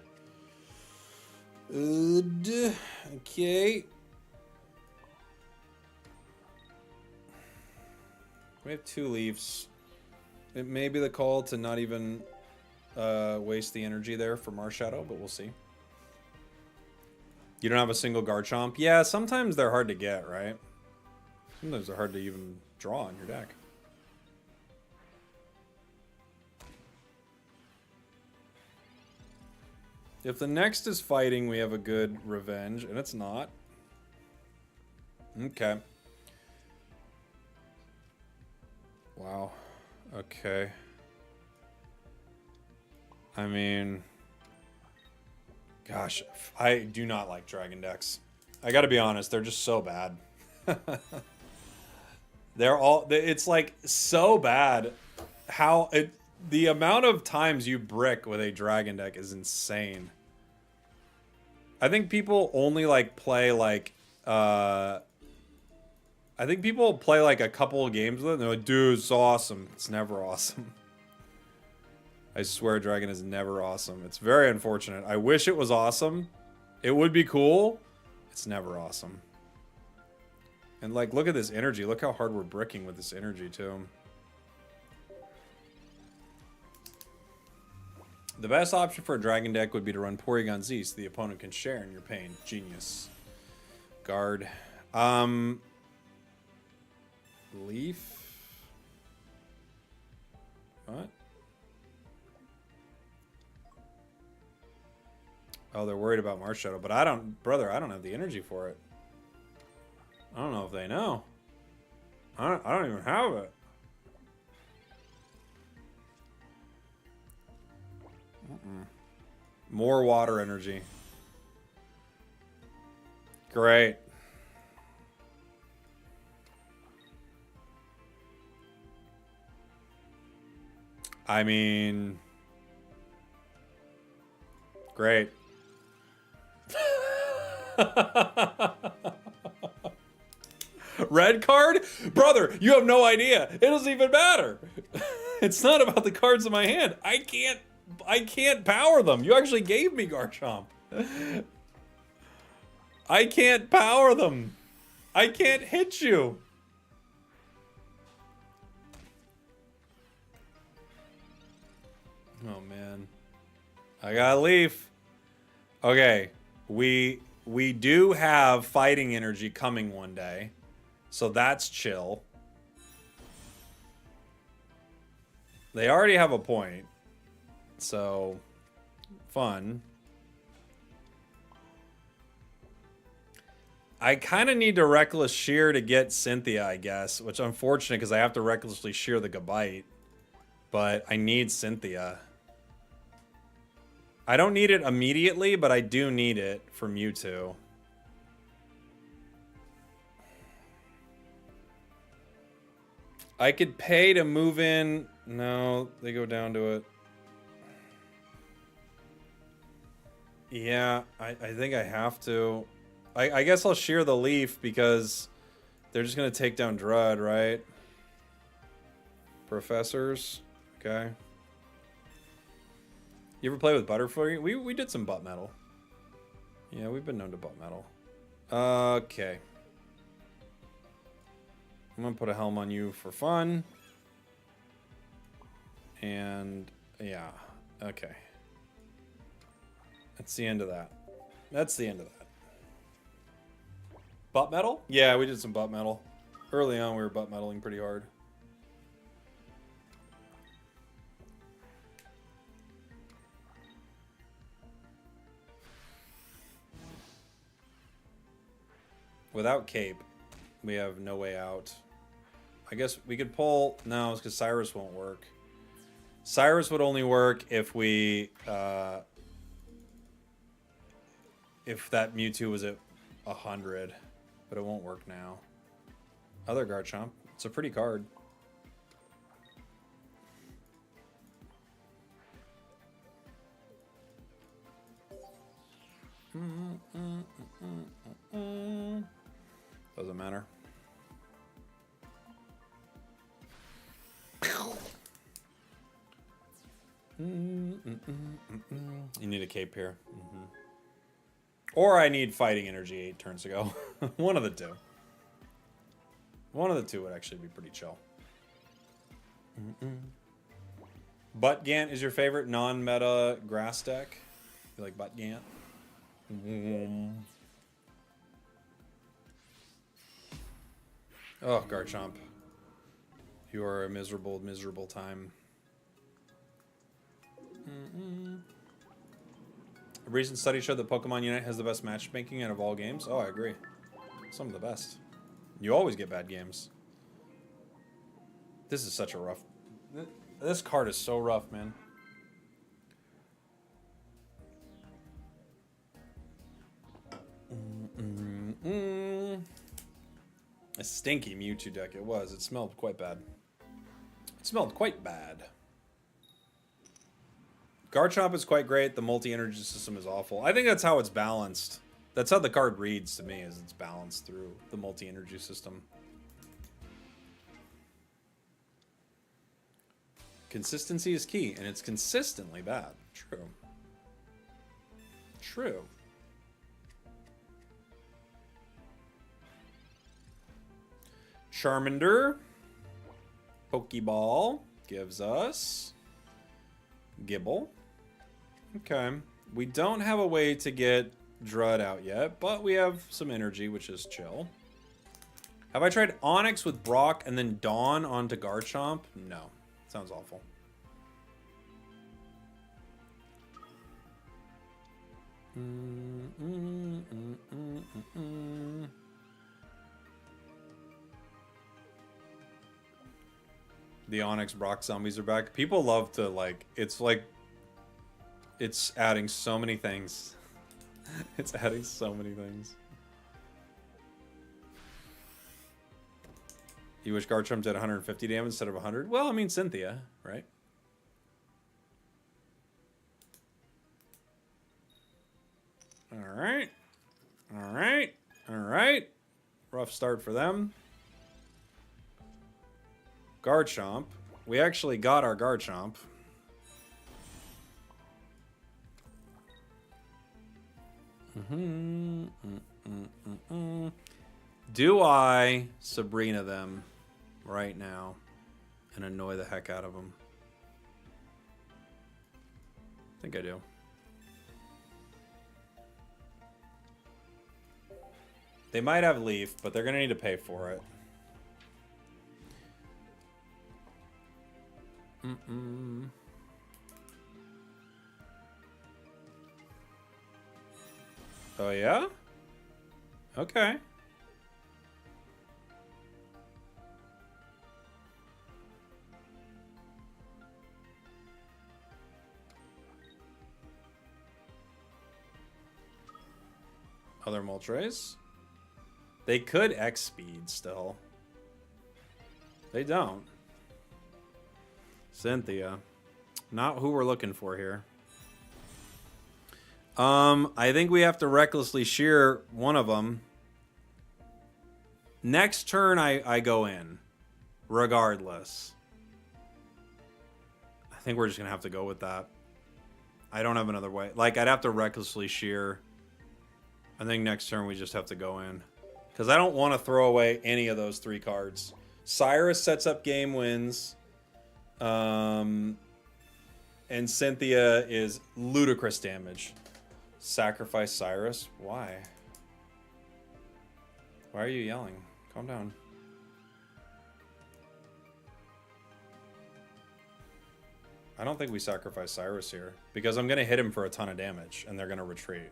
Okay. We have 2 leaves. It may be the call to not even waste the energy there for Marshadow, but we'll see. You don't have a single Garchomp? Yeah, sometimes they're hard to get, right? Sometimes they're hard to even draw on your deck. If the next is fighting, we have a good revenge, and it's not. Okay. Wow. Okay. I mean... Gosh, I do not like Dragon decks. I gotta be honest, they're just so bad. It's like so bad how the amount of times you brick with a Dragon deck is insane. I think people only like play like I think people play like a couple of games with it and they're like, dude, it's awesome. It's never awesome. I swear Dragon is never awesome. It's very unfortunate. I wish it was awesome. It would be cool. It's never awesome. And like, look at this energy. Look how hard we're bricking with this energy too. The best option for a Dragon deck would be to run Porygon Z so the opponent can share in your pain. Genius. Guard. Leaf. What? Oh, they're worried about Marshadow, but I don't have the energy for it. I don't know if they know. I don't even have it. More water energy. Great. I mean... Great. Red card? Brother, you have no idea. It doesn't even matter. It's not about the cards in my hand. I can't power them. You actually gave me Garchomp. I can't power them. I can't hit you. Oh man. I got a leaf. Okay. We do have fighting energy coming one day. So that's chill. They already have a point. So, fun. I kind of need to Reckless Shear to get Cynthia, I guess. Which is unfortunate because I have to Recklessly Shear the Gabite. But I need Cynthia. I don't need it immediately, but I do need it for Mewtwo. I could pay to move in. No, they go down to it. Yeah, I think I have to. I guess I'll shear the leaf because they're just going to take down Drud, right? Professors. Okay. You ever play with Butterfree? We did some butt metal. Yeah, we've been known to butt metal. Okay. I'm going to put a helm on you for fun. And, yeah. Okay. That's the end of that. That's the end of that. Butt metal? Yeah, we did some butt metal. Early on, we were butt metaling pretty hard. Without Cape, we have no way out. I guess we could pull... No, it's because Cyrus won't work. Cyrus would only work if we... if that Mewtwo was at 100. But it won't work now. Other Garchomp. It's a pretty card. Doesn't matter. You need a cape here. Or I need fighting energy 8 turns ago. One of the two. One of the two would actually be pretty chill. Butt Gant is your favorite non-meta grass deck? You like Butt Gant? Oh, Garchomp. You are a miserable, miserable time. A recent study showed that Pokemon Unite has the best matchmaking out of all games. Oh, I agree. Some of the best. You always get bad games. This is such a rough... This card is so rough, man. A stinky Mewtwo deck it was. It smelled quite bad. It smelled quite bad. Garchomp is quite great. The multi-energy system is awful. I think that's how it's balanced. That's how the card reads to me, is it's balanced through the multi-energy system. Consistency is key, and it's consistently bad. True. True. Charmander. Pokeball gives us Gibble. Okay. We don't have a way to get Drud out yet, but we have some energy, which is chill. Have I tried Onix with Brock and then Dawn onto Garchomp? No. Sounds awful. The Onix Brock zombies are back. People love to, like, it's adding so many things. It's adding so many things. You wish Garchomp did 150 damage instead of 100? Well, I mean, Cynthia, right? Alright. Alright. Alright. Rough start for them. Garchomp. We actually got our Garchomp. Do I Sabrina them right now and annoy the heck out of them? I think I do. They might have Leaf, but they're going to need to pay for it. Oh, yeah? Okay. Other Moltres? They could X-Speed still. They don't. Cynthia. Not who we're looking for here. I think we have to recklessly shear one of them. Next turn, I go in. Regardless. I think we're just going to have to go with that. I don't have another way. Like, I'd have to recklessly shear. I think next turn we just have to go in. Because I don't want to throw away any of those 3 cards. Cyrus sets up game wins. And Cynthia is ludicrous damage. Sacrifice Cyrus? Why? Why are you yelling? Calm down. I don't think we sacrifice Cyrus here. Because I'm going to hit him for a ton of damage. And they're going to retreat.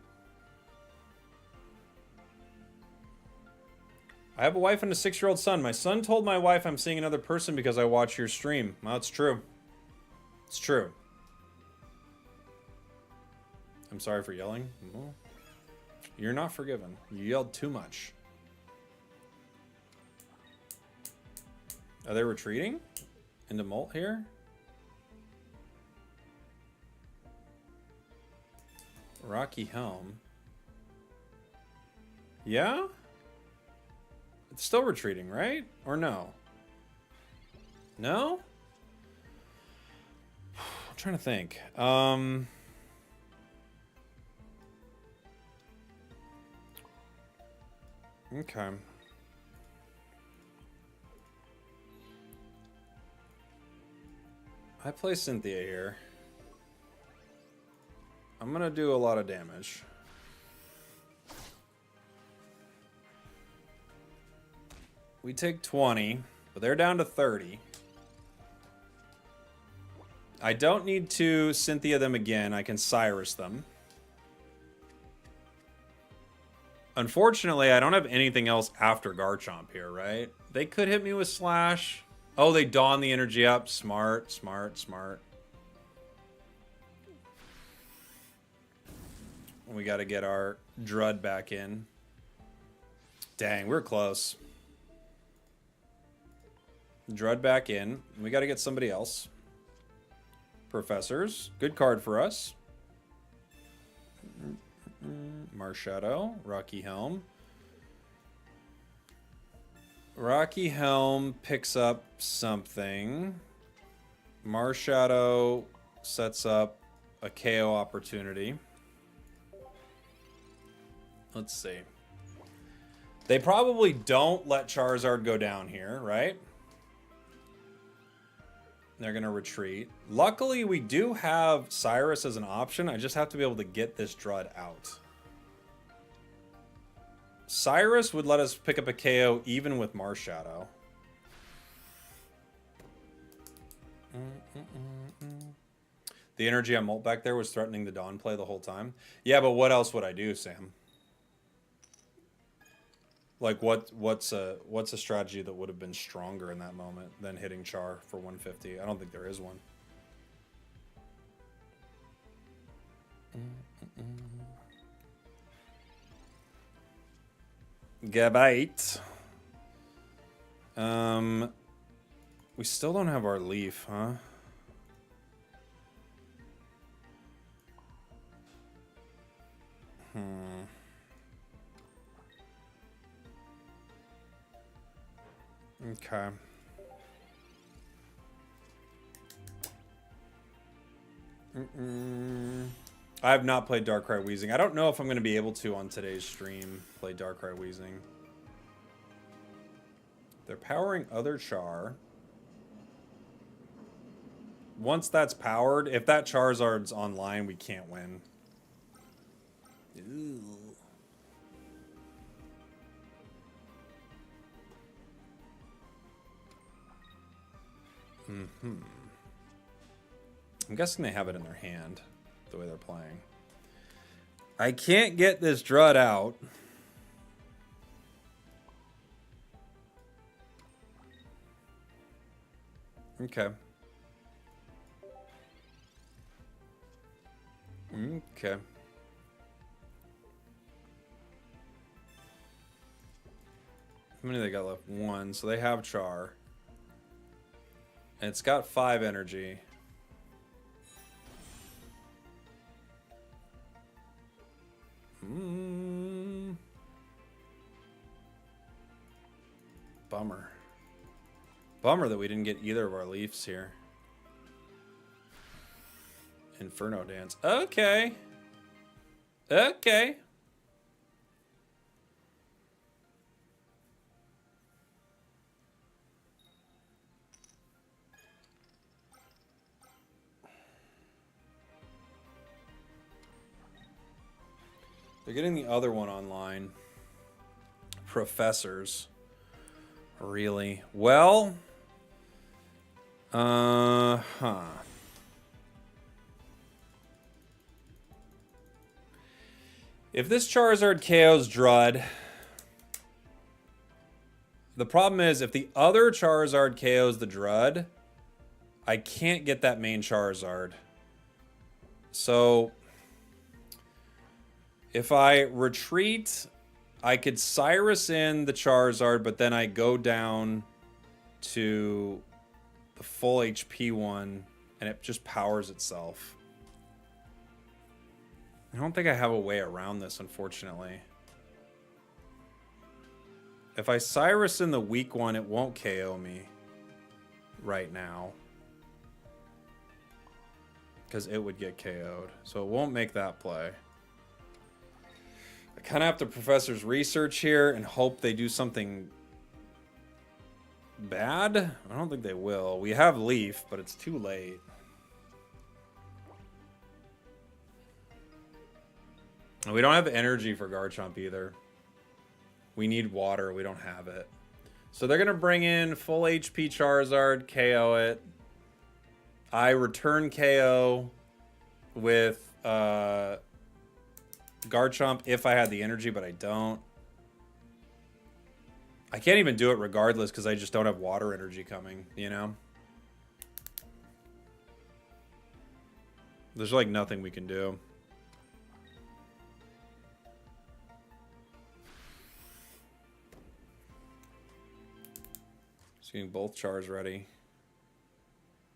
I have a wife and a 6-year-old son. My son told my wife I'm seeing another person because I watch your stream. Well, it's true. It's true. I'm sorry for yelling. Well, you're not forgiven. You yelled too much. Are they retreating into Molt here? Rocky Helm. Yeah? It's still retreating, right? Or no? No? I'm trying to think. Okay. I play Cynthia here. I'm gonna do a lot of damage. We take 20, but they're down to 30. I don't need to Cynthia them again. I can Cyrus them. Unfortunately, I don't have anything else after Garchomp here, right? They could hit me with Slash. Oh, they Dawn the energy up. Smart, smart, smart. We got to get our Drud back in. Dang, we're close. Drud back in. We got to get somebody else. Professors. Good card for us. Marshadow. Rocky Helm. Rocky Helm picks up something. Marshadow sets up a KO opportunity. Let's see. They probably don't let Charizard go down here, right? They're going to retreat. Luckily, we do have Cyrus as an option. I just have to be able to get this Drud out. Cyrus would let us pick up a KO even with Marshadow. The energy on Molt back there was threatening the Dawn play the whole time. Yeah, but what else would I do, Sam? Like, what's a strategy that would have been stronger in that moment than hitting Char for 150? I don't think there is one. Gabite. We still don't have our leaf, huh? Okay. I have not played Darkrai Weezing. I don't know if I'm going to be able to on today's stream play Darkrai Weezing. They're powering other Char. Once that's powered, if that Charizard's online, we can't win. Ooh. I'm guessing they have it in their hand, the way they're playing. I can't get this Drud out. Okay. Okay. How many they got left? One. So they have Char. And it's got 5 energy. Bummer. Bummer that we didn't get either of our Leafs here. Inferno Dance. Okay. Okay. They're getting the other one online. Professors. Really? Well. If this Charizard KOs Drud, the problem is if the other Charizard KOs the Drud, I can't get that main Charizard. So if I retreat, I could Cyrus in the Charizard, but then I go down to the full HP one, and it just powers itself. I don't think I have a way around this, unfortunately. If I Cyrus in the weak one, it won't KO me right now. Because it would get KO'd. So it won't make that play. I kind of have to Professor's Research here and hope they do something bad. I don't think they will. We have Leaf, but it's too late. And we don't have energy for Garchomp either. We need water. We don't have it. So they're going to bring in full HP Charizard, KO it. I return KO with Garchomp if I had the energy, but I don't. I can't even do it regardless because I just don't have water energy coming, you know? There's like nothing we can do. Getting both chars ready.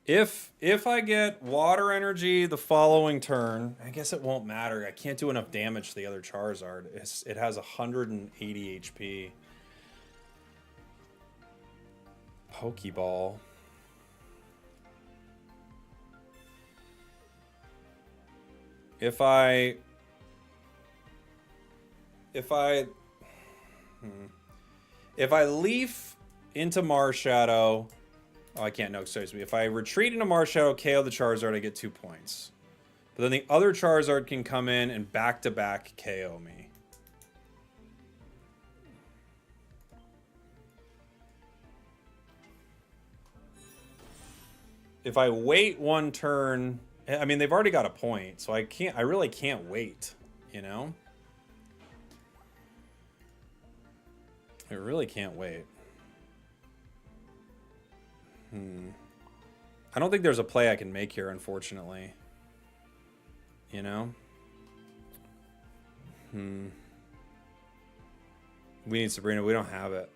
If I get water energy the following turn, I guess it won't matter. I can't do enough damage to the other Charizard. It has 180 HP. Pokeball. If I Leaf into Marshadow. Oh, I can't know. Excuse me. If I retreat into Marshadow, KO the Charizard, I get 2 points. But then the other Charizard can come in and back-to-back KO me. If I wait one turn, I mean, they've already got a point, so I really can't wait, you know? I really can't wait. I don't think there's a play I can make here, unfortunately. You know? We need Sabrina. We don't have it.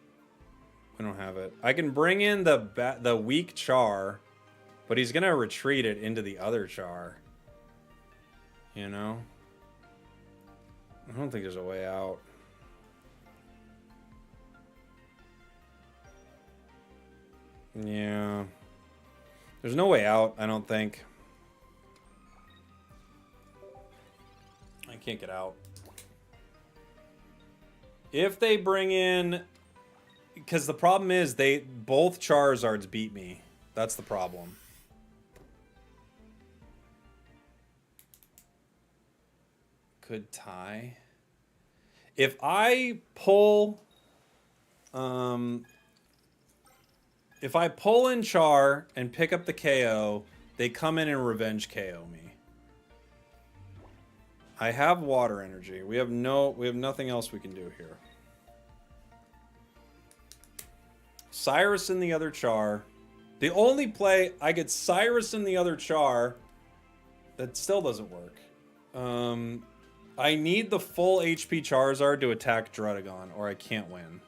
We don't have it. I can bring in the weak Char, but he's going to retreat it into the other Char. You know? I don't think there's a way out. Yeah. There's no way out, I don't think. I can't get out. If they bring in... Because the problem is, both Charizards beat me. That's the problem. Could tie. If I pull... If I pull in Char and pick up the KO, they come in and revenge KO me. I have water energy. We have nothing else we can do here. Cyrus in the other Char. The only play I get Cyrus in the other Char, that still doesn't work. I need the full HP Charizard to attack Druddigon, or I can't win.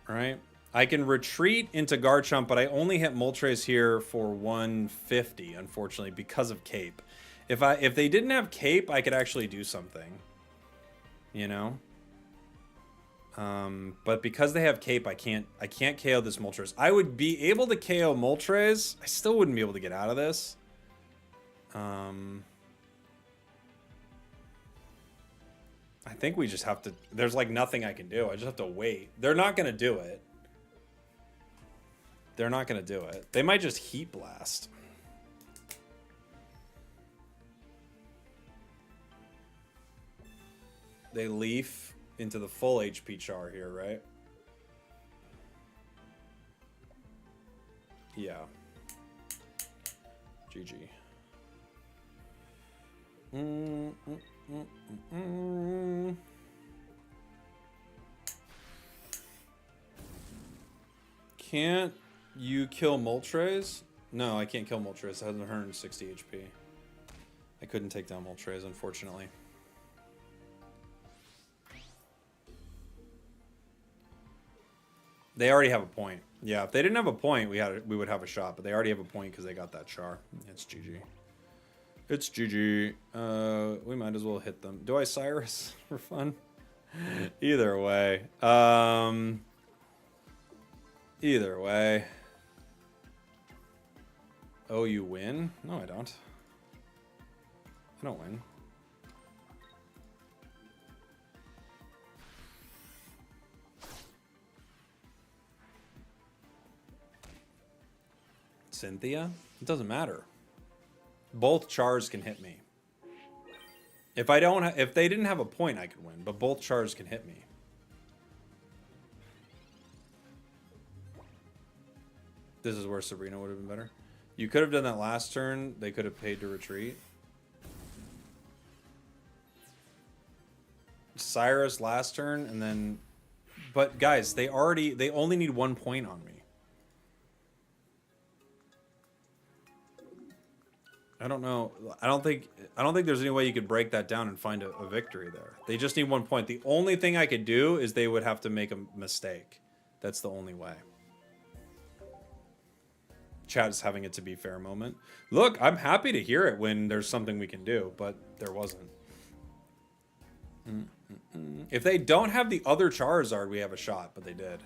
Right? I can retreat into Garchomp, but I only hit Moltres here for 150, unfortunately, because of Cape. If they didn't have Cape, I could actually do something. You know? But because they have Cape, I can't KO this Moltres. I would be able to KO Moltres. I still wouldn't be able to get out of this. I think we just have to... There's like nothing I can do. I just have to wait. They're not going to do it. They're not going to do it. They might just Heat Blast. They Leaf into the full HP Char here, right? Yeah. GG. Can't you kill Moltres? No, I can't kill Moltres. It has 160 HP. I couldn't take down Moltres, unfortunately. They already have a point. Yeah, if they didn't have a point, we would have a shot, but they already have a point because they got that Char. It's GG. It's GG. We might as well hit them. Do I Cyrus for fun? Either way. Either way. Oh, you win? No, I don't. I don't win. Cynthia? It doesn't matter. Both chars can hit me. If they didn't have a point, I could win, but both chars can hit me. This is where Sabrina would have been better. You could have done that last turn. They could have paid to retreat. Cyrus last turn, and then... But guys, they only need 1 point on me. I don't know. I don't think there's any way you could break that down and find a victory there. They just need 1 point. The only thing I could do is they would have to make a mistake. That's the only way. Chat is having it to be fair moment. Look, I'm happy to hear it when there's something we can do, but there wasn't. If they don't have the other Charizard, we have a shot, but they did.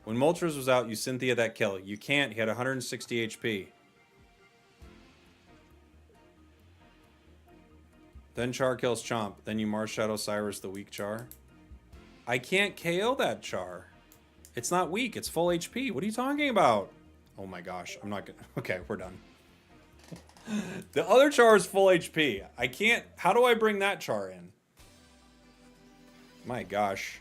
When Moltres was out, you Cynthia that kill. You can't. He had 160 HP. Then Char kills Chomp. Then you Mars Shadow Cyrus the weak Char. I can't KO that Char. It's not weak. It's full HP. What are you talking about? Oh my gosh. I'm not gonna... Okay, we're done. The other Char is full HP. I can't... How do I bring that Char in? My gosh.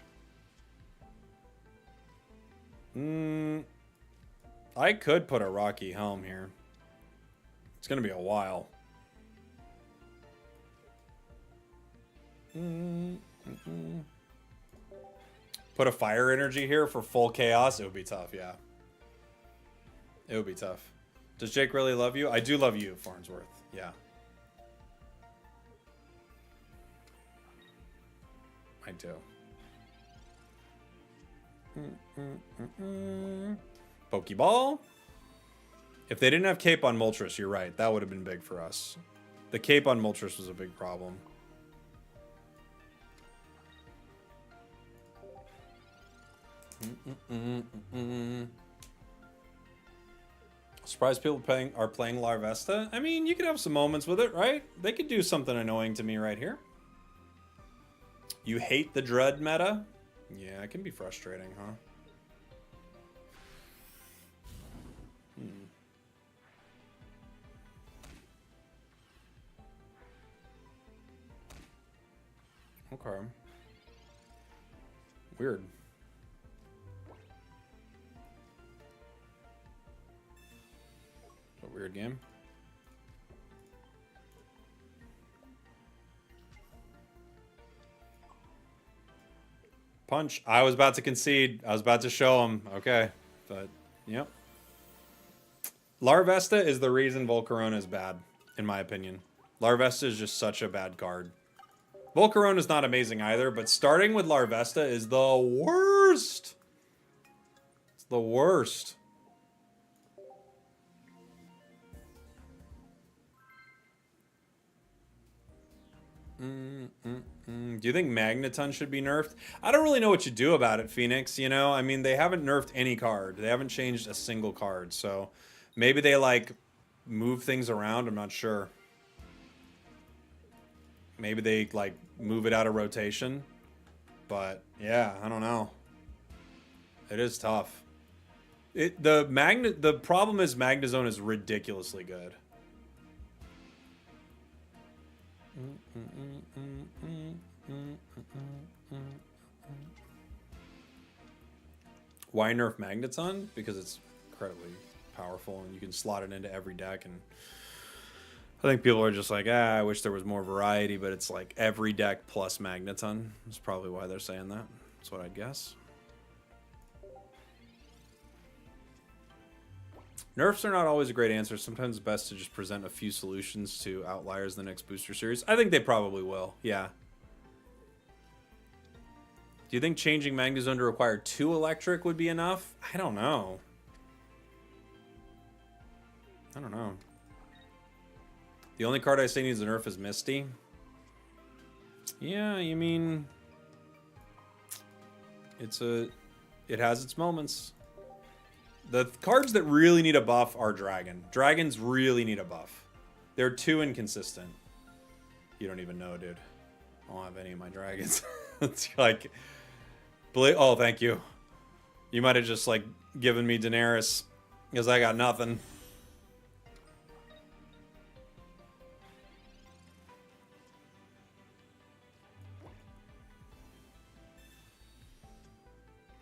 I could put a Rocky Helm here. It's gonna be a while. Put a fire energy here for full chaos. It would be tough, yeah. It would be tough. Does Jake really love you? I do love you, Farnsworth. Yeah. I do. Pokeball. If they didn't have Cape on Moltres, you're right. That would have been big for us. The Cape on Moltres was a big problem. Surprised people are playing Larvesta. I mean, you could have some moments with it, right? They could do something annoying to me right here. You hate the Dread meta? Yeah, it can be frustrating, huh? Okay. Weird. A weird game. Punch. I was about to concede. I was about to show him. Okay. But, yep. Larvesta is the reason Volcarona is bad, in my opinion. Larvesta is just such a bad card. Volcarona is not amazing either, but starting with Larvesta is the worst. It's the worst. Do you think Magneton should be nerfed? I don't really know what you do about it, Phoenix. You know, I mean, they haven't nerfed any card. They haven't changed a single card. So maybe they, like, move things around. I'm not sure. Maybe they, like, move it out of rotation. But, yeah, I don't know. It is tough. The problem is Magnezone is ridiculously good. Why nerf Magneton? Because it's incredibly powerful and you can slot it into every deck, and I think people are just like, I wish there was more variety, but it's like every deck plus Magneton. That's probably why they're saying that. That's what I'd guess. Nerfs are not always a great answer. Sometimes it's best to just present a few solutions to outliers in the next booster series. I think they probably will, yeah. Do you think changing Magnezone to require 2 electric would be enough? I don't know. I don't know. The only card I say needs a nerf is Misty. Yeah, you mean... It has its moments. The cards that really need a buff are Dragon. Dragons really need a buff. They're too inconsistent. You don't even know, dude. I don't have any of my dragons. It's like... Oh, thank you. You might have just, like, given me Daenerys. Because I got nothing.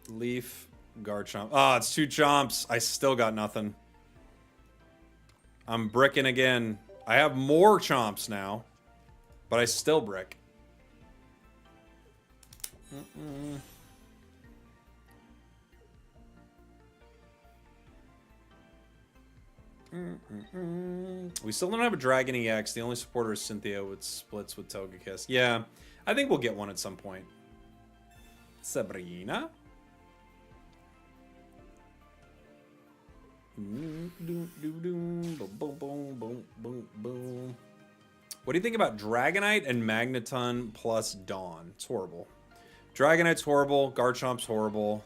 Leaf, Garchomp. Oh, it's 2 chomps. I still got nothing. I'm bricking again. I have more chomps now. But I still brick. We still don't have a Dragon EX. The only supporter is Cynthia with splits with Togekiss. Yeah, I think we'll get one at some point. Sabrina? What do you think about Dragonite and Magneton plus Dawn? It's horrible. Dragonite's horrible. Garchomp's horrible.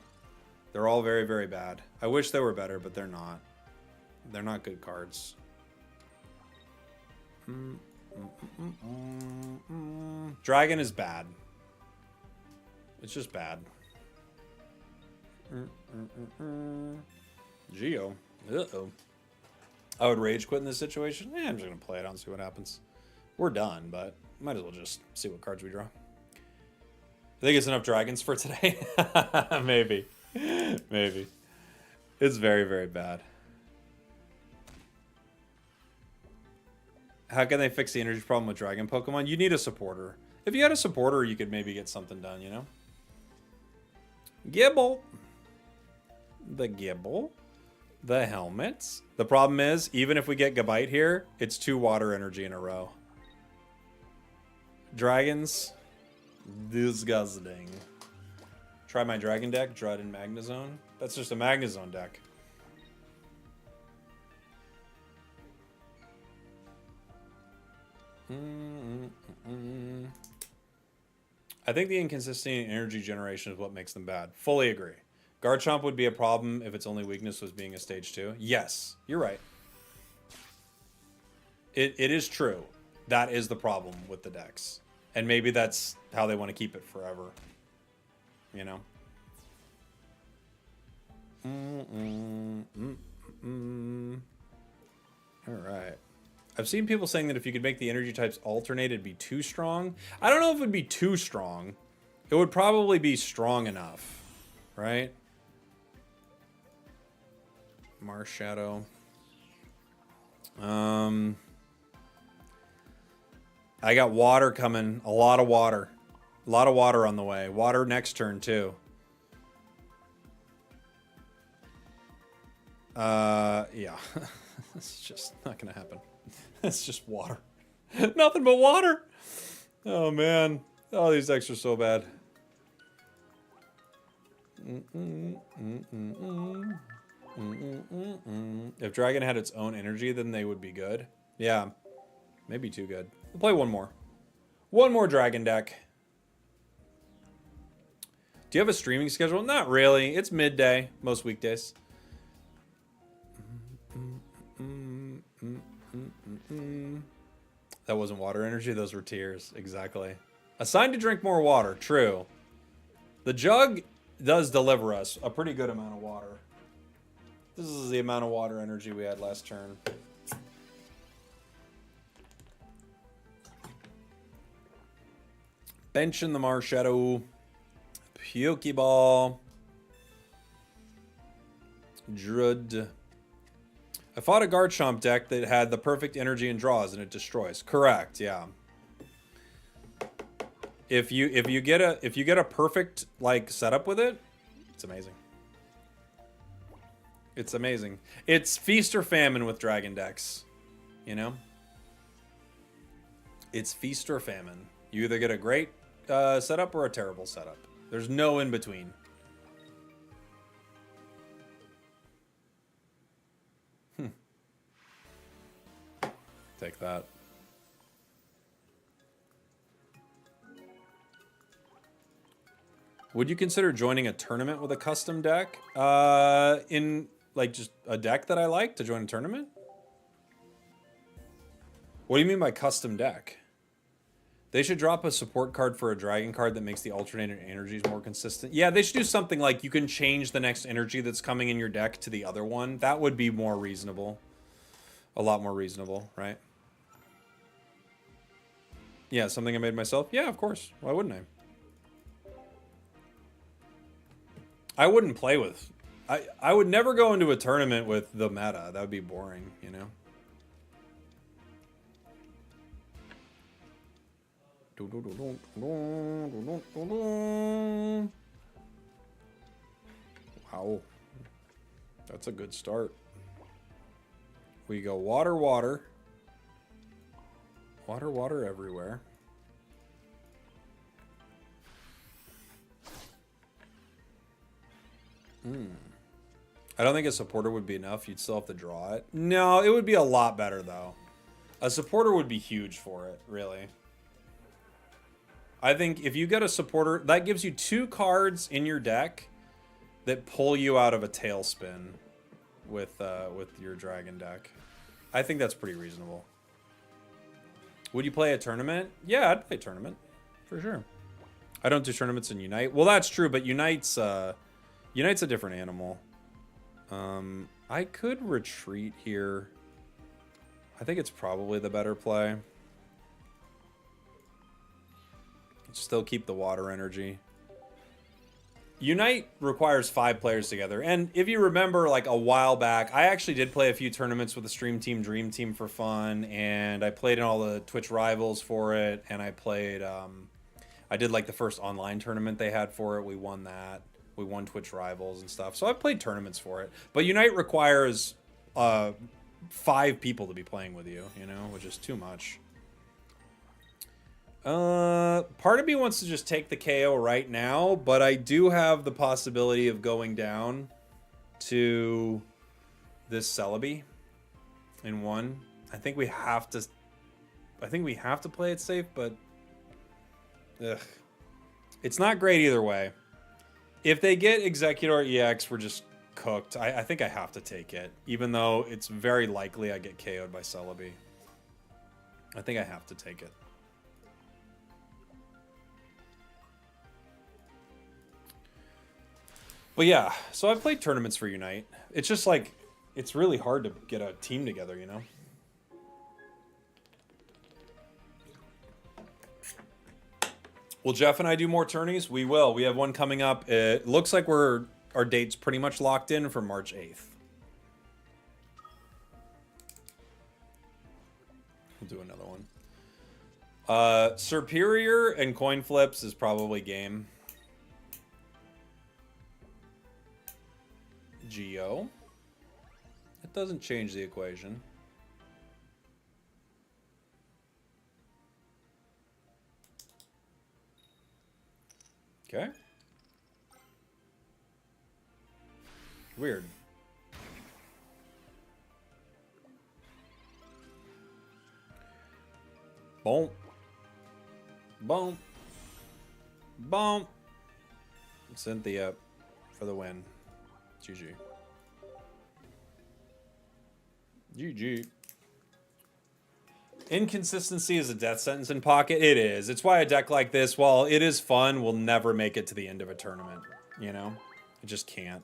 They're all very, very bad. I wish they were better, but they're not. They're not good cards. Dragon is bad. It's just bad. Geo. Uh-oh. I would rage quit in this situation. I'm just going to play it out and see what happens. We're done, but might as well just see what cards we draw. I think it's enough dragons for today. Maybe. Maybe. It's very, very bad. How can they fix the energy problem with dragon Pokemon? You need a supporter. If you had a supporter, you could maybe get something done, you know? Gibble. The Gibble. The helmets. The problem is, even if we get Gabite here, it's 2 water energy in a row. Dragons. Disgusting. Try my dragon deck, Dread and Magnezone. That's just a Magnezone deck. I think the inconsistency in energy generation is what makes them bad. Fully agree. Garchomp would be a problem if its only weakness was being a stage 2. Yes, you're right. It is true. That is the problem with the decks. And maybe that's how they want to keep it forever. You know? Alright. I've seen people saying that if you could make the energy types alternate, it'd be too strong. I don't know if it would be too strong. It would probably be strong enough. Right? Marshadow. I got water coming. A lot of water. A lot of water on the way. Water next turn, too. Yeah. It's just not gonna happen. It's just water. Nothing but water. Oh, man. Oh, these decks are so bad. If Dragon had its own energy, then they would be good. Yeah. Maybe too good. We'll play one more. One more Dragon deck. Do you have a streaming schedule? Not really. It's midday, most weekdays. That wasn't water energy, those were tears. Exactly. Assigned to drink more water, true. The jug does deliver us a pretty good amount of water. This is the amount of water energy we had last turn. Bench in the Marshadow. Pokeball. Drud. I fought a Garchomp deck that had the perfect energy and draws, and it destroys. Correct, yeah. If you get a perfect like setup with it, it's amazing. It's amazing. It's feast or famine with dragon decks, you know. It's feast or famine. You either get a great setup or a terrible setup. There's no in between. Take that. Would you consider joining a tournament with a custom deck? In like just a deck that I like to join a tournament? What do you mean by custom deck? They should drop a support card for a dragon card that makes the alternating energies more consistent. Yeah, they should do something like you can change the next energy that's coming in your deck to the other one. That would be more reasonable. A lot more reasonable, right? Yeah, something I made myself? Yeah, of course. Why wouldn't I? I wouldn't play with... I would never go into a tournament with the meta. That would be boring, you know? Wow. That's a good start. We go water, water. Water, water everywhere. I don't think a supporter would be enough. You'd still have to draw it. No, it would be a lot better, though. A supporter would be huge for it, really. I think if you get a supporter, that gives you 2 cards in your deck that pull you out of a tailspin with your dragon deck. I think that's pretty reasonable. Would you play a tournament? Yeah, I'd play a tournament. For sure. I don't do tournaments in Unite. Well, that's true, but Unite's a different animal. I could retreat here. I think it's probably the better play. Still keep the water energy. Unite requires 5 players together. And if you remember, like a while back, I actually did play a few tournaments with the Stream Team Dream Team for fun. And I played in all the Twitch rivals for it. And I played, I did like the first online tournament they had for it. We won that. We won Twitch rivals and stuff. So I played tournaments for it. But Unite requires 5 people to be playing with you, you know, which is too much. Part of me wants to just take the KO right now, but I do have the possibility of going down to this Celebi in 1. I think we have to play it safe, but ugh. It's not great either way. If they get Executor EX, we're just cooked. I think I have to take it, even though it's very likely I get KO'd by Celebi. I think I have to take it. But yeah, so I've played tournaments for Unite. It's just like, it's really hard to get a team together, you know? Will Jeff and I do more tourneys? We will. We have one coming up. It looks like our date's pretty much locked in for March 8th. We'll do another one. Superior and coin flips is probably game. Geo. It doesn't change the equation. Okay. Weird. Boom. Boom. Boom. Cynthia for the win. GG. GG. Inconsistency is a death sentence in Pocket. It is. It's why a deck like this, while it is fun, will never make it to the end of a tournament. You know? It just can't.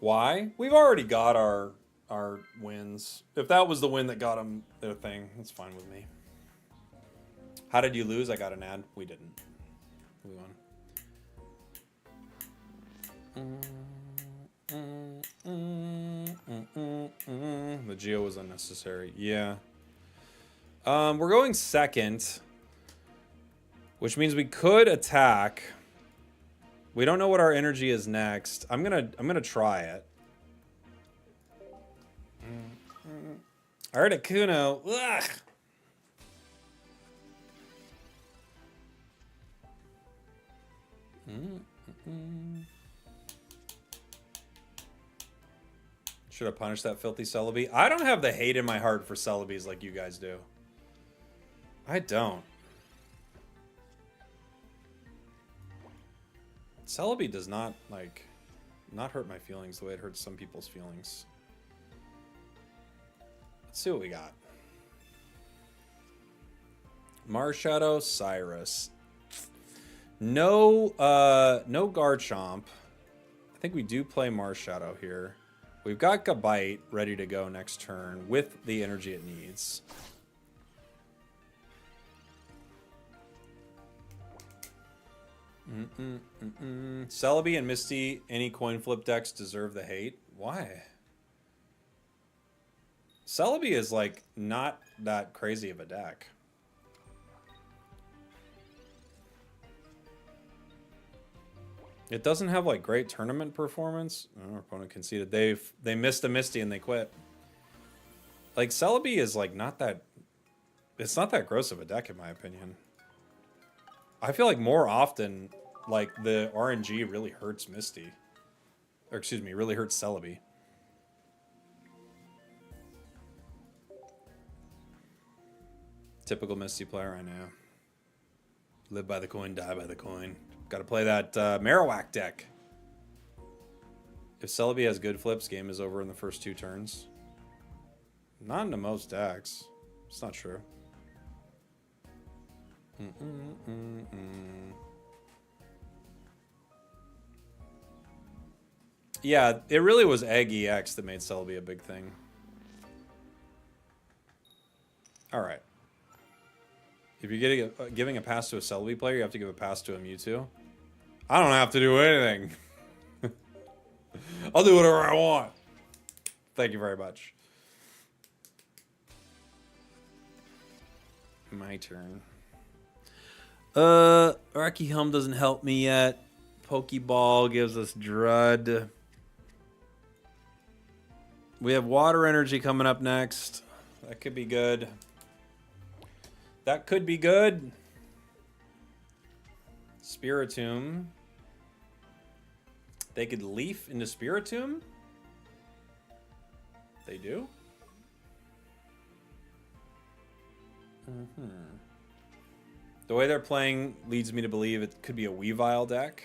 Why? We've already got our wins. If that was the win that got them their thing, it's fine with me. How did you lose? I got an ad. We didn't. We won. The Geo was unnecessary. Yeah. We're going second, which means we could attack. We don't know what our energy is next. I'm gonna try it. Articuno. Ugh. Should have punished that filthy Celebi. I don't have the hate in my heart for Celebis like you guys do. I don't. Celebi does not, like, not hurt my feelings the way it hurts some people's feelings. Let's see what we got. Marshadow, Cyrus. No, no Garchomp. I think we do play Marshadow here. We've got Gabite ready to go next turn with the energy it needs. Celebi and Misty, any coin flip decks deserve the hate. Why? Celebi is, like, not that crazy of a deck. It doesn't have, like, great tournament performance. Oh, our opponent conceded. They missed a Misty and they quit. Like, Celebi is, like, not that... It's not that gross of a deck, in my opinion. I feel like more often, like, the RNG really hurts Misty. Or, excuse me, really hurts Celebi. Typical Misty player, I know. Live by the coin, die by the coin. Gotta play that Marowak deck. If Celebi has good flips, game is over in the first 2 turns. Not into most decks. It's not true. Yeah, it really was Egg EX that made Celebi a big thing. Alright. If you're giving a pass to a Celebi player, you have to give a pass to a Mewtwo. I don't have to do anything. I'll do whatever I want. Thank you very much. My turn. Rocky Helm doesn't help me yet. Pokeball gives us Drud. We have Water Energy coming up next. That could be good. That could be good. Spiritomb. They could Leaf into Spiritomb? They do? The way they're playing leads me to believe it could be a Weavile deck.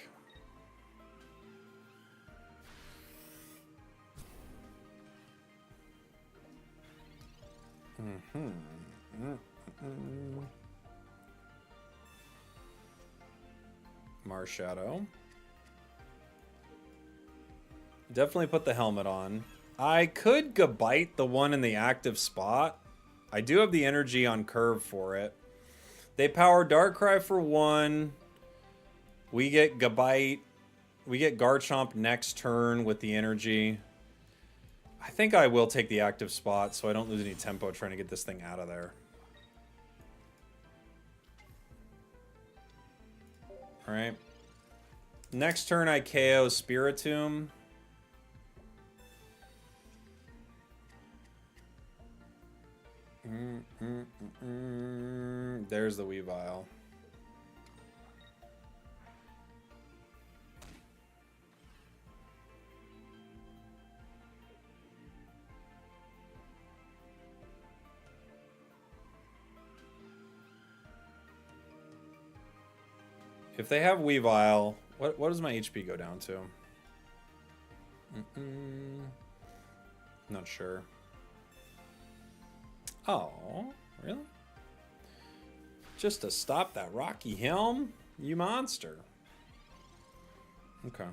Marshadow. Definitely put the helmet on. I could Gabite the one in the active spot. I do have the energy on curve for it. They power Darkrai for 1. We get Gabite. We get Garchomp next turn with the energy. I think I will take the active spot so I don't lose any tempo trying to get this thing out of there. Alright. Next turn I KO Spiritomb. There's the Weavile. If they have Weavile, what does my HP go down to? Not sure. Oh, really? Just to stop that Rocky Helm? You monster. Okay.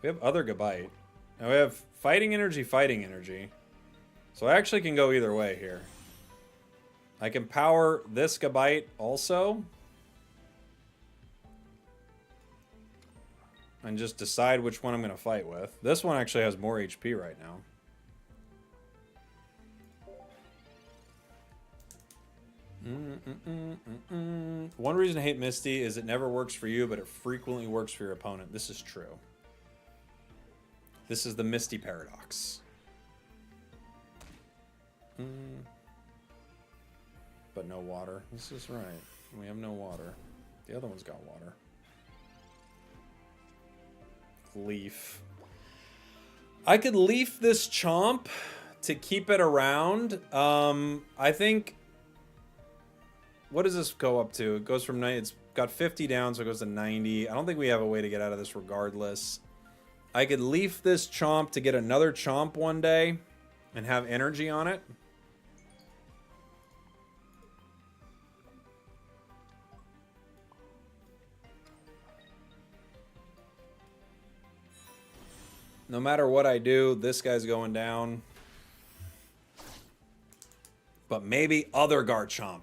We have other Gabite. Now we have fighting energy, fighting energy. So I actually can go either way here. I can power this Gabite also. And just decide which one I'm going to fight with. This one actually has more HP right now. One reason to hate Misty is it never works for you, but it frequently works for your opponent. This is true. This is the Misty paradox. But no water. This is right. We have no water. The other one's got water. Leaf. I could leaf this Chomp to keep it around. I think... What does this go up to? It goes from Got 50 down, so it goes to 90. I don't think we have a way to get out of this regardless. I could leaf this Chomp to get another Chomp one day and have energy on it. No matter what I do, this guy's going down. But maybe other Garchomp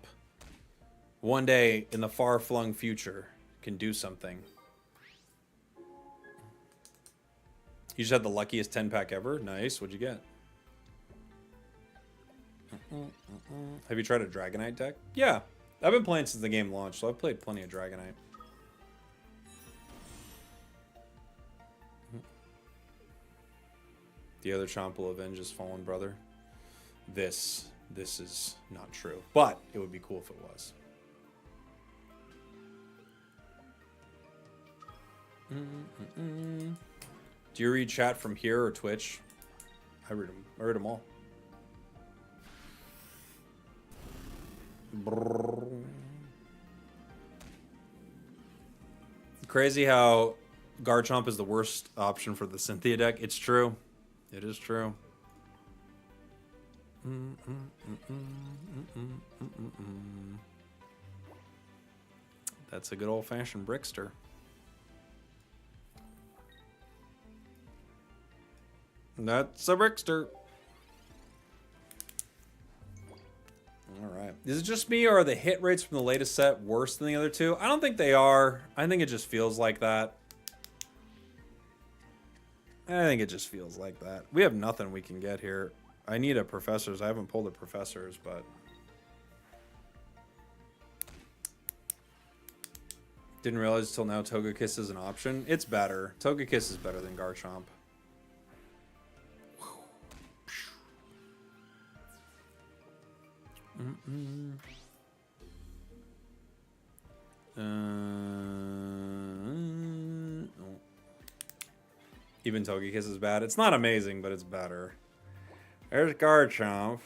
one day in the far-flung future can do something. You just had the luckiest 10-pack ever? Nice. What'd you get? Have you tried a Dragonite deck? Yeah. I've been playing since the game launched, so I've played plenty of Dragonite. The other Chomp will avenge his fallen brother. This is not true, but it would be cool if it was. Do you read chat from here or Twitch? I read them. I read them all. Crazy how Garchomp is the worst option for the Cynthia deck. It's true. It is true. That's a good old-fashioned Brickster. That's a Brickster. Alright. Is it just me, or are the hit rates from the latest set worse than the other two? I don't think they are. I think it just feels like that. I think it just feels like that. We have nothing we can get here. I need a Professors. I haven't pulled a Professors, but... Didn't realize till now Togekiss is an option. It's better. Togekiss is better than Garchomp. Even Togekiss is bad. It's not amazing, but it's better. There's Garchomp.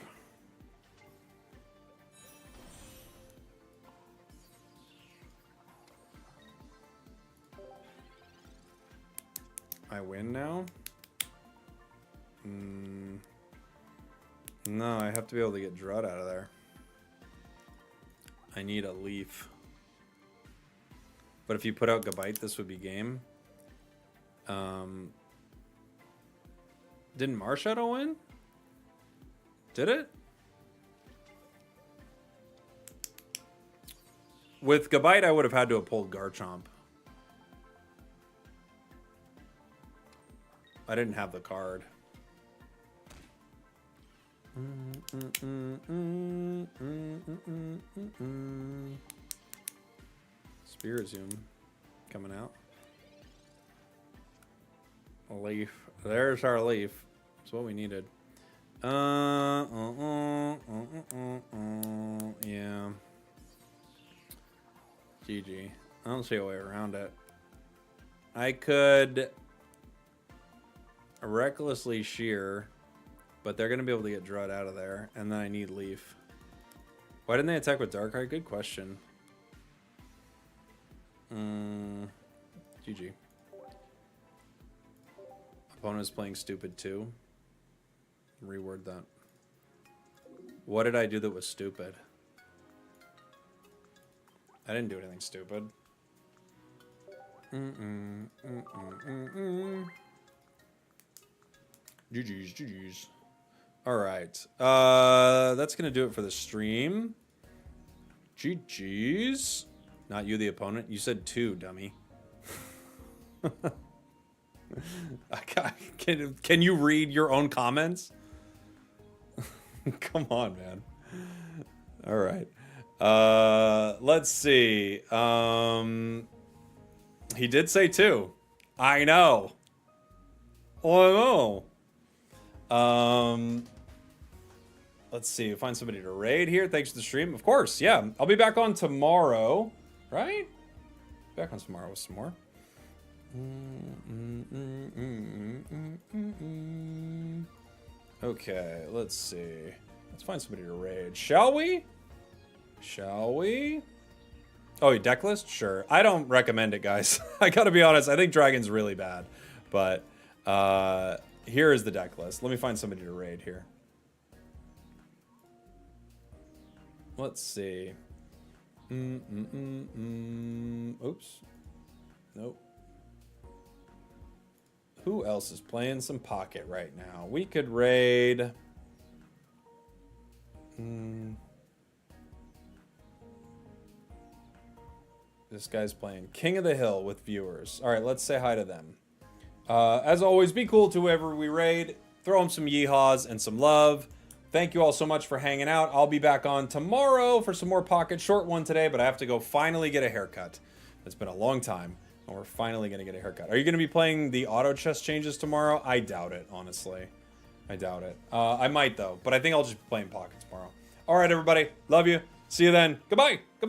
I win now? No, I have to be able to get Drud out of there. I need a leaf. But if you put out Gabite, this would be game. Didn't Marshadow win? Did it? With Gabite, I would have had to have pulled Garchomp. I didn't have the card. Spirit Zoom coming out. A leaf. There's our leaf. That's what we needed. Yeah. GG. I don't see a way around it. I could recklessly shear, but they're going to be able to get Drud out of there, and then I need leaf. Why didn't they attack with Darkrai? Good question. GG. Opponent is playing stupid too. Reword that. What did I do that was stupid? I didn't do anything stupid. GG's, GG's. Alright. That's gonna do it for the stream. GG's. Not you, the opponent. You said 2, dummy. Can you read your own comments? Come on, man. All right. Let's see. He did say 2. I know. Oh, I know. Let's see. Find somebody to raid here. Thanks for the stream. Of course, yeah. I'll be back on tomorrow, right? Back on tomorrow with some more. Okay, let's see. Let's find somebody to raid. Shall we? Shall we? Oh, your deck list? Sure. I don't recommend it, guys. I gotta be honest. I think Dragon's really bad. But here is the deck list. Let me find somebody to raid here. Let's see. Oops. Nope. Who else is playing some Pocket right now? We could raid... This guy's playing King of the Hill with viewers. All right, let's say hi to them. As always, be cool to whoever we raid. Throw them some yeehaws and some love. Thank you all so much for hanging out. I'll be back on tomorrow for some more Pocket. Short one today, but I have to go finally get a haircut. It's been a long time, and we're finally going to get a haircut. Are you going to be playing the auto chess changes tomorrow? I doubt it, honestly. I doubt it. I might, though, but I think I'll just be playing Pocket tomorrow. All right, everybody. Love you. See you then. Goodbye. Goodbye.